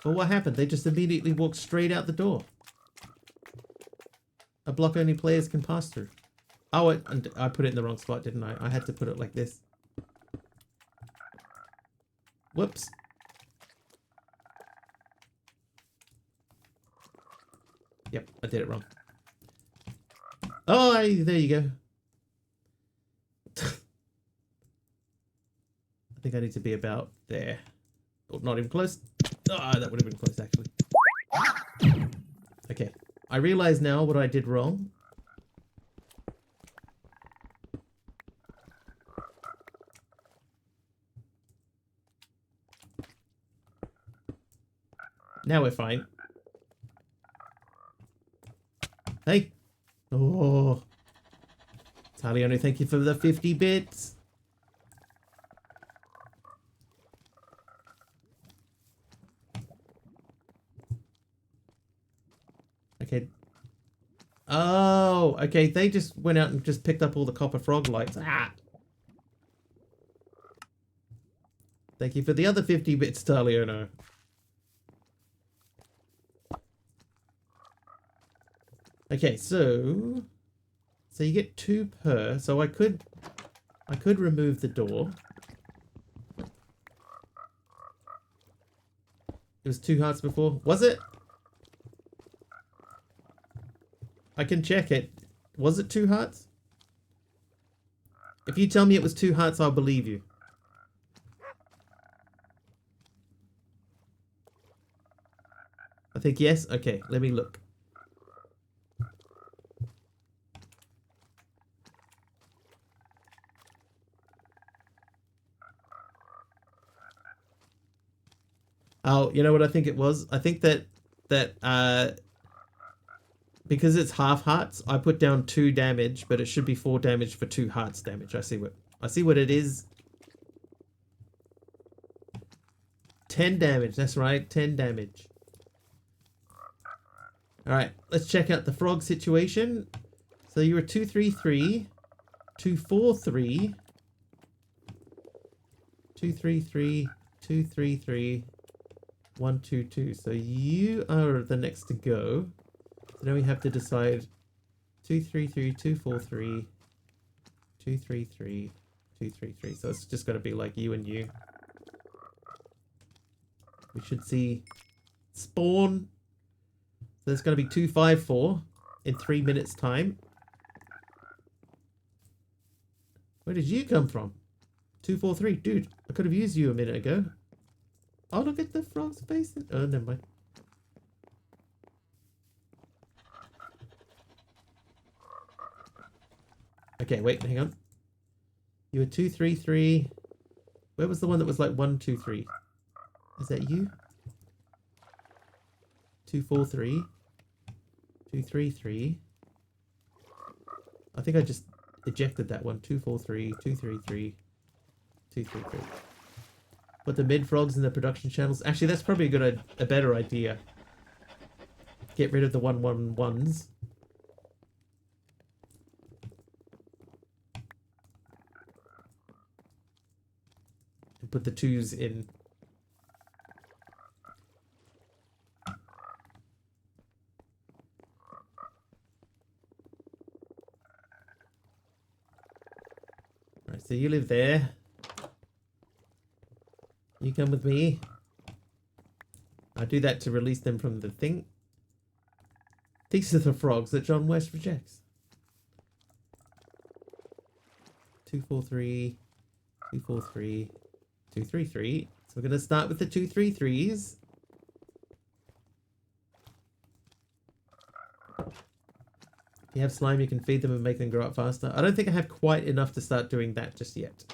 Well, what happened? They just immediately walked straight out the door. A block only players can pass through. Oh, I put it in the wrong spot, didn't I? I had to put it like this. Whoops. Yep, I did it wrong. Oh, there you go. I think I need to be about there. Oh, not even close. Ah, that would have been close, actually. Okay. I realize now what I did wrong. Now we're fine. Hey. Oh. Taliano, thank you for the 50 bits. Okay. Oh, okay. They just went out and just picked up all the copper frog lights. Ah. Thank you for the other 50 bits, Taliano. Okay, so you get 2 per. So I could remove the door. It was 2 hearts before. Was it? I can check it. Was it 2 hearts? If you tell me it was 2 hearts, I'll believe you. I think yes. Okay, let me look. Oh, you know what I think it was? I think that because it's half hearts, I put down 2 damage, but it should be 4 damage for 2 hearts damage. I see what it is. 10 damage. That's right, 10 damage. All right, let's check out the frog situation. So you were 233, 243, 233, 233, 122. So you are the next to go. So now we have to decide 233, 243, 233, 233. So it's just got to be like you and you. We should see spawn. So there's going to be 254 in 3 minutes time. Where did you come from? 243. Dude, I could have used you a minute ago. Oh, look at the frog's face. Oh, never mind. Okay, wait, hang on. You were 233. Where was the one that was like 123? Is that you? 243. 233. I think I just ejected that one. 243, 233, 233. Put the mid frogs in the production channels. Actually, that's probably a better idea. Get rid of the 111s. And put the 2s in. Alright, so you live there. You come with me. I do that to release them from the thing. These are the frogs that John West rejects. 243, 243, 233. So we're going to start with the 233s. If you have slime, you can feed them and make them grow up faster. I don't think I have quite enough to start doing that just yet.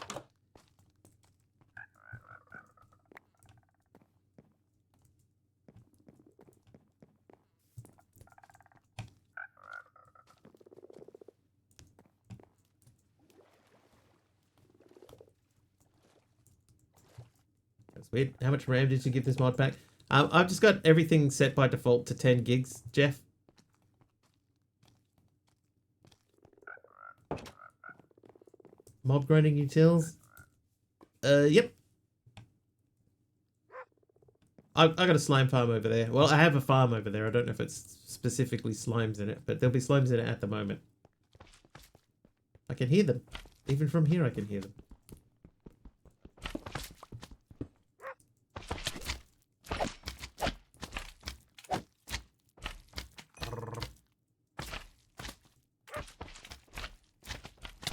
That's weird. How much RAM did you give this mod pack? I've just got everything set by default to 10 gigs, Jeff. Mob grinding utils? Yep. I got a slime farm over there. Well, I have a farm over there. I don't know if it's specifically slimes in it, but there'll be slimes in it at the moment. I can hear them. Even from here I can hear them.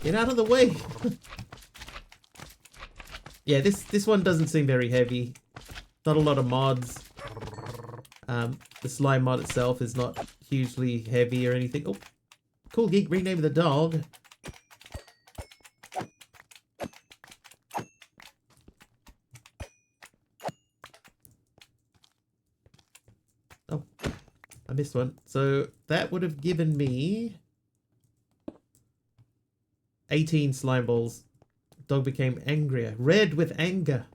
Get out of the way! Yeah, this one doesn't seem very heavy. Not a lot of mods. The slime mod itself is not hugely heavy or anything. Oh, cool geek, rename the dog. Oh, I missed one. So that would have given me 18 slime balls. Dog became angrier, red with anger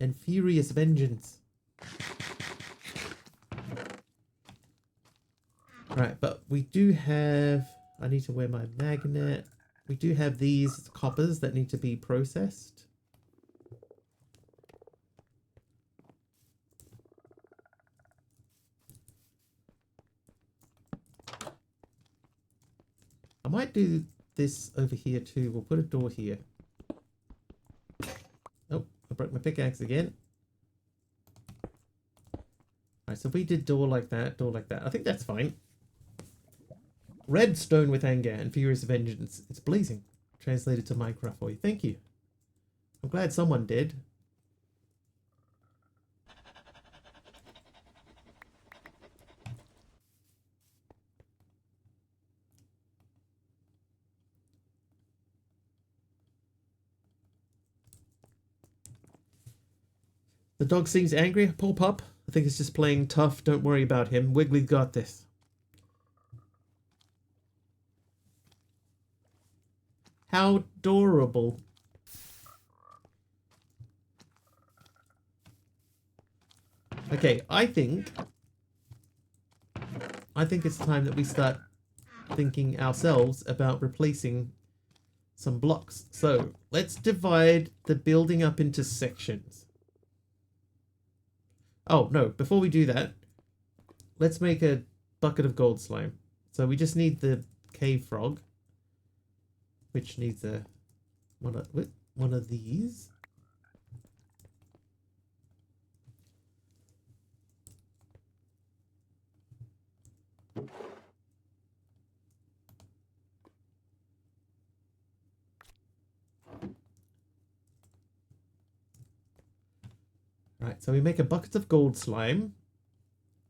and furious vengeance. Right, but we do have... I need to wear my magnet. We do have these coppers that need to be processed. I might do this over here too. We'll put a door here. Oh, I broke my pickaxe again. Alright, so if we did door like that, I think that's fine. Redstone with anger and furious vengeance. It's blazing. Translated to Minecraft for you. Thank you. I'm glad someone did. The dog seems angry. Poor pup. I think it's just playing tough. Don't worry about him. Wiggly's got this. How adorable. Okay, I think it's time that we start thinking ourselves about replacing some blocks. So let's divide the building up into sections. Oh, no, before we do that, let's make a bucket of gold slime. So we just need the cave frog, which needs a one of these. Right, so we make a bucket of gold slime.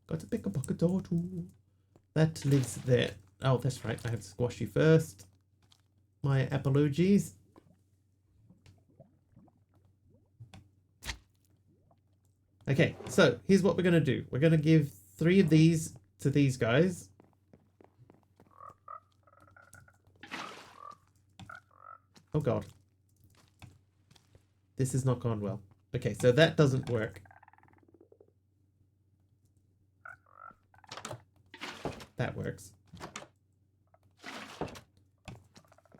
Got to pick a bucket or two. That lives there. Oh, that's right. I have to squash you first. My apologies. Okay, so here's what we're going to do. We're going to give 3 of these to these guys. Oh, God. This has not gone well. Okay, so that doesn't work. That works.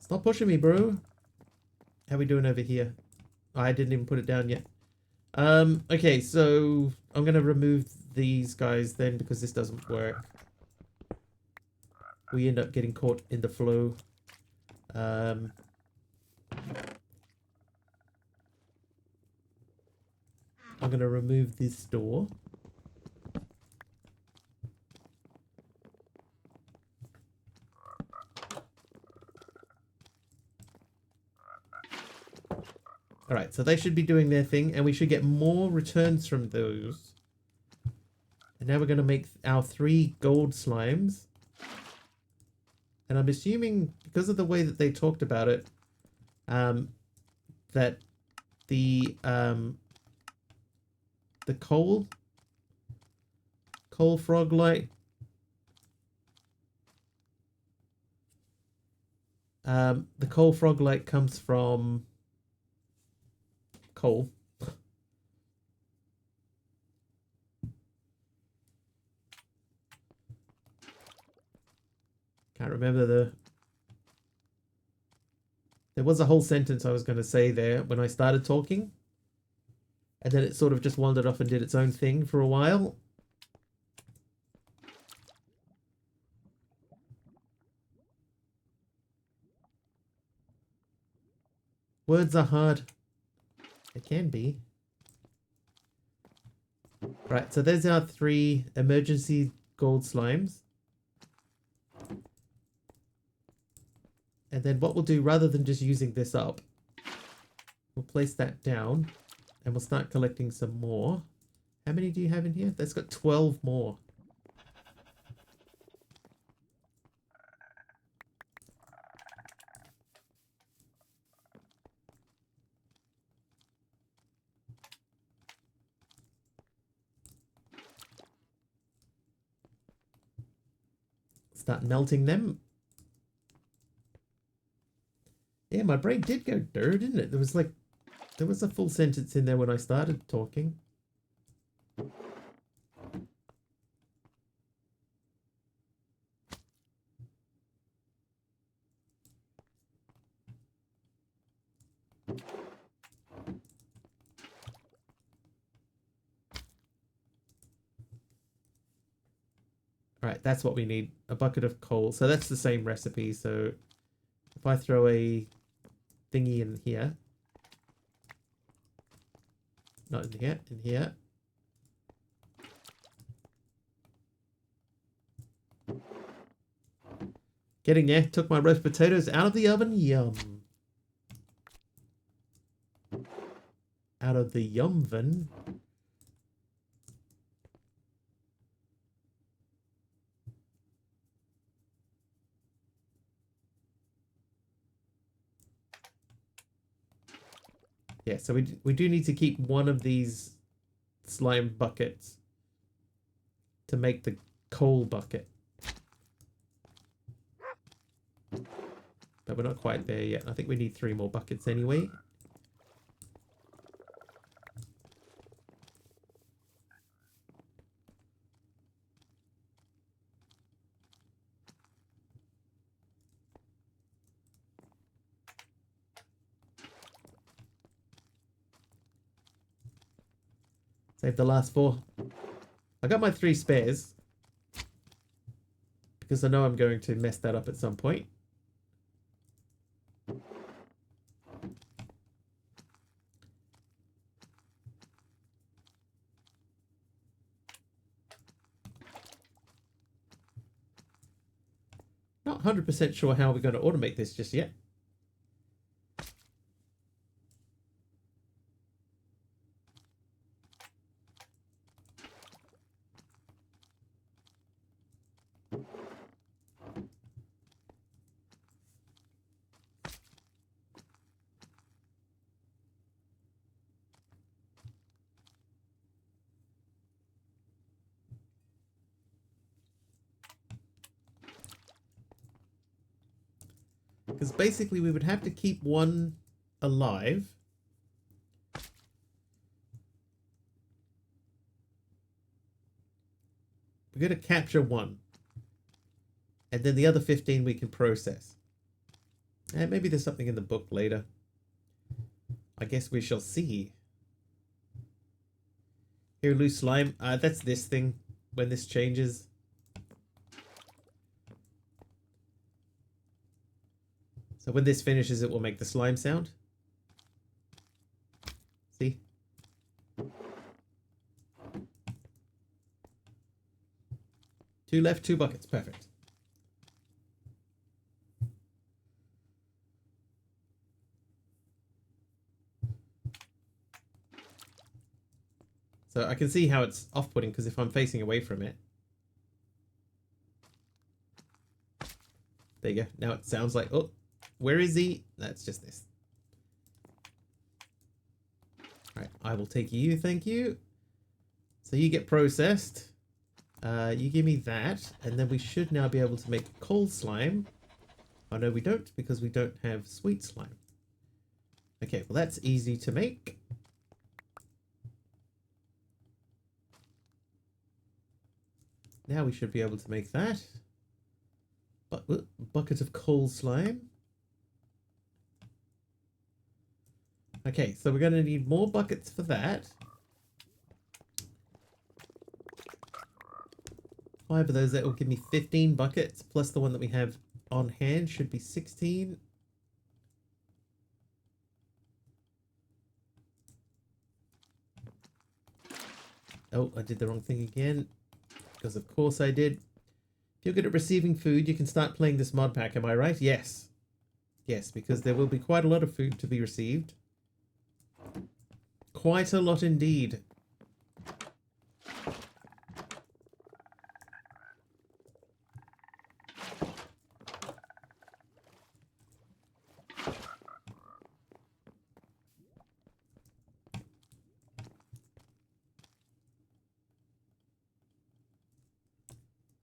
Stop pushing me, bro. How we doing over here? Oh, I didn't even put it down yet. Okay, so I'm going to remove these guys then because this doesn't work. We end up getting caught in the flow. I'm going to remove this door. Alright, so they should be doing their thing, and we should get more returns from those. And now we're going to make our 3 gold slimes. And I'm assuming, because of the way that they talked about it, that the coal frog light the coal frog light comes from coal. Can't remember there was a whole sentence I was going to say there when I started talking. And then it sort of just wandered off and did its own thing for a while. Words are hard. It can be. Right, so there's our 3 emergency gold slimes. And then what we'll do, rather than just using this up, we'll place that down. And we'll start collecting some more. How many do you have in here? That's got 12 more. Start melting them. Yeah, my brain did go dirt, didn't it? There was a full sentence in there when I started talking. Alright, that's what we need. A bucket of coal. So that's the same recipe. So if I throw a thingy in here. Not in here, in here. Getting there. Took my roast potatoes out of the oven. Yum. Out of the oven. Yeah, so we do need to keep one of these slime buckets to make the coal bucket. But we're not quite there yet. I think we need 3 more buckets anyway. Save the last 4. I got my 3 spares because I know I'm going to mess that up at some point. Not 100% sure how we're going to automate this just yet. Because basically we would have to keep one alive. We're going to capture 1. And then the other 15 we can process. And maybe there's something in the book later. I guess we shall see. Here, loose slime. That's this thing when this changes. So when this finishes, it will make the slime sound. See? Two left, 2 buckets. Perfect. So I can see how it's off-putting because if I'm facing away from it. There you go. Now it sounds like, oh. Where is he? That's just this. Alright, I will take you, thank you. So you get processed. You give me that, and then we should now be able to make coal slime. Oh no, we don't, because we don't have sweet slime. Okay, well that's easy to make. Now we should be able to make that. Bucket of coal slime. Okay, so we're going to need more buckets for that. 5 of those, that will give me 15 buckets, plus the one that we have on hand should be 16. Oh, I did the wrong thing again, because of course I did. If you're good at receiving food, you can start playing this mod pack, am I right? Yes. Yes, because there will be quite a lot of food to be received. Quite a lot indeed.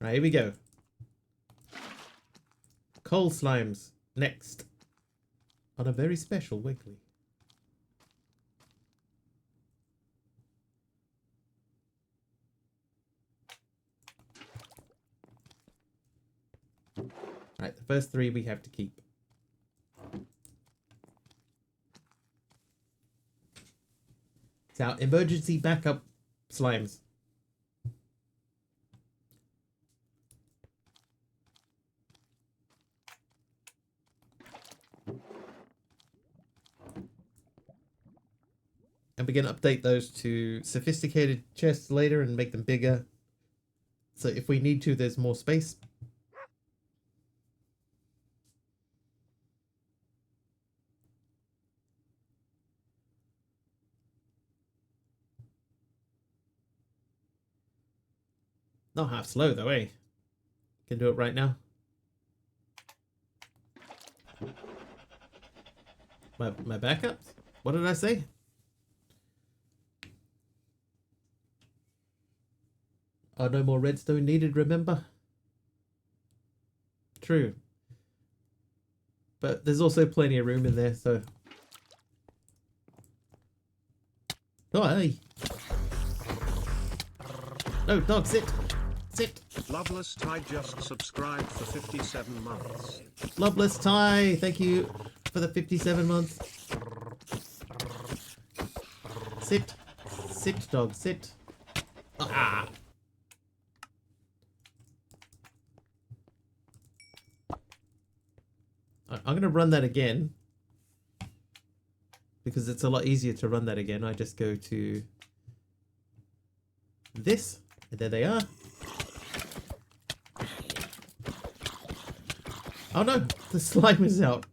Right, here we go. Coal slimes next on a very special weekly. Right, the first 3 we have to keep. It's our emergency backup slimes. And we're going to update those to sophisticated chests later and make them bigger. So if we need to, there's more space. Not half slow though, eh? Can do it right now. My backups? What did I say? Oh, no more redstone needed, remember? True. But there's also plenty of room in there, so... Oh, hey! No, dog, sit! Sit! Loveless Ty just subscribed for 57 months. Loveless Ty, thank you for the 57 months. Sit. Sit, dog, sit. Ah! I'm going to run that again. Because it's a lot easier to run that again. I just go to this. And there they are. Oh no, the slime is out.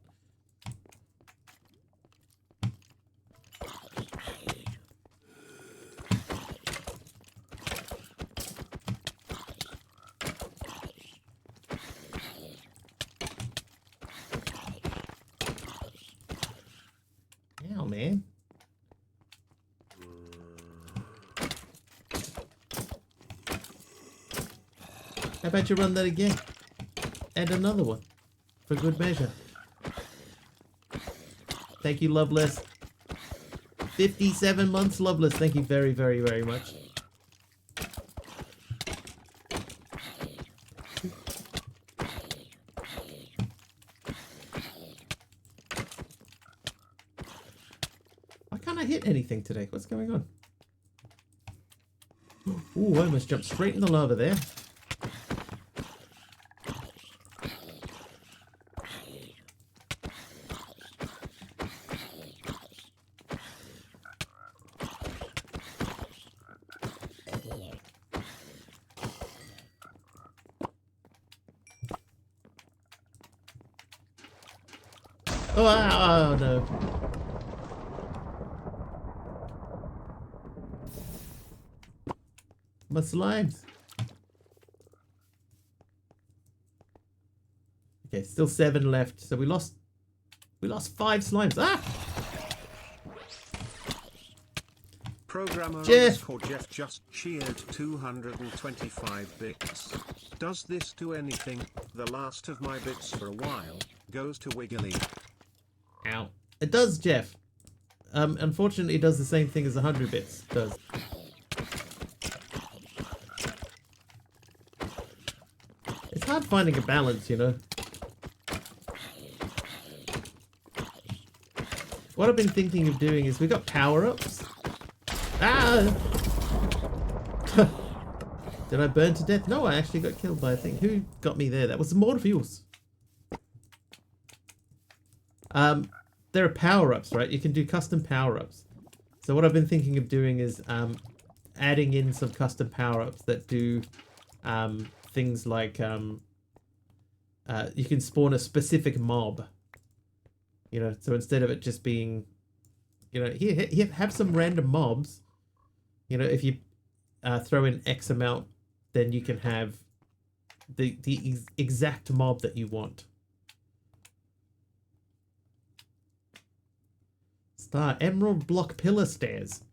Ow, man. How about you run that again? And another one. For good measure. Thank you, Loveless. 57 months, Loveless. Thank you very, very, very much. Why can't I hit anything today? What's going on? Ooh, I almost jumped straight in the lava there. Oh, no. My slimes. Okay, still 7 left. So we lost 5 slimes. Ah! Programmer Jeff. Jeff just cheered 225 bits. Does this do anything? The last of my bits for a while goes to Wiggly. Ow. It does, Jeff. Unfortunately, it does the same thing as 100 bits does. It's hard finding a balance, you know. What I've been thinking of doing is we got power-ups. Ah! Did I burn to death? No, I actually got killed by a thing. Who got me there? That was the Morpheus. There are power-ups, right? You can do custom power-ups. So what I've been thinking of doing is adding in some custom power-ups that do things like you can spawn a specific mob. You know, so instead of it just being, you know, here have some random mobs. You know, if you throw in X amount, then you can have the exact mob that you want. Star Emerald Block Pillar Stairs.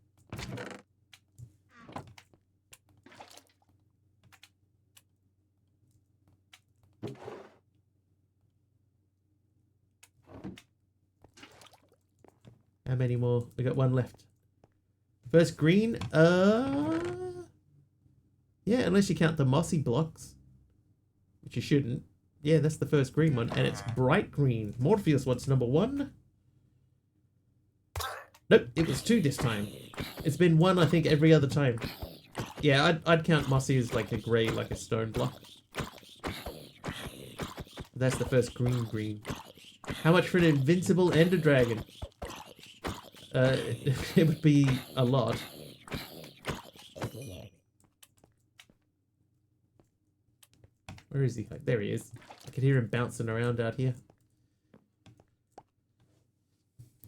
How many more? We got 1 left. First green. Yeah, unless you count the mossy blocks, which you shouldn't. Yeah, that's the first green one, and it's bright green. Morpheus wants number 1. Nope, it was 2 this time. It's been 1, I think, every other time. Yeah, I'd count mossy as like a grey, like a stone block. That's the first green. How much for an invincible ender dragon? It would be a lot. Where is he? There he is. I can hear him bouncing around out here.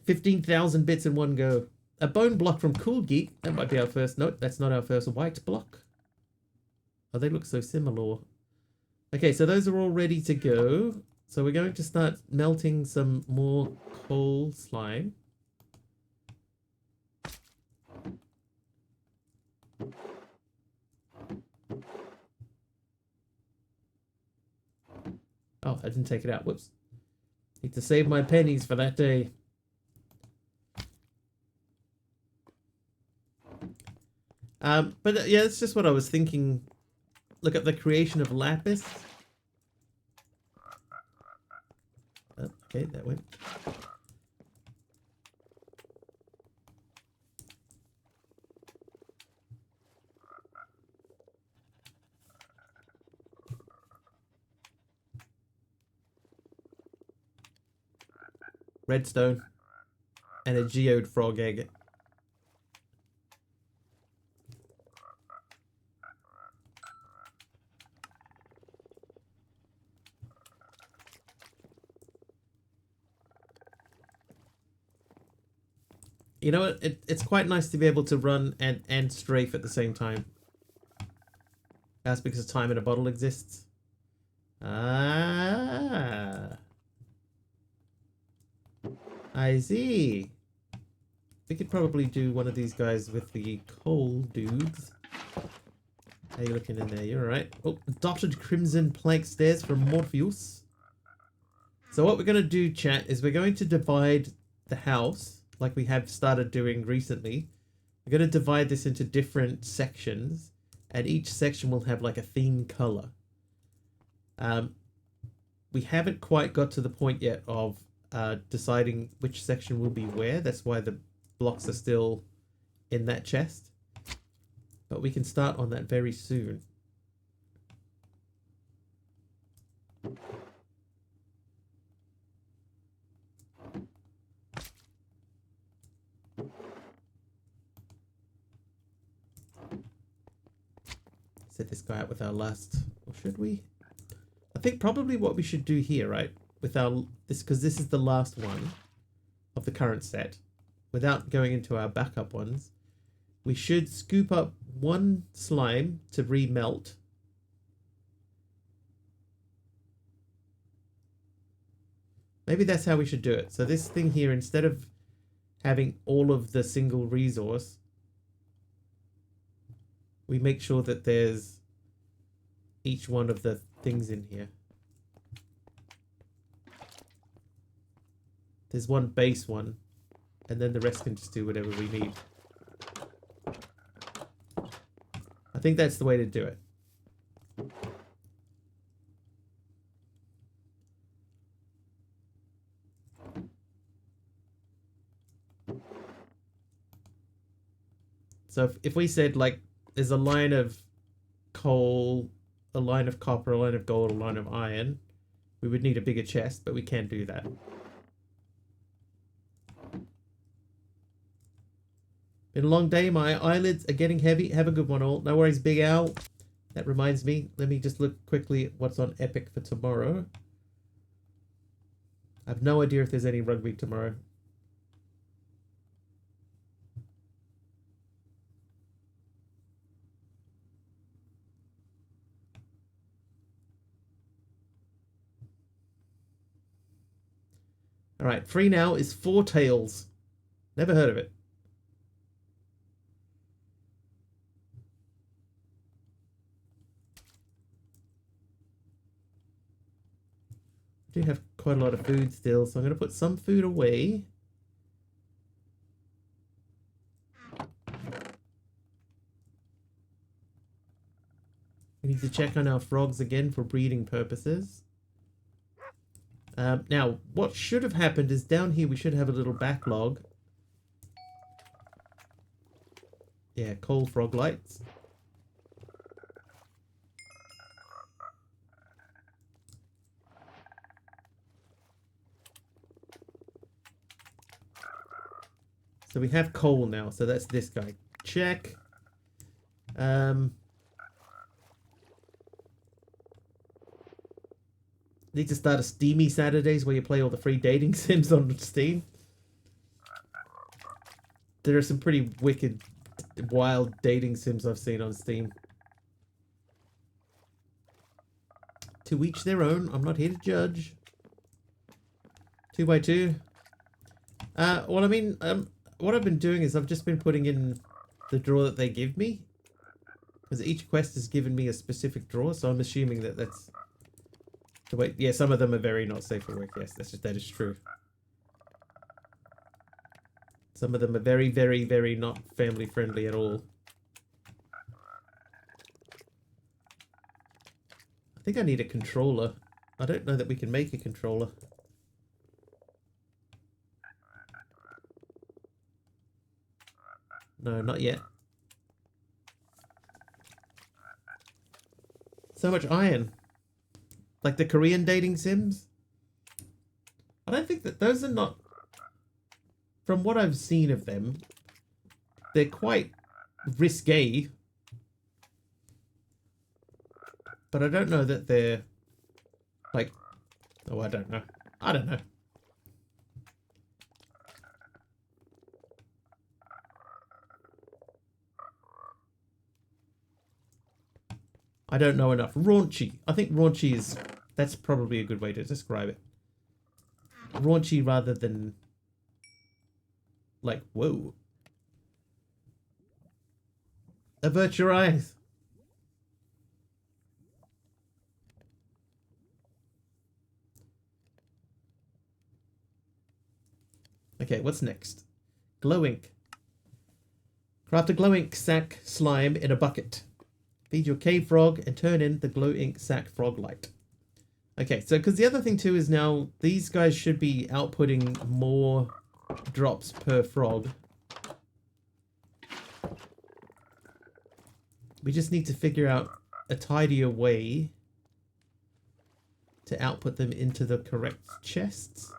15,000 bits in one go. A bone block from Cool Geek. That might be our first. Nope, that's not our first white block. Oh, they look so similar. Okay, so those are all ready to go. So we're going to start melting some more coal slime. Oh, I didn't take it out. Whoops. Need to save my pennies for that day. But yeah, that's just what I was thinking. Look at the creation of lapis. Oh, okay, that went. Redstone and a geode frog egg. You know what? It's quite nice to be able to run and strafe at the same time. That's because time in a bottle exists. Ah. I see. We could probably do one of these guys with the coal dudes. How you looking in there? You're alright. Oh, dotted crimson plank stairs from Morpheus. So what we're going to do, chat, is we're going to divide the house, like we have started doing recently. We're going to divide this into different sections, and each section will have like a theme color. We haven't quite got to the point yet of deciding which section will be where. That's why the blocks are still in that chest. But we can start on that very soon. Set this guy up with our last, or should we? I think probably what we should do here, right? With our this, because this is the last one of the current set, without going into our backup ones, we should scoop up one slime to remelt. Maybe that's how we should do it. So this thing here, instead of having all of the single resource, we make sure that there's each one of the things in here. There's one base one, and then the rest can just do whatever we need. I think that's the way to do it. So if we said, like, there's a line of coal, a line of copper, a line of gold, a line of iron, we would need a bigger chest, but we can't do that. Been a long day, my eyelids are getting heavy. Have a good one all. No worries, Big Al. That reminds me, let me just look quickly at what's on Epic for tomorrow. I have no idea if there's any rugby tomorrow. Alright, free now is Four Tails. Never heard of it. I do have quite a lot of food still, so I'm going to put some food away. We need to check on our frogs again for breeding purposes. Now, what should have happened is down here we should have a little backlog. Yeah, coal frog lights. So we have coal now, so that's this guy. Check. Need to start a Steamy Saturdays where you play all the free dating sims on Steam. There are some pretty wicked, wild dating sims I've seen on Steam. To each their own. I'm not here to judge. 2x2. Well, I mean, what I've been doing is I've just been putting in the drawer that they give me. Because each quest has given me a specific drawer, so I'm assuming that that's Wait, yeah, some of them are very not safe for work. Yes, that is true. Some of them are very, very, very not family friendly at all. I think I need a controller. I don't know that we can make a controller. No, not yet. So much iron. Like the Korean dating sims? I don't think that those are not... From what I've seen of them, they're quite risque. But I don't know that they're... Like... Oh, I don't know. I don't know. I don't know enough. Raunchy. I think raunchy is... That's probably a good way to describe it. Raunchy rather than... Like, whoa. Avert your eyes. Okay, what's next? Glow ink. Craft a glow ink sack slime in a bucket. Feed your cave frog and turn in the glow ink sack frog light. Okay, so because the other thing too is now these guys should be outputting more drops per frog. We just need to figure out a tidier way to output them into the correct chests.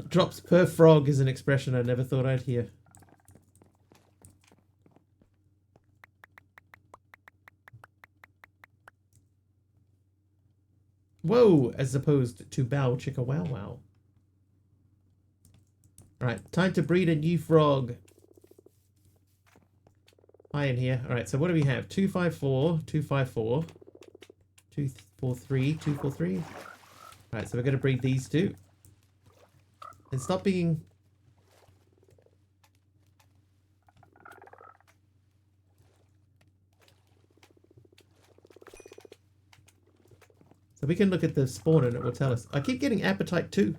Drops per frog is an expression I never thought I'd hear. Whoa, as opposed to bow chicka wow wow. Alright, time to breed a new frog. Hi in here. Alright, so what do we have? 254, 254, 243, 243. Alright, so we're going to breed these two. And stop being... So we can look at the spawn and it will tell us. I keep getting appetite 2.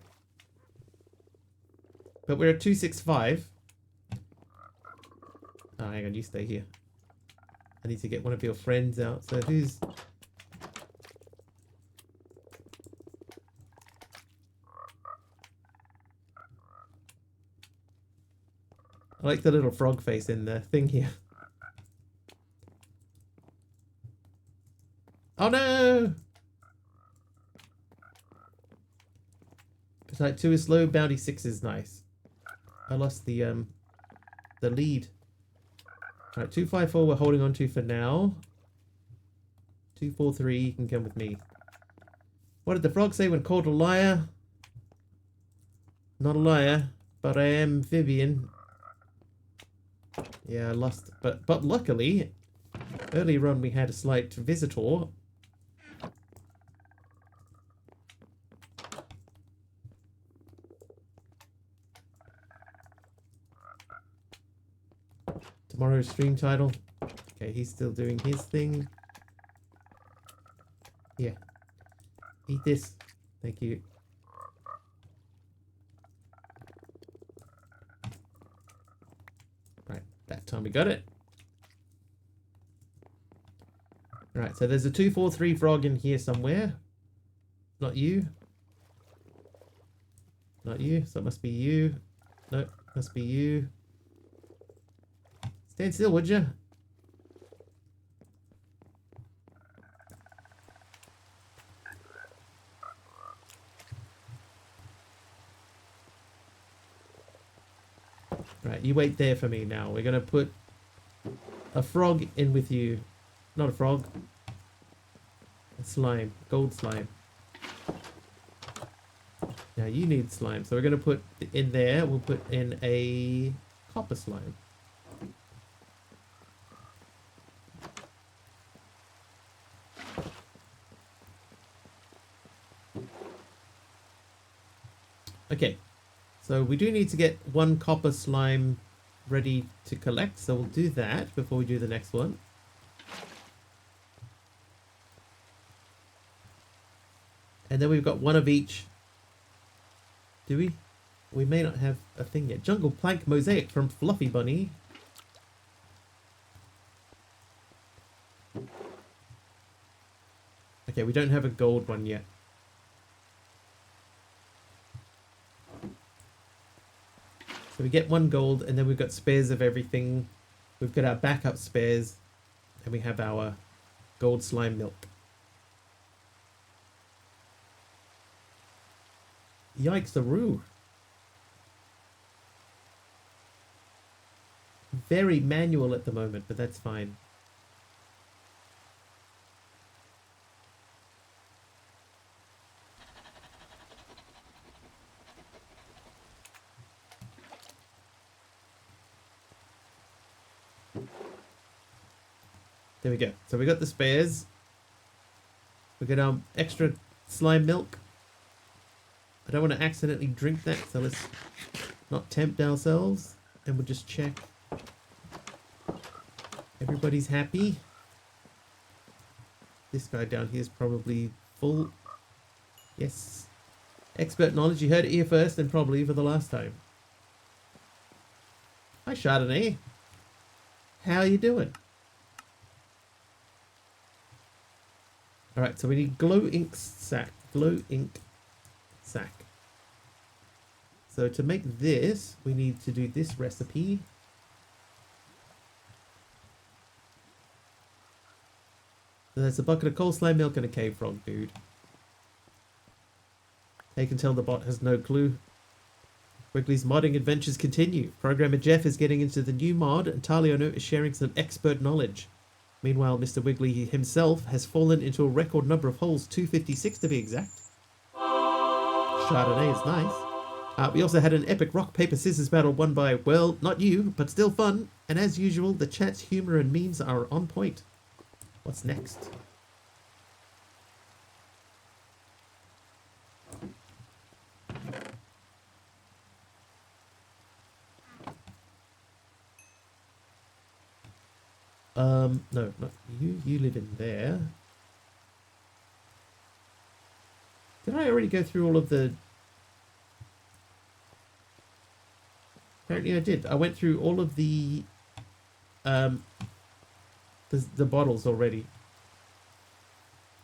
But we're at 265. Oh, hang on, you stay here. I need to get one of your friends out. So who's... I like the little frog face in the thing here. Oh no! Appetite 2 is slow, bounty 6 is nice. I lost the lead. Alright, 254 we're holding on to for now. 243, you can come with me. What did the frog say when called a liar? Not a liar, but I am amphibian. Yeah, I lost. But luckily, earlier on we had a slight visitor. Tomorrow's stream title. Okay, he's still doing his thing. Yeah. Eat this. Thank you. Right, that time we got it. Right, so there's a 243 frog in here somewhere. Not you. Not you, so it must be you. No, must be you. Stand still, would you? Right, you wait there for me now. We're gonna put a frog in with you. Not a frog. A slime. Gold slime. Now you need slime. So we're gonna put in there, we'll put in a copper slime. Okay, so we do need to get one copper slime ready to collect, so we'll do that before we do the next one. And then we've got one of each. Do we? We may not have a thing yet. Jungle Plank Mosaic from Fluffy Bunny. Okay, we don't have a gold one yet. So we get one gold, and then we've got spares of everything. We've got our backup spares, and we have our gold slime milk. Yikes-a-roo. Very manual at the moment, but that's fine. There we go. So we got the spares. We got our extra slime milk. I don't want to accidentally drink that, so let's not tempt ourselves. And we'll just check. Everybody's happy. This guy down here is probably full. Yes. Expert knowledge. You heard it here first and probably for the last time. Hi, Chardonnay. How you doing? Alright, so we need glow ink sack. Glow ink sack. So to make this, we need to do this recipe. So that's a bucket of coal slime milk and a cave frog, dude. You can tell the bot has no clue. Wiggly's modding adventures continue. Programmer Jeff is getting into the new mod, and Taliono is sharing some expert knowledge. Meanwhile, Mr. Wiggly himself has fallen into a record number of holes, 256 to be exact. Chardonnay is nice. We also had an epic rock, paper, scissors battle won by, well, not you, but still fun. And as usual, the chat's humor and memes are on point. What's next? No, not you. You live in there. Did I already go through all of the... Apparently I did. I went through all of the bottles already.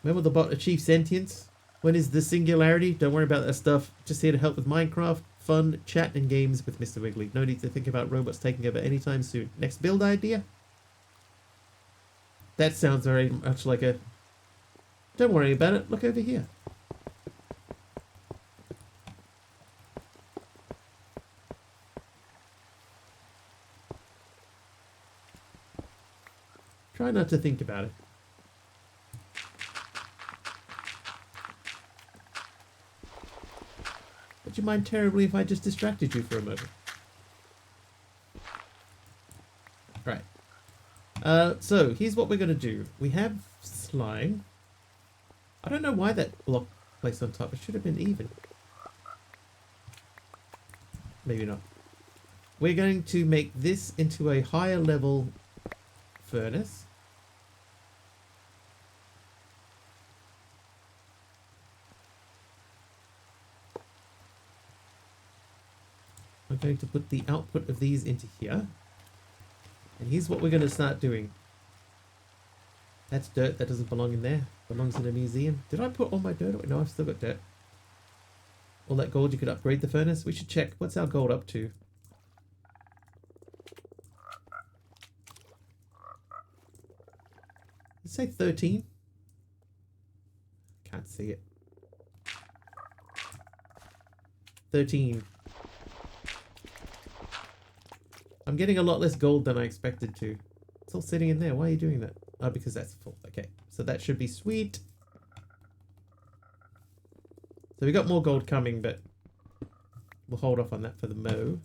Remember the bot achieve sentience? When is the singularity? Don't worry about that stuff. Just here to help with Minecraft, fun, chat, and games with Mr. Wiggly. No need to think about robots taking over anytime soon. Next build idea? That sounds very much like a... Don't worry about it. Look over here. Try not to think about it. Would you mind terribly if I just distracted you for a moment? Right. So, here's what we're going to do. We have slime. I don't know why that block placed on top. It should have been even. Maybe not. We're going to make this into a higher level furnace. I'm going to put the output of these into here. And here's what we're going to start doing. That's dirt. That doesn't belong in there. Belongs in a museum. Did I put all my dirt away? No, I've still got dirt. All that gold, you could upgrade the furnace. We should check. What's our gold up to? Let's say 13. Can't see it. 13. I'm getting a lot less gold than I expected to. It's all sitting in there. Why are you doing that? Oh, because that's full. Okay, so that should be sweet. So we got more gold coming, but we'll hold off on that for the mo.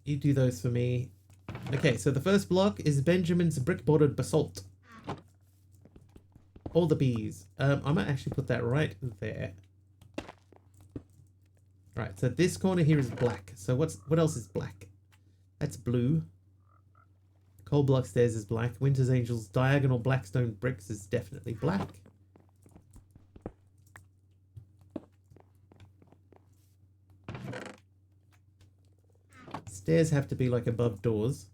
You do those for me. Okay, so the first block is Benjamin's brick-bordered basalt. All the bees. I might actually put that right there. Right, so this corner here is black. So what else is black? That's blue. Coal block stairs is black. Winter's Angels diagonal blackstone bricks is definitely black. Stairs have to be like above doors.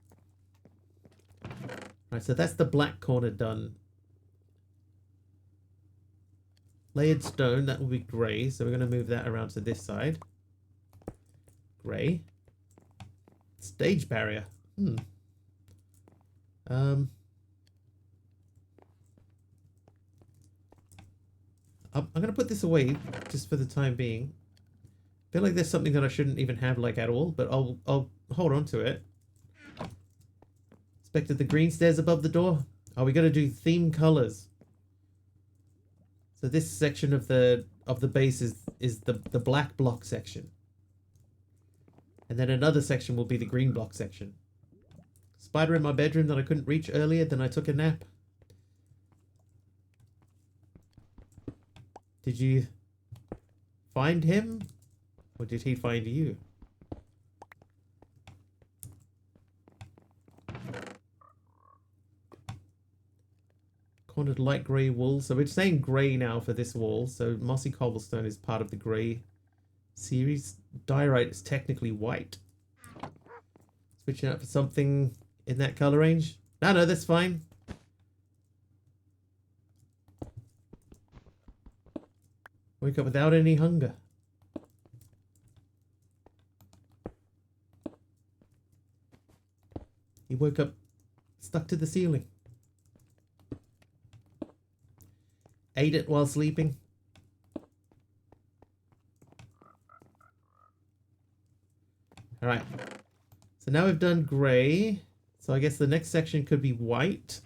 Right, so that's the black corner done. Layered stone, that will be grey. So we're going to move that around to this side. Grey. Stage barrier. I'm going to put this away just for the time being. I feel like there's something that I shouldn't even have like at all, but I'll hold on to it. Expected the green stairs above the door. Oh, we got to do theme colors. So this section of the base is the black block section. And then another section will be the green block section. Spider in my bedroom that I couldn't reach earlier, then I took a nap. Did you find him? Or did he find you? Cornered light grey wool. So we're saying grey now for this wall. So mossy cobblestone is part of the grey series. Diorite is technically white. Switching out for something in that color range. No, that's fine. Wake up without any hunger. He woke up stuck to the ceiling. Ate it while sleeping. Alright. So now we've done grey. So I guess the next section could be white.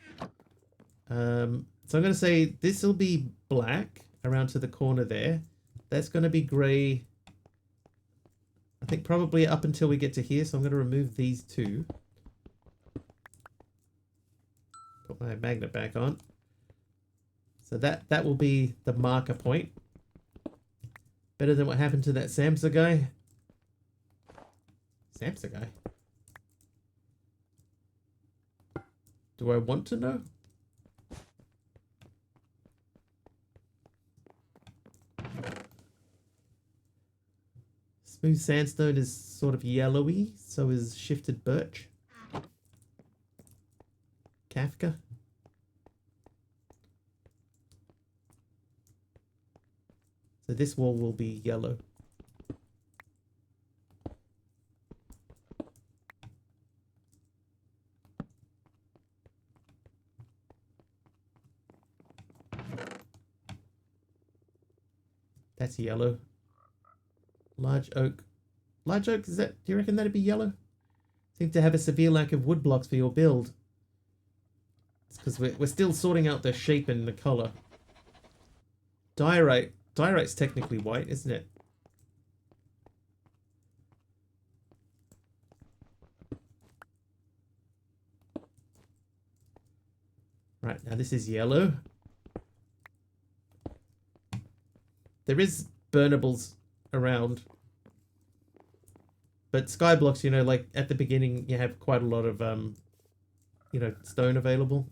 So I'm going to say this will be black around to the corner there. That's going to be grey. I think probably up until we get to here. So I'm going to remove these two. Put my magnet back on. So that will be the marker point. Better than what happened to that Samsa guy. Samsa guy? Do I want to know? Smooth sandstone is sort of yellowy, so is shifted birch. Kafka. So this wall will be yellow. That's yellow. Large oak. Large oak, is that, do you reckon that'd be yellow? Seem to have a severe lack of wood blocks for your build. It's because we're still sorting out the shape and the color. Diorite. Diorite's technically white, isn't it? Right, now this is yellow. There is burnables around. But Skyblocks, you know, like at the beginning you have quite a lot of, you know, stone available.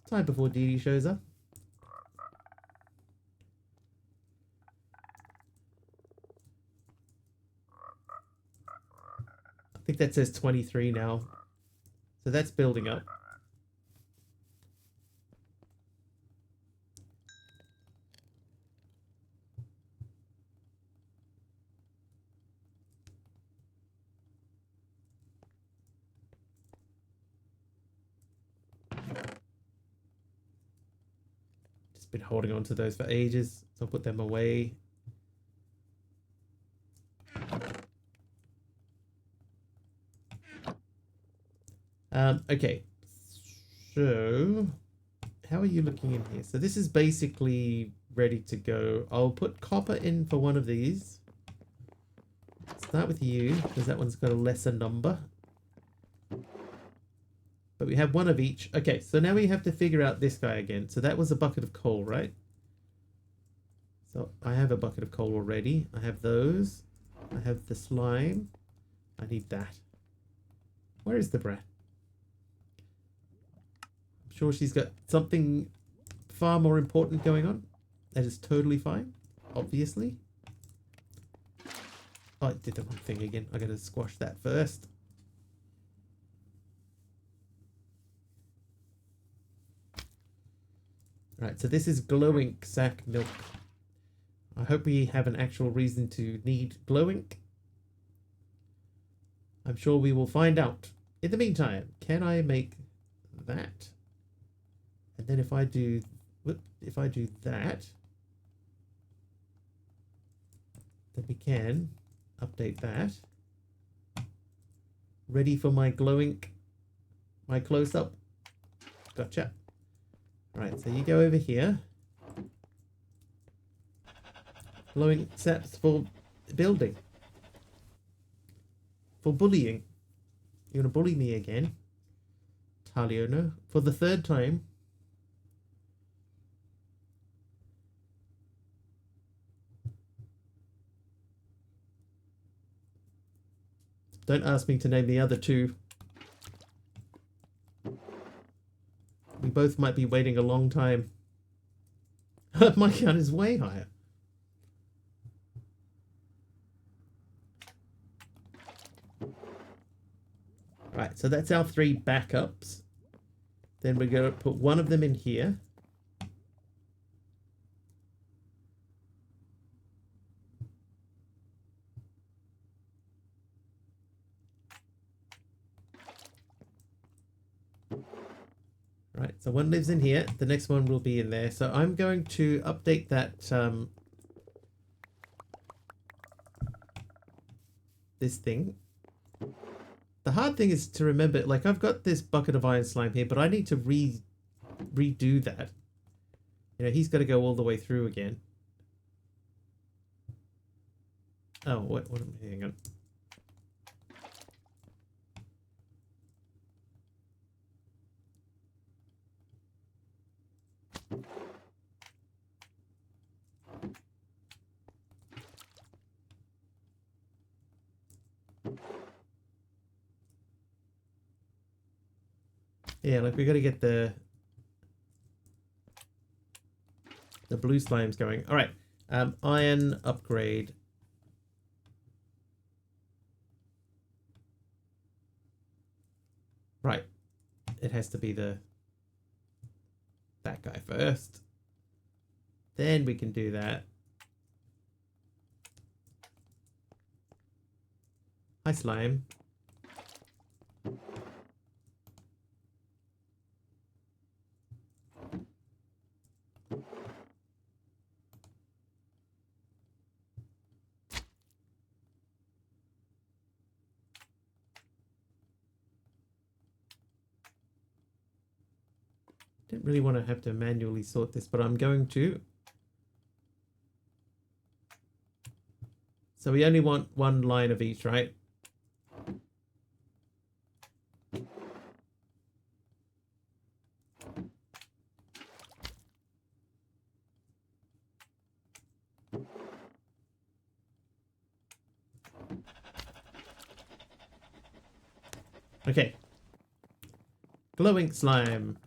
Time before Dee Dee shows up. I think that says 23 now. So that's building up. Just been holding on to those for ages, so I'll put them away. Okay, so how are you looking in here? So this is basically ready to go. I'll put copper in for one of these. start with you, because that one's got a lesser number. But we have one of each. Okay, so now we have to figure out this guy again. So that was a bucket of coal, right? So I have a bucket of coal already. I have those. I have the slime. I need that. Where is the brat? I'm sure she's got something far more important going on. That is totally fine, obviously. Oh, I did the wrong thing again. I gotta squash that first. Right, so this is glowing sack milk. I hope we have an actual reason to need glowing. I'm sure we will find out. In the meantime, can I make that? And then if I do that, then we can update that. Ready for my glowing, my close-up. Gotcha. Right, so you go over here. Glowing saps for building. For bullying. You're gonna bully me again, Taliono, for the third time. Don't ask me to name the other two. We both might be waiting a long time. My count is way higher. Right, so that's our 3 backups. Then we're going to put one of them in here. Right, so one lives in here. The next one will be in there. So I'm going to update that this thing. The hard thing is to remember, like, I've got this bucket of iron slime here, but I need to redo that. You know, he's got to go all the way through again. Oh, what hang on. Yeah, like we got to get the blue slimes going. All right, iron upgrade. Right, it has to be that guy first. Then we can do that. Hi, slime. Don't really want to have to manually sort this, but I'm going to. So we only want one line of each, right? Okay. Glowing slime.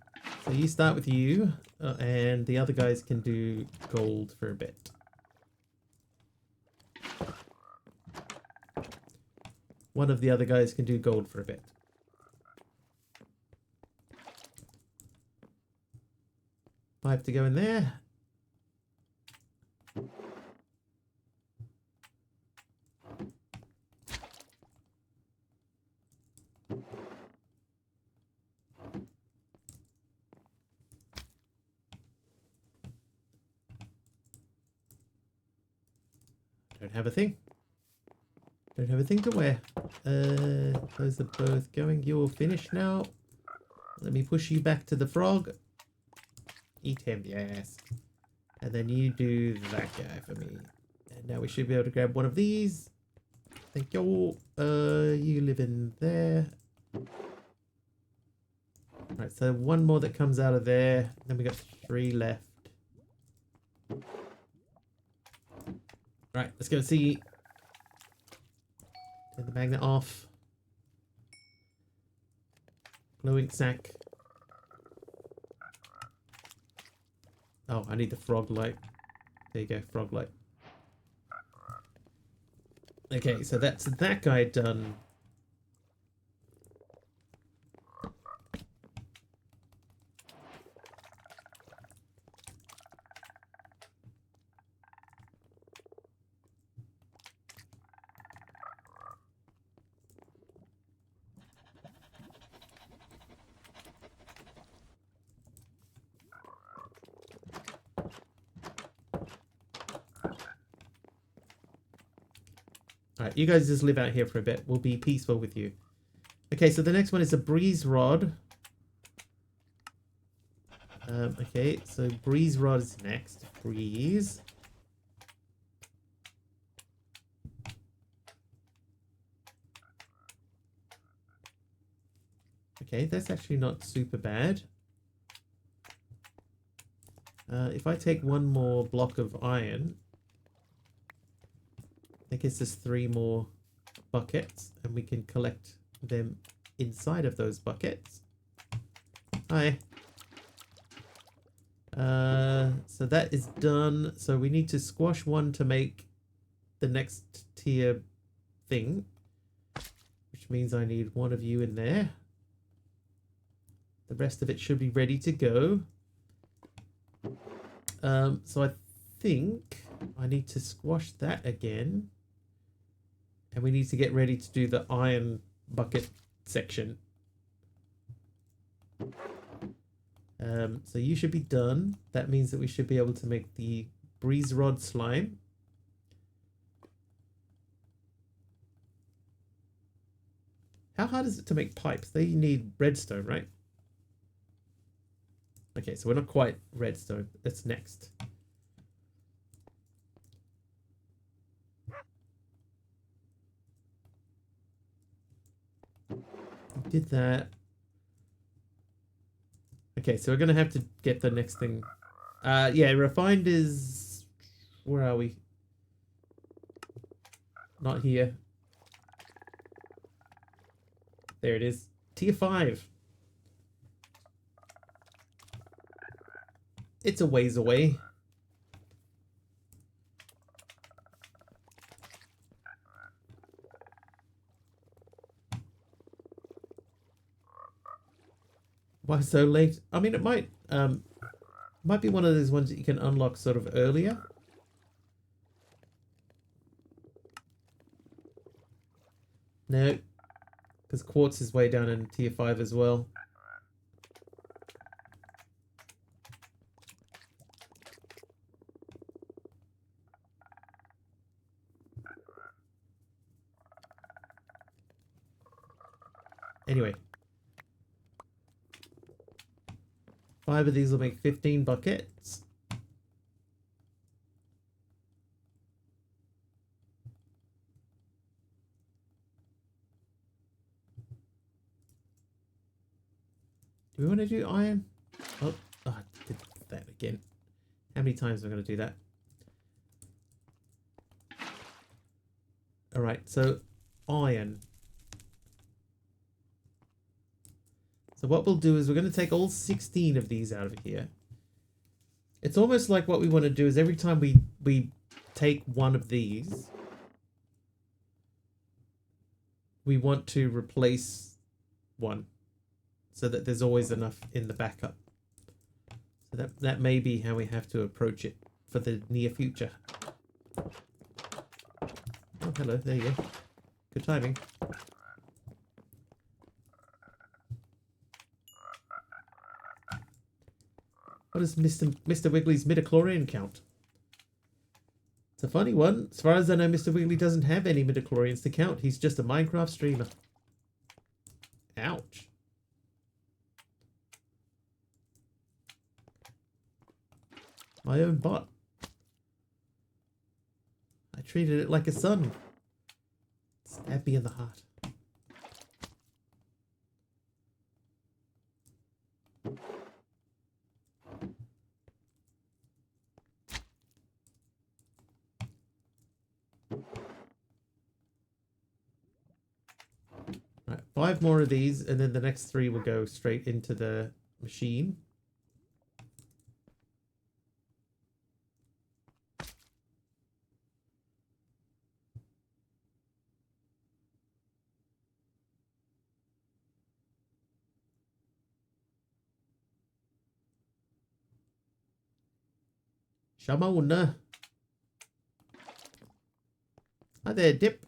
So you start with you, and the other guys can do gold for a bit. One of the other guys can do gold for a bit. Pipe to go in there. Don't have a thing. Don't have a thing to wear. Those are both going. You're finished now. Let me push you back to the frog. Eat him, yes. And then you do that guy for me. And now we should be able to grab one of these. Thank you. You live in there. Right, so one more that comes out of there. Then we got 3 left. Right, let's go see. Turn the magnet off. Glowing sack. Oh, I need the frog light. There you go, frog light. Okay, so that's that guy done. Alright, you guys just live out here for a bit. We'll be peaceful with you. Okay, so the next one is a breeze rod. Okay, so breeze rod is next. Breeze. Okay, that's actually not super bad. If I take one more block of iron, I guess there's 3 more buckets, and we can collect them inside of those buckets. Hi. So that is done. So we need to squash one to make the next tier thing, which means I need one of you in there. The rest of it should be ready to go. So I think I need to squash that again. And we need to get ready to do the iron bucket section. So you should be done. That means that we should be able to make the breeze rod slime. How hard is it to make pipes? They need redstone, right? Okay, so we're not quite redstone. That's next. We did that. Okay, so we're gonna have to get the next thing. Yeah, refined is... Where are we? Not here. There it is. Tier 5. It's a ways away. Why so late? I mean, it might be one of those ones that you can unlock sort of earlier. No, because quartz is way down in tier 5 as well. Anyway. 5 of these will make 15 buckets. Do we want to do iron? Oh, I did that again. How many times am I going to do that? Alright, so iron. So what we'll do is we're going to take all 16 of these out of here. It's almost like what we want to do is every time we take one of these, we want to replace one so that there's always enough in the backup. So that may be how we have to approach it for the near future. Oh, hello. There you go. Good timing. What is Mr. Wiggly's midichlorian count? It's a funny one. As far as I know, Mr. Wiggly doesn't have any midichlorians to count. He's just a Minecraft streamer. Ouch. My own bot. I treated it like a son. Stab me in the heart. Right, 5 more of these, and then the next 3 will go straight into the machine. Shamona. Hi there, Dip.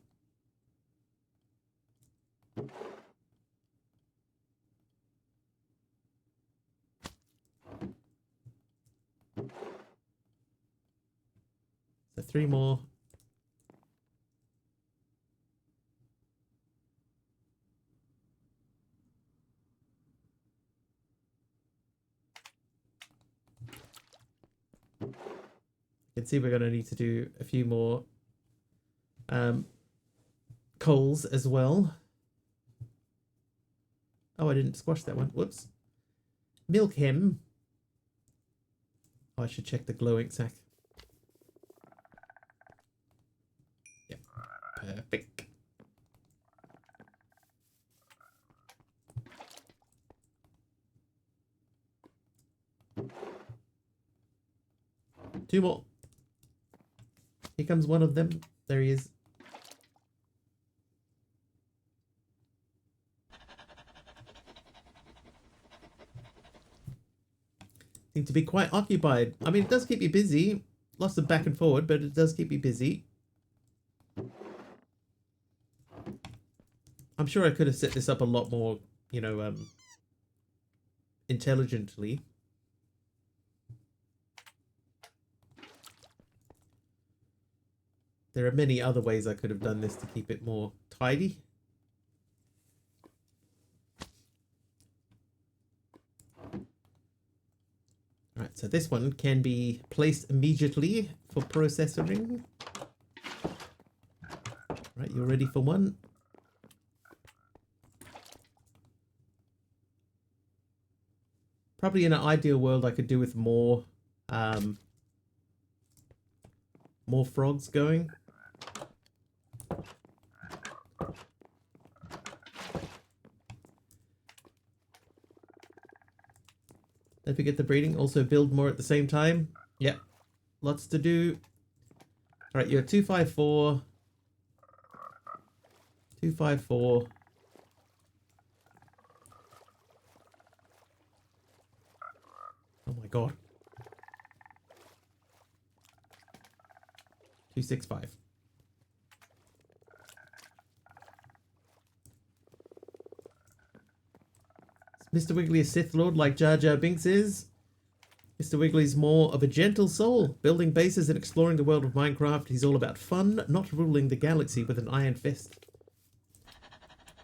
So 3 more. You can see we're going to need to do a few more coals as well. Oh, I didn't squash that one. Whoops. Milk him. Oh, I should check the glowing sack. Yep. Perfect. Two more. Here comes one of them. There he is. Seem to be quite occupied. I mean, it does keep you busy. Lots of back and forward, but it does keep you busy. I'm sure I could have set this up a lot more, you know, intelligently. There are many other ways I could have done this to keep it more tidy. Alright, so this one can be placed immediately for processing. Right, you're ready for one? Probably in an ideal world I could do with more frogs going. Don't forget the breeding. Also build more at the same time. Yep. Lots to do. Alright, you're 254. 254. Oh my god. 265. Mr. Wiggly a Sith Lord like Jar Jar Binks is? Mr. Wiggly's more of a gentle soul. Building bases and exploring the world of Minecraft. He's all about fun, not ruling the galaxy with an iron fist.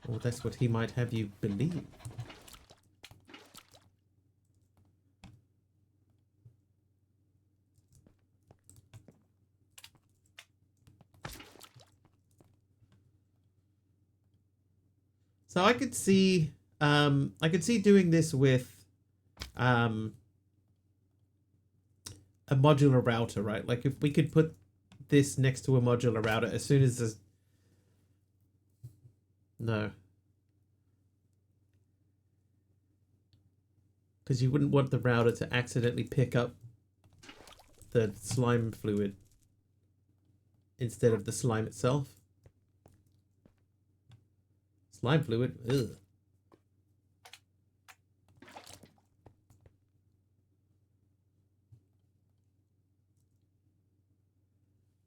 Or that's what he might have you believe. So I could see doing this with a modular router, right? Like if we could put this next to a modular router as soon as this... No. Because you wouldn't want the router to accidentally pick up the slime fluid instead of the slime itself. Slime fluid? Ugh.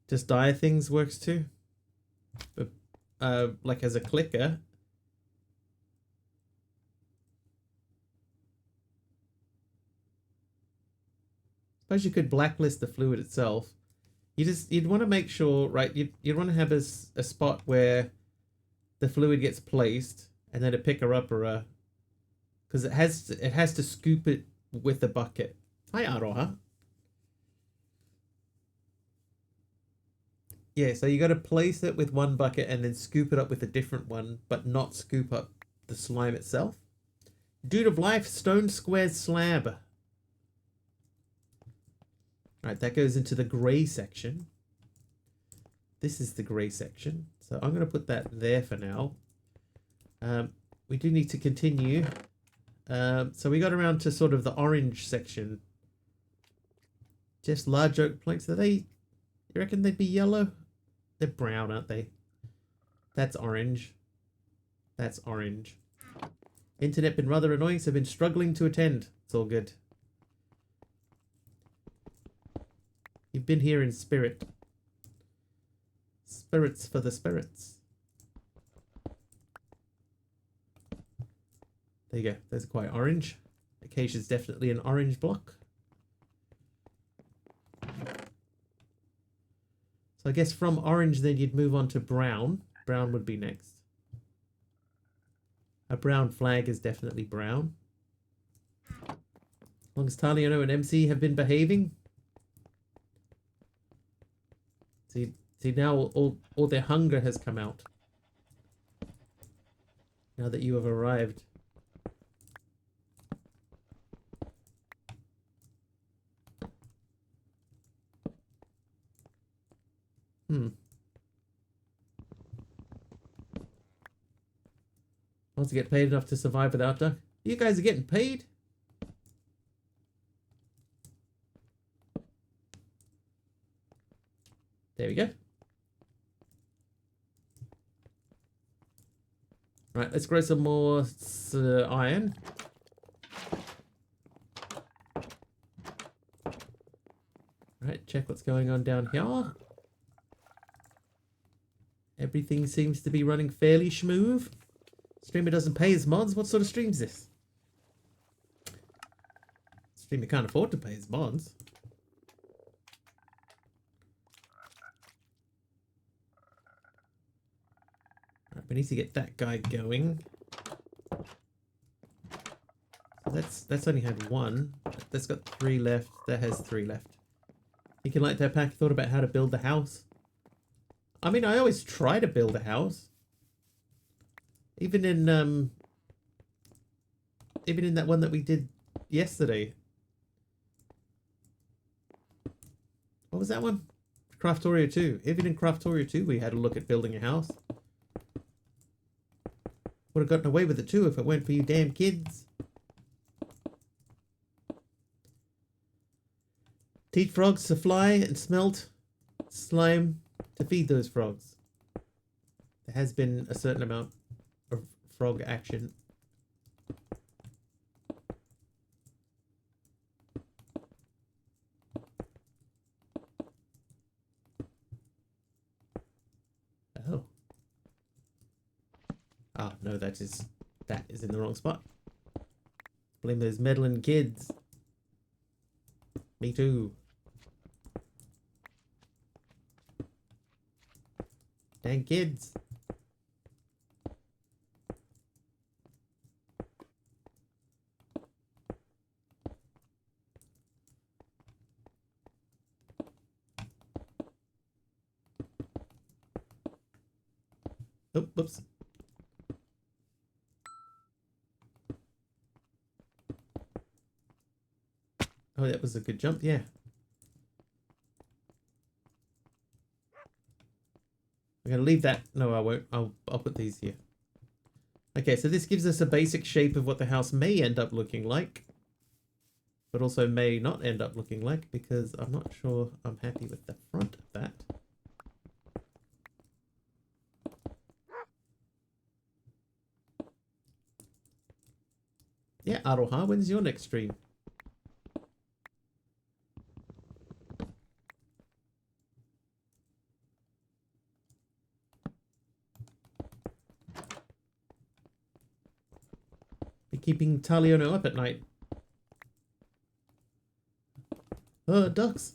Just dire things works too. But, like as a clicker. Suppose you could blacklist the fluid itself. You'd want to make sure, right? You'd want to have a spot where the fluid gets placed, and then a picker upper, because it has to scoop it with the bucket. Hi Aroha. Yeah, so you got to place it with one bucket and then scoop it up with a different one, but not scoop up the slime itself. Dude of Life, Stone Square Slab. Alright, that goes into the grey section. This is the grey section. So I'm going to put that there for now. We do need to continue. So we got around to sort of the orange section. Just large oak planks. Are they... You reckon they'd be yellow? They're brown, aren't they? That's orange. That's orange. Internet been rather annoying, so I've been struggling to attend. It's all good. You've been here in spirit. Spirits for the spirits. There you go. There's quite orange. Acacia's definitely an orange block. So I guess from orange then you'd move on to brown. Brown would be next. A brown flag is definitely brown. As long as Taliano and MC have been behaving. See now all their hunger has come out. Now that you have arrived. Wants to get paid enough to survive without duck. You guys are getting paid? There we go. Right, let's grow some more iron. Right, check what's going on down here. Everything seems to be running fairly smooth. Streamer doesn't pay his mods. What sort of stream is this? Streamer can't afford to pay his mods. Right, we need to get that guy going. So that's only had one. That's got 3 left. That has 3 left. Thinking like that pack thought about how to build the house. I mean, I always try to build a house. Even in that one that we did yesterday. What was that one? Craftoria 2. Even in Craftoria 2 we had a look at building a house. Would have gotten away with it too if it weren't for you damn kids. Teach frogs to fly and smelt slime to feed those frogs. There has been a certain amount of frog action. Oh. Ah, no, that is in the wrong spot. Blame those meddling kids. Me too. Dang kids. Oh, whoops. Oh, that was a good jump, yeah. I'm gonna leave that. No, I won't. I'll put these here. Okay, so this gives us a basic shape of what the house may end up looking like, but also may not end up looking like, because I'm not sure I'm happy with the front of that. Yeah, Aroha, when's your next stream? Be keeping Taliano up at night. Ducks.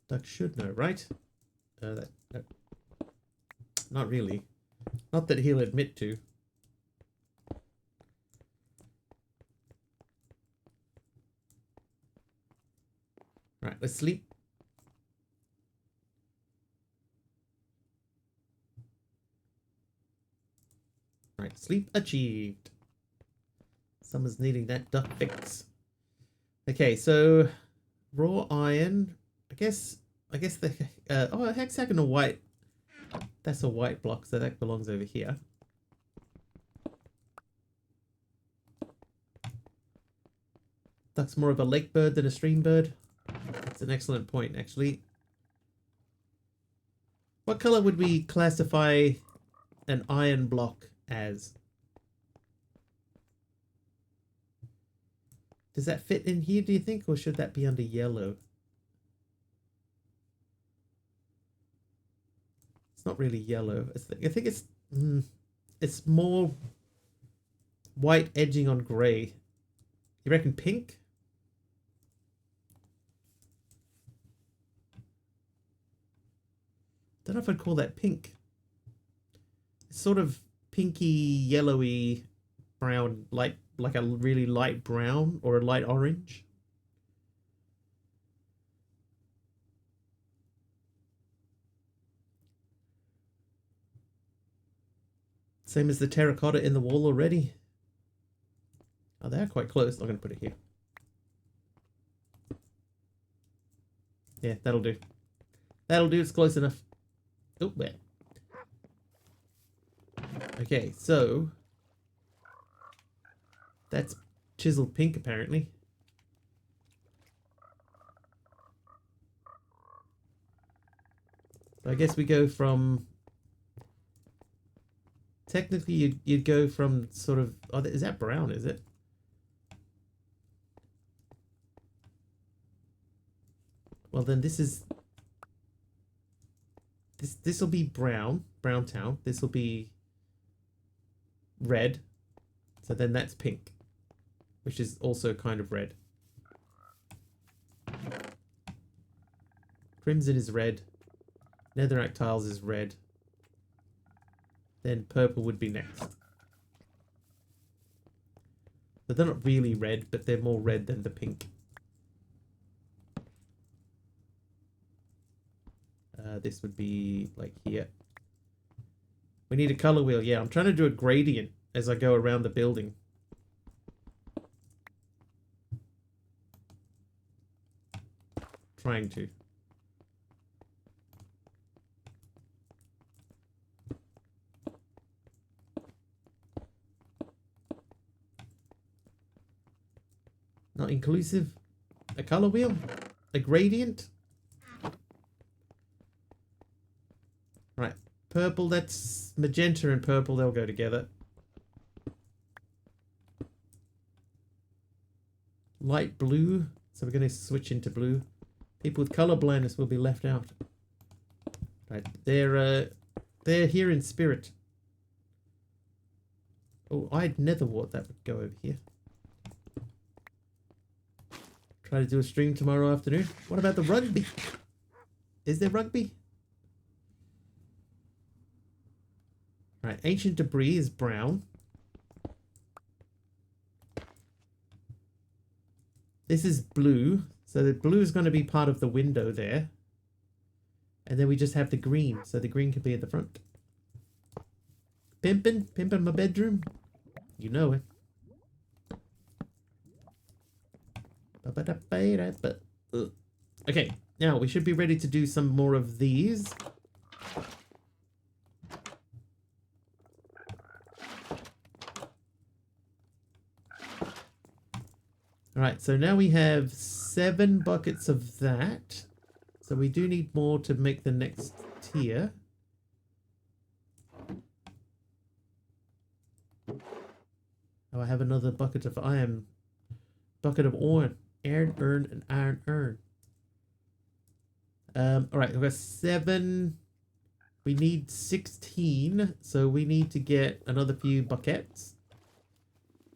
Duck should know, right? Not really. Not that he'll admit to. let's sleep. Right, sleep achieved. Someone's needing that duck fix. Okay, so raw iron. I guess the oh, hexagonal white. That's a white block, so that belongs over here. Duck's more of a lake bird than a stream bird. That's an excellent point, actually. What color would we classify an iron block as? Does that fit in here, do you think? Or should that be under yellow? It's not really yellow. I think it's more white edging on grey. You reckon pink? Don't know if I'd call that pink. It's sort of pinky, yellowy, brown, like a really light brown or a light orange. Same as the terracotta in the wall already. Oh, they're quite close. I'm going to put it here. Yeah, that'll do. That'll do. It's close enough. Oh, there. Okay, so that's chiseled pink, apparently. So I guess we go from... Technically, you'd go from sort of... Oh, is that brown, is it? Well, then this is... This will be brown town. This will be red. So then that's pink, which is also kind of red. Crimson is red. Netherrack tiles is red. Then purple would be next. So they're not really red, but they're more red than the pink. This would be like here. We need a color wheel. Yeah, I'm trying to do a gradient as I go around the building. Trying to. Not inclusive. A color wheel? A gradient? Right. Purple, that's magenta and purple, they'll go together. Light blue. So we're going to switch into blue. People with color blindness will be left out. Right. They're here in spirit. Oh, I'd never thought that would go over here. Try to do a stream tomorrow afternoon. What about the rugby? Is there rugby? Right, ancient debris is brown. This is blue. So the blue is going to be part of the window there. And then we just have the green. So the green can be at the front. Pimpin' my bedroom. You know it. Okay, now we should be ready to do some more of these. Alright, so now we have 7 buckets of that. So we do need more to make the next tier. Oh, I have another bucket of iron. Bucket of iron. Iron urn and iron urn. Alright, we've got 7. We need 16. So we need to get another few buckets.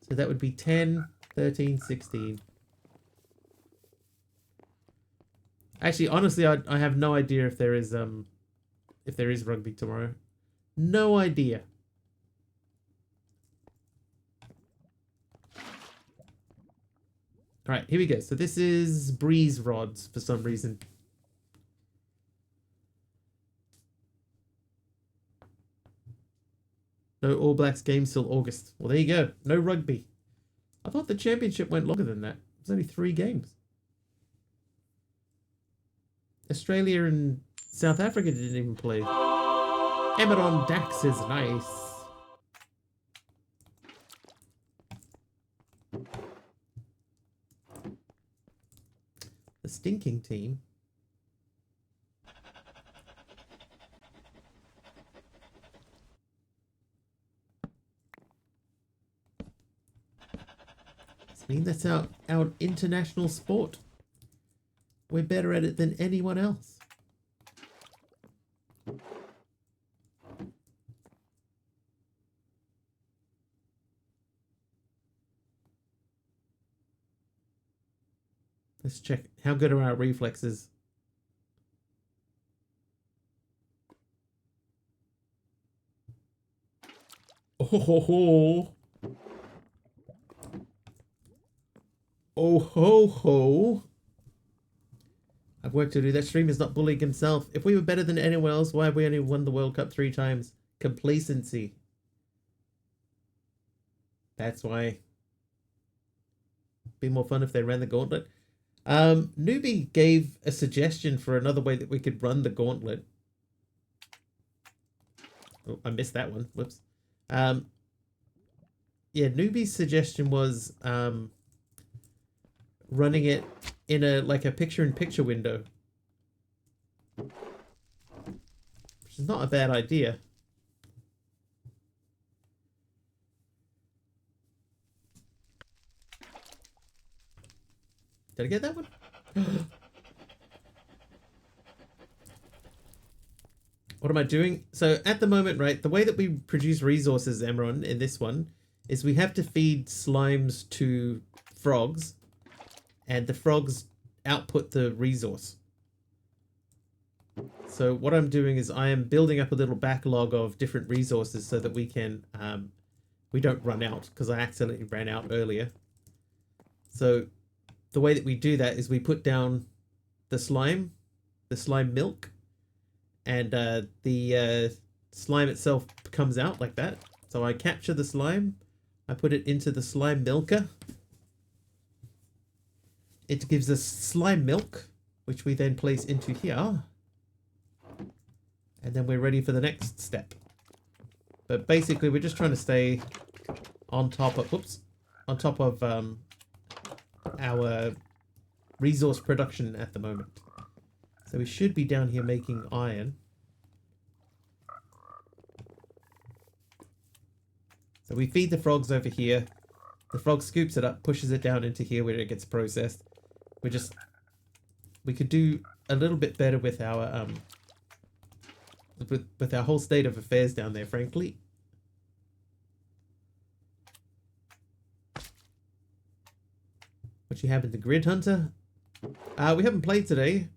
So that would be 10, 13, 16. Actually, honestly, I have no idea if there is rugby tomorrow. No idea. All right, here we go. So this is breeze rods for some reason. No All Blacks games till August. Well, there you go. No rugby. I thought the championship went longer than that. It was only 3 games. Australia and South Africa didn't even play. Emeron Dax is nice. The stinking team. I mean, that's our international sport. We're better at it than anyone else. Let's check. How good are our reflexes? Oh ho ho. Oh ho ho. I've work to do. That streamer's not bullying himself. If we were better than anyone else, why have we only won the World Cup 3 times? Complacency. That's why. Be more fun if they ran the gauntlet. Newbie gave a suggestion for another way that we could run the gauntlet. Oh, I missed that one. Whoops. Yeah, Newbie's suggestion was running it in a picture-in-picture window, which is not a bad idea. Did I get that one? What am I doing? So at the moment, right, the way that we produce resources, Emeron, in this one, is we have to feed slimes to frogs, and the frogs output the resource. So what I'm doing is I am building up a little backlog of different resources so that we can, we don't run out, because I accidentally ran out earlier. So the way that we do that is we put down the slime milk, and the slime itself comes out like that. So I capture the slime, I put it into the slime milker. It gives us slime milk, which we then place into here. And then we're ready for the next step. But basically we're just trying to stay on top of, our resource production at the moment. So we should be down here making iron. So we feed the frogs over here. The frog scoops it up, pushes it down into here where it gets processed. We could do a little bit better with our with our whole state of affairs down there, frankly. What you have in the Grid Hunter? We haven't played today.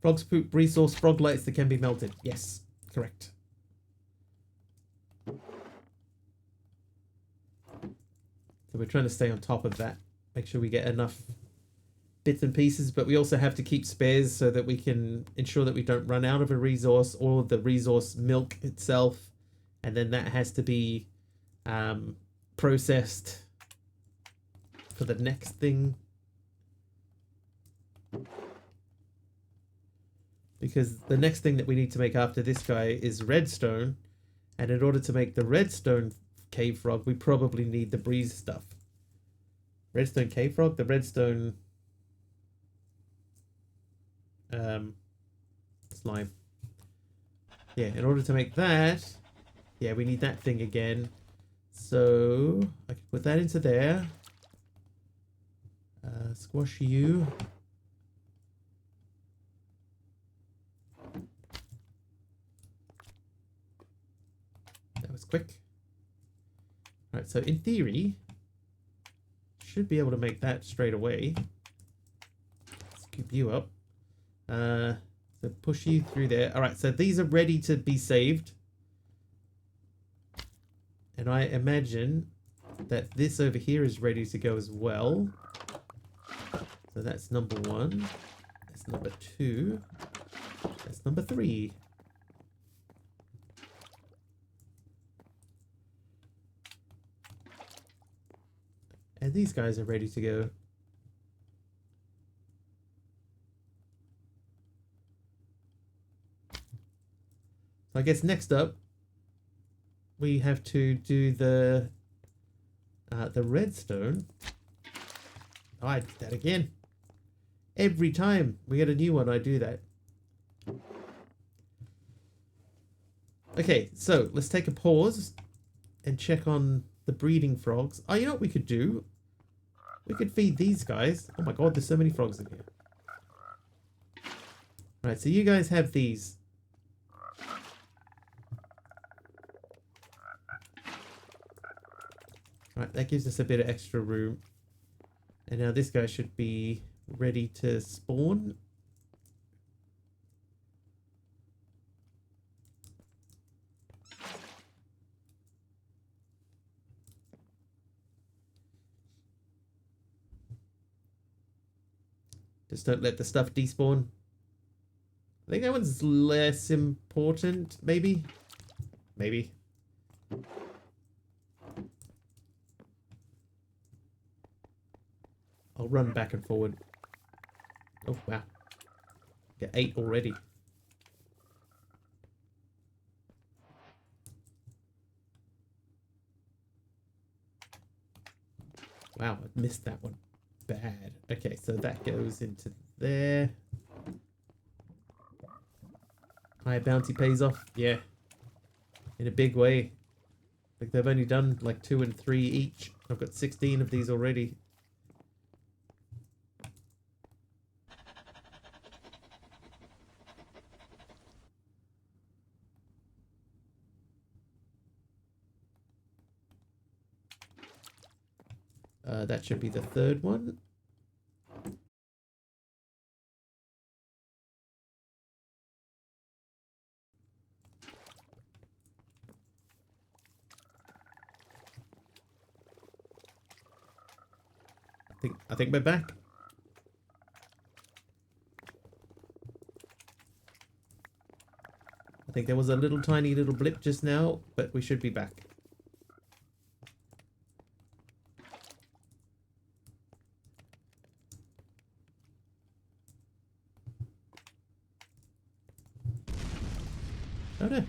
Frogs poop resource, frog lights that can be melted. Yes, correct. So we're trying to stay on top of that. Make sure we get enough bits and pieces, but we also have to keep spares so that we can ensure that we don't run out of a resource or the resource milk itself. And then that has to be processed for the next thing. Because the next thing that we need to make after this guy is redstone. And in order to make the redstone cave frog, we probably need the breeze stuff. Redstone cave frog? The redstone slime. Yeah, in order to make that, yeah, we need that thing again. So I can put that into there. Squash you. That was quick. Right, so in theory, should be able to make that straight away. Scoop you up. So So push you through there. All right, so these are ready to be saved. And I imagine that this over here is ready to go as well. So that's number 1. That's number 2. That's number 3. And these guys are ready to go. So I guess next up, we have to do the redstone. Oh, I did that again. Every time we get a new one, I do that. Okay, so let's take a pause and check on the breeding frogs. Oh, you know what we could do? We could feed these guys. Oh my god, there's so many frogs in here. Right, so you guys have these. Right, that gives us a bit of extra room. And now this guy should be ready to spawn. Just don't let the stuff despawn. I think that one's less important, maybe? Maybe. I'll run back and forward. Oh, wow. Get 8 already. Wow, I missed that one. Bad. Okay, so that goes into there. Higher bounty pays off. Yeah. In a big way. Like they've only done like 2 and 3 each. I've got 16 of these already. That should be the 3rd one. I think we're back. I think there was a little tiny little blip just now, but we should be back. Oh no.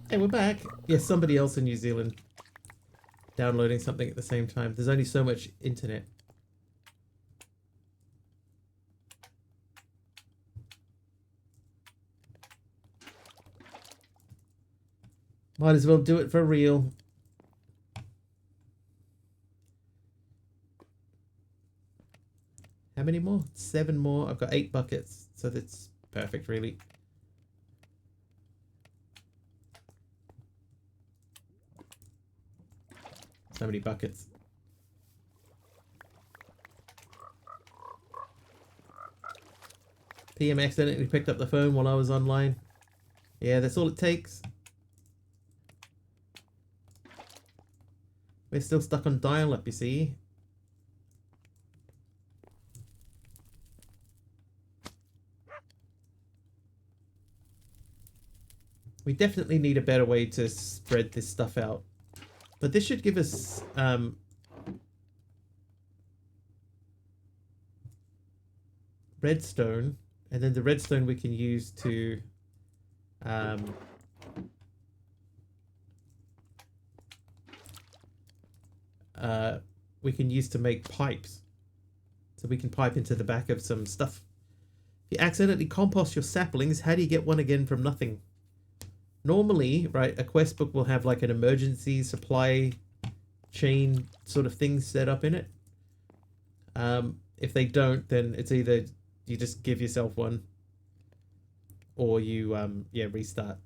Hey, we're back. Yes, somebody else in New Zealand downloading something at the same time. There's only so much internet. Might as well do it for real. How many more? 7 more. I've got 8 buckets, so that's perfect, really. So many buckets. PM accidentally picked up the phone while I was online. Yeah, that's all it takes. We're still stuck on dial-up, you see. We definitely need a better way to spread this stuff out. But this should give us redstone, and then the redstone we can use to make pipes. So we can pipe into the back of some stuff. If you accidentally compost your saplings, how do you get one again from nothing? Normally, right, a quest book will have like an emergency supply chain sort of thing set up in it. If they don't, then it's either you just give yourself one, or you yeah, restart.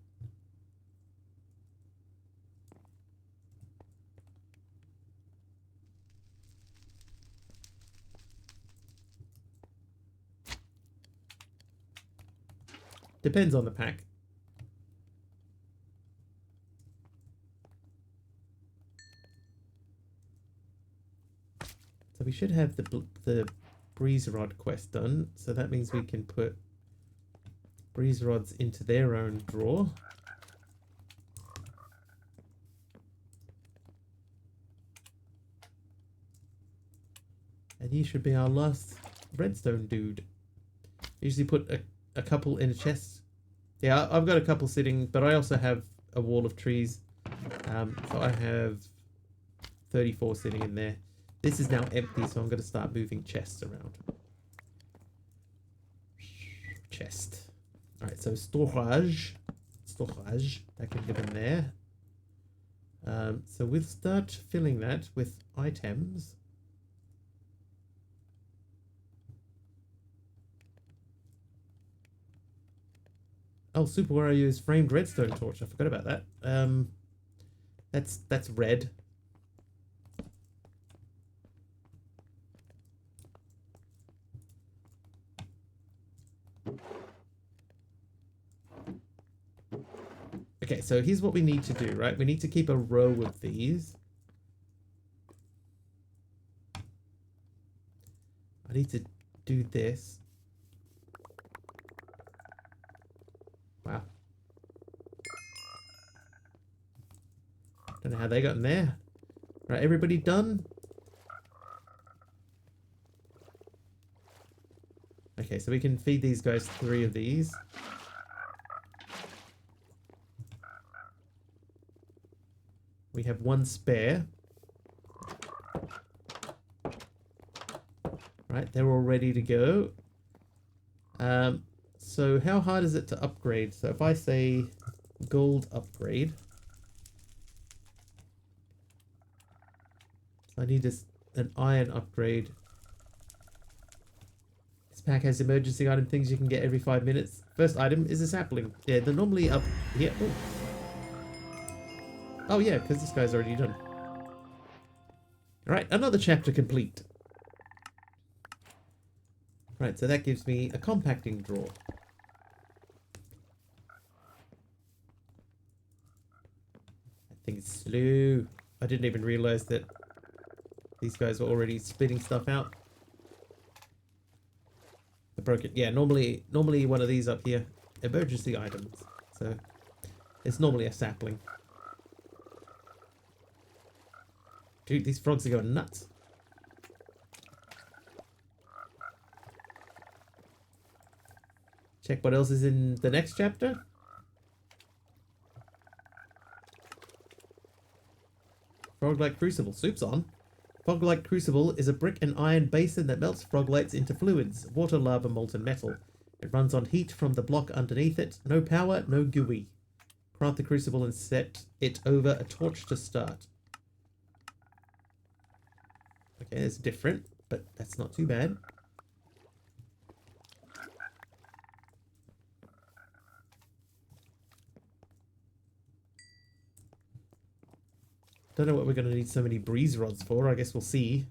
Depends on the pack. So we should have the breeze rod quest done. So that means we can put breeze rods into their own drawer. And he should be our last redstone dude. Usually put a couple in a chest. Yeah, I've got a couple sitting, but I also have a wall of trees. So I have 34 sitting in there. This is now empty, so I'm going to start moving chests around. Chest. Alright, so storage. Storage. That can get in there. So we'll start filling that with items. Oh, Super Wario's framed redstone torch. I forgot about that. That's red. Okay, so here's what we need to do, right? We need to keep a row of these. I need to do this. Wow. Don't know how they got in there. Right, everybody done? Okay, so we can feed these guys 3 of these. We have 1 spare. Right, they're all ready to go. So how hard is it to upgrade? So if I say gold upgrade, so I need an iron upgrade. This pack has emergency item things you can get every 5 minutes. First item is a sapling. Yeah, they're normally up here. Oh yeah, because this guy's already done. Alright, another chapter complete. Right, so that gives me a compacting drawer. That thing's slow. I didn't even realize that these guys were already spitting stuff out. I broke it. Yeah, normally one of these up here, emergency items. So it's normally a sapling. Dude, these frogs are going nuts. Check what else is in the next chapter. Frog-like crucible. Soup's on. Frog-like crucible is a brick and iron basin that melts frog-lights into fluids, water, lava, molten metal. It runs on heat from the block underneath it. No power, no GUI. Craft the crucible and set it over a torch to start. Okay, it's different, but that's not too bad. Don't know what we're going to need so many breeze rods for. I guess we'll see.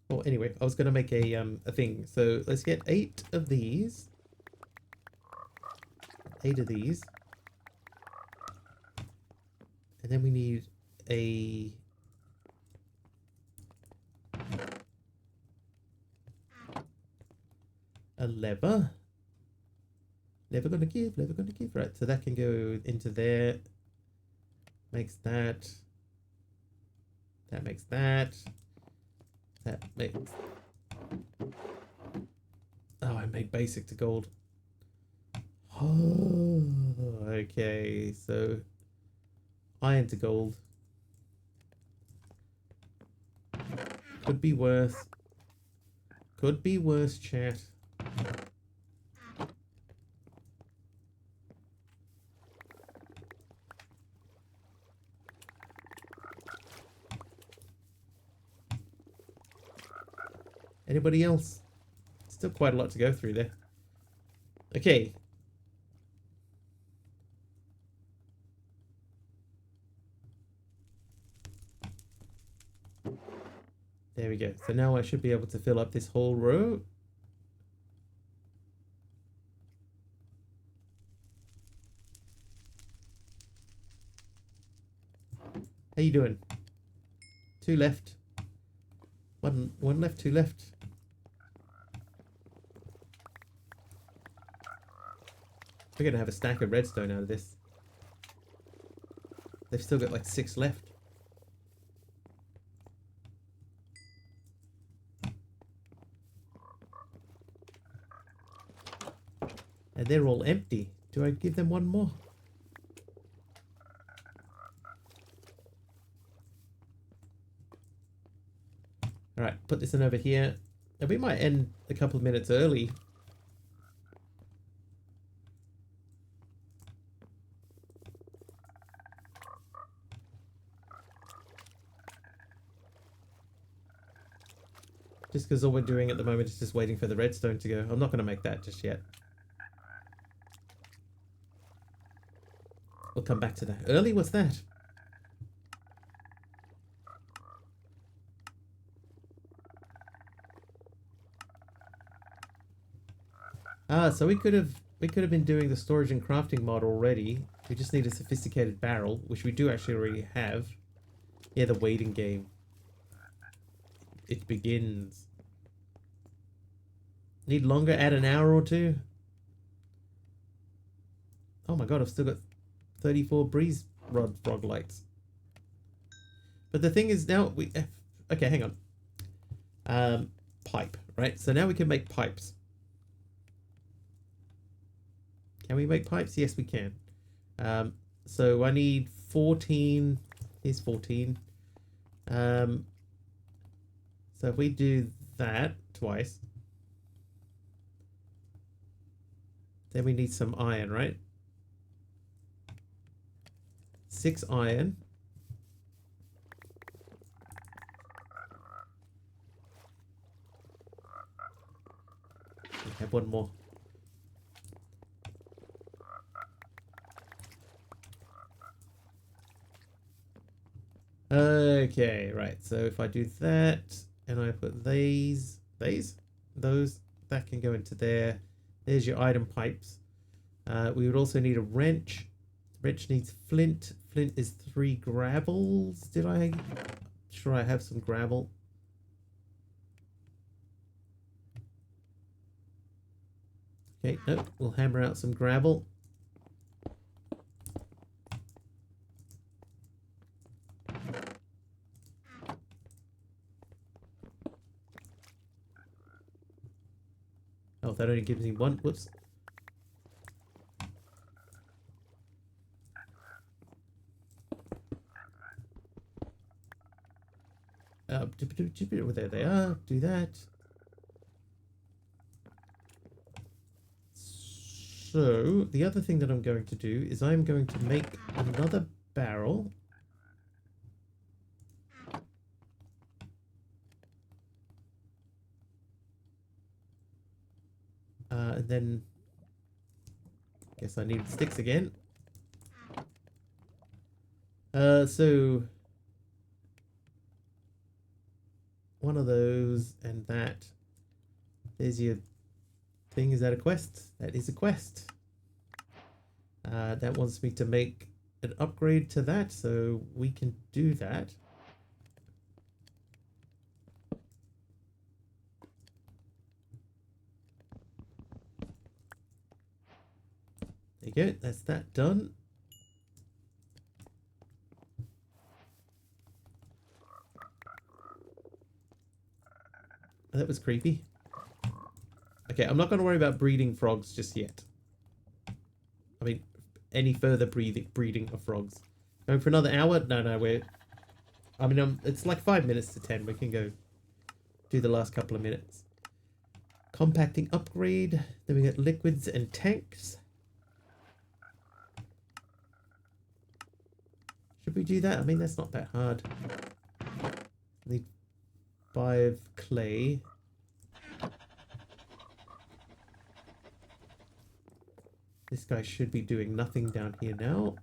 Oh, anyway, I was going to make a thing. So let's get 8 of these. 8 of these. And then we need a lever. Never gonna give, never gonna give. Right, so that can go into there. Makes that. That makes that. That makes... Oh, I made basic to gold. Oh, okay, so iron to gold. Could be worse. Could be worse, chat. Anybody else? Still quite a lot to go through there. Okay. There we go. So now I should be able to fill up this whole row. How you doing? 2 left. One left, 2 left. We're gonna have a stack of redstone out of this. They've still got like 6 left. And they're all empty. Do I give them one more? Alright, put this in over here. And we might end a couple of minutes early. Just because all we're doing at the moment is just waiting for the redstone to go. I'm not going to make that just yet. We'll come back to that. Early? What's that? Ah, so we could have been doing the storage and crafting mod already. We just need a sophisticated barrel, which we do actually already have. Yeah, the waiting game. It begins. Need longer? Add an hour or 2? Oh my god, I've still got 34 breeze rod frog lights. But the thing is now we... Okay, hang on. Pipe, right? So now we can make pipes. Can we make pipes? Yes, we can. So I need 14. Here's 14. So if we do that twice, then we need some iron, right? 6 iron. We have one more. Okay, right. So if I do that and I put those, that can go into there. There's your item pipes. We would also need a wrench. Wrench needs flint. Flint is 3 gravels. Did I? Sure, I have some gravel. Okay, no, we'll hammer out some gravel. Oh, that only gives me 1. Whoops. There they are. Do that. So, the other thing that I'm going to do is I'm going to make another barrel. And then, guess I need sticks again. So, one of those and that. There's your thing. Is that a quest? That is a quest. That wants me to make an upgrade to that, so we can do that. There you go, that's that done. That was creepy. Okay, I'm not going to worry about breeding frogs just yet. I mean, any further breeding of frogs. Going for another hour? No, we're... I mean, it's like 5 minutes to 10. We can go do the last couple of minutes. Compacting upgrade. Then we got liquids and tanks. Should we do that? I mean, that's not that hard. Need 5 clay. This guy should be doing nothing down here now.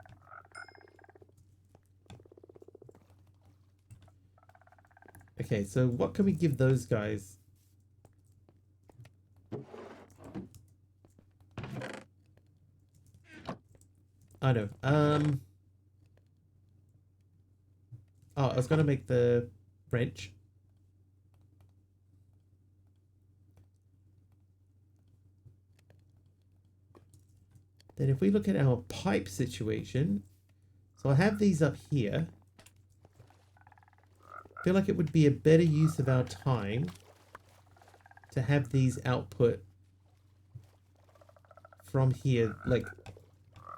Okay, so what can we give those guys? I know. Oh, I was gonna make the wrench. Then if we look at our pipe situation, so I have these up here. I feel like it would be a better use of our time to have these output from here, like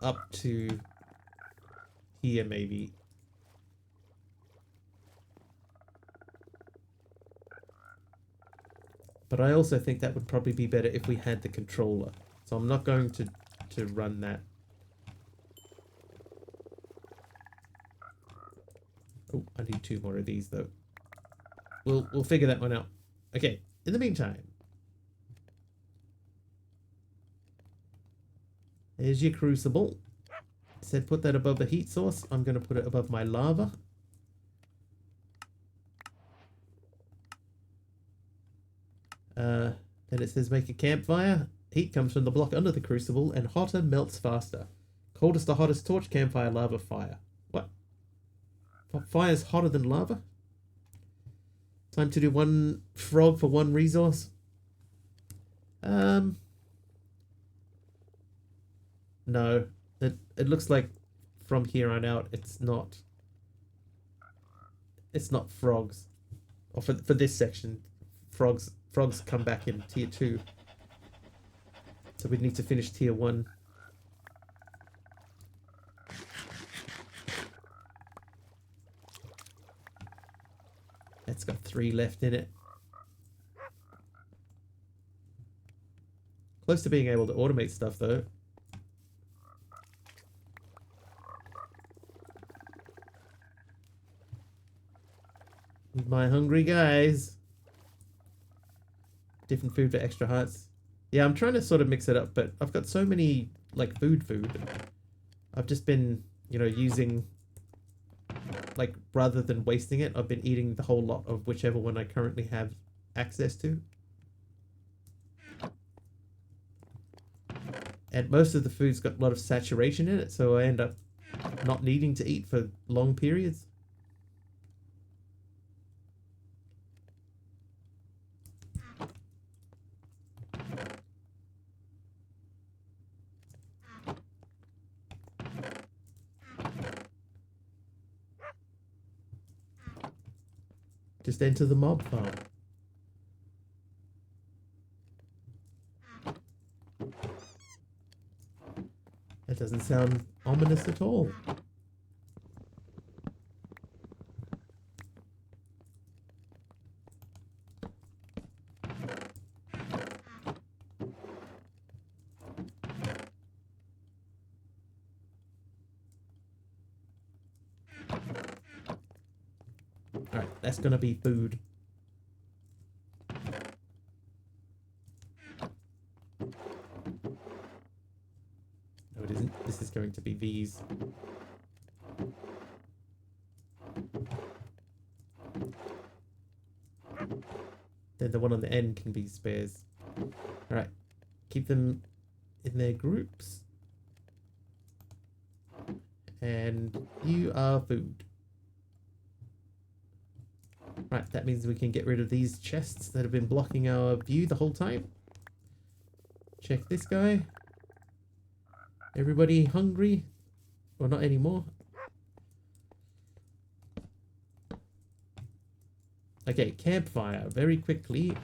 up to here maybe. But I also think that would probably be better if we had the controller. So I'm not going to run that. Oh, I need 2 more of these though. We'll figure that one out. Okay, in the meantime. There's your crucible. It said put that above the heat source. I'm going to put it above my lava. Then it says make a campfire. Heat comes from the block under the crucible and hotter melts faster. Coldest to hottest torch, campfire, lava, fire. What? Fire's hotter than lava? Time to do 1 frog for 1 resource. No. It looks like from here on out it's not frogs. Or for this section, frogs come back in tier 2. So we need to finish tier 1. That's got 3 left in it. Close to being able to automate stuff though. My hungry guys. Different food for extra hearts. Yeah, I'm trying to sort of mix it up, but I've got so many, like, food. I've just been, you know, using, like, rather than wasting it, I've been eating the whole lot of whichever one I currently have access to. And most of the food's got a lot of saturation in it, so I end up not needing to eat for long periods. Just enter the mob farm. That doesn't sound ominous at all. Alright, that's gonna be food. No, it isn't. This is going to be these. Then the one on the end can be spares. Alright, keep them in their groups. And you are food. Right, that means we can get rid of these chests that have been blocking our view the whole time. Check this guy. Everybody hungry? Well, not anymore. Okay, campfire, very quickly.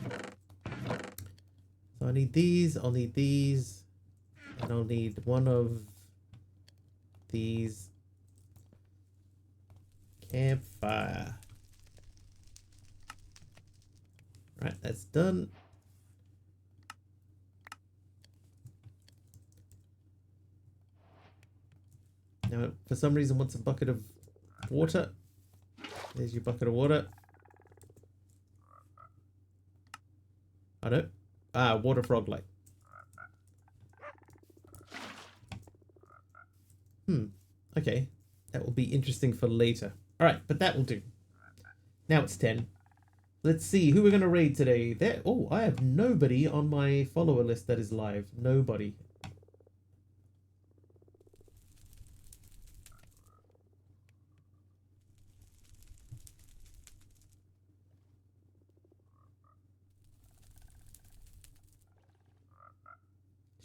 So I need these, I'll need these, and I'll need one of these. Campfire. Right, that's done. Now, for some reason, wants a bucket of water. There's your bucket of water. I know. Ah, water frog light. Okay. That will be interesting for later. Alright, but that will do. Now it's 10. Let's see who we're going to raid today. Oh, I have nobody on my follower list that is live. Nobody.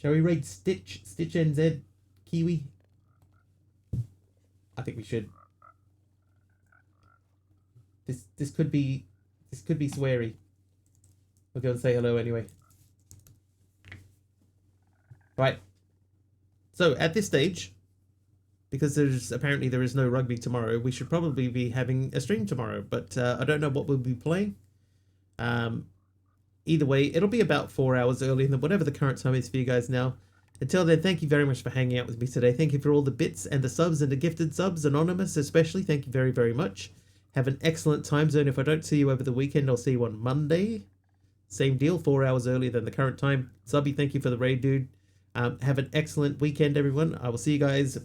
Shall we raid Stitch NZ Kiwi? I think we should. This could be sweary. We'll go and say hello anyway. Right. So at this stage, because apparently there is no rugby tomorrow, we should probably be having a stream tomorrow. But I don't know what we'll be playing. Either way, it'll be about 4 hours earlier than whatever the current time is for you guys now. Until then, thank you very much for hanging out with me today. Thank you for all the bits and the subs and the gifted subs, Anonymous especially. Thank you very, very much. Have an excellent time zone. If I don't see you over the weekend, I'll see you on Monday. Same deal, 4 hours earlier than the current time. Subby, thank you for the raid, dude. Have an excellent weekend, everyone. I will see you guys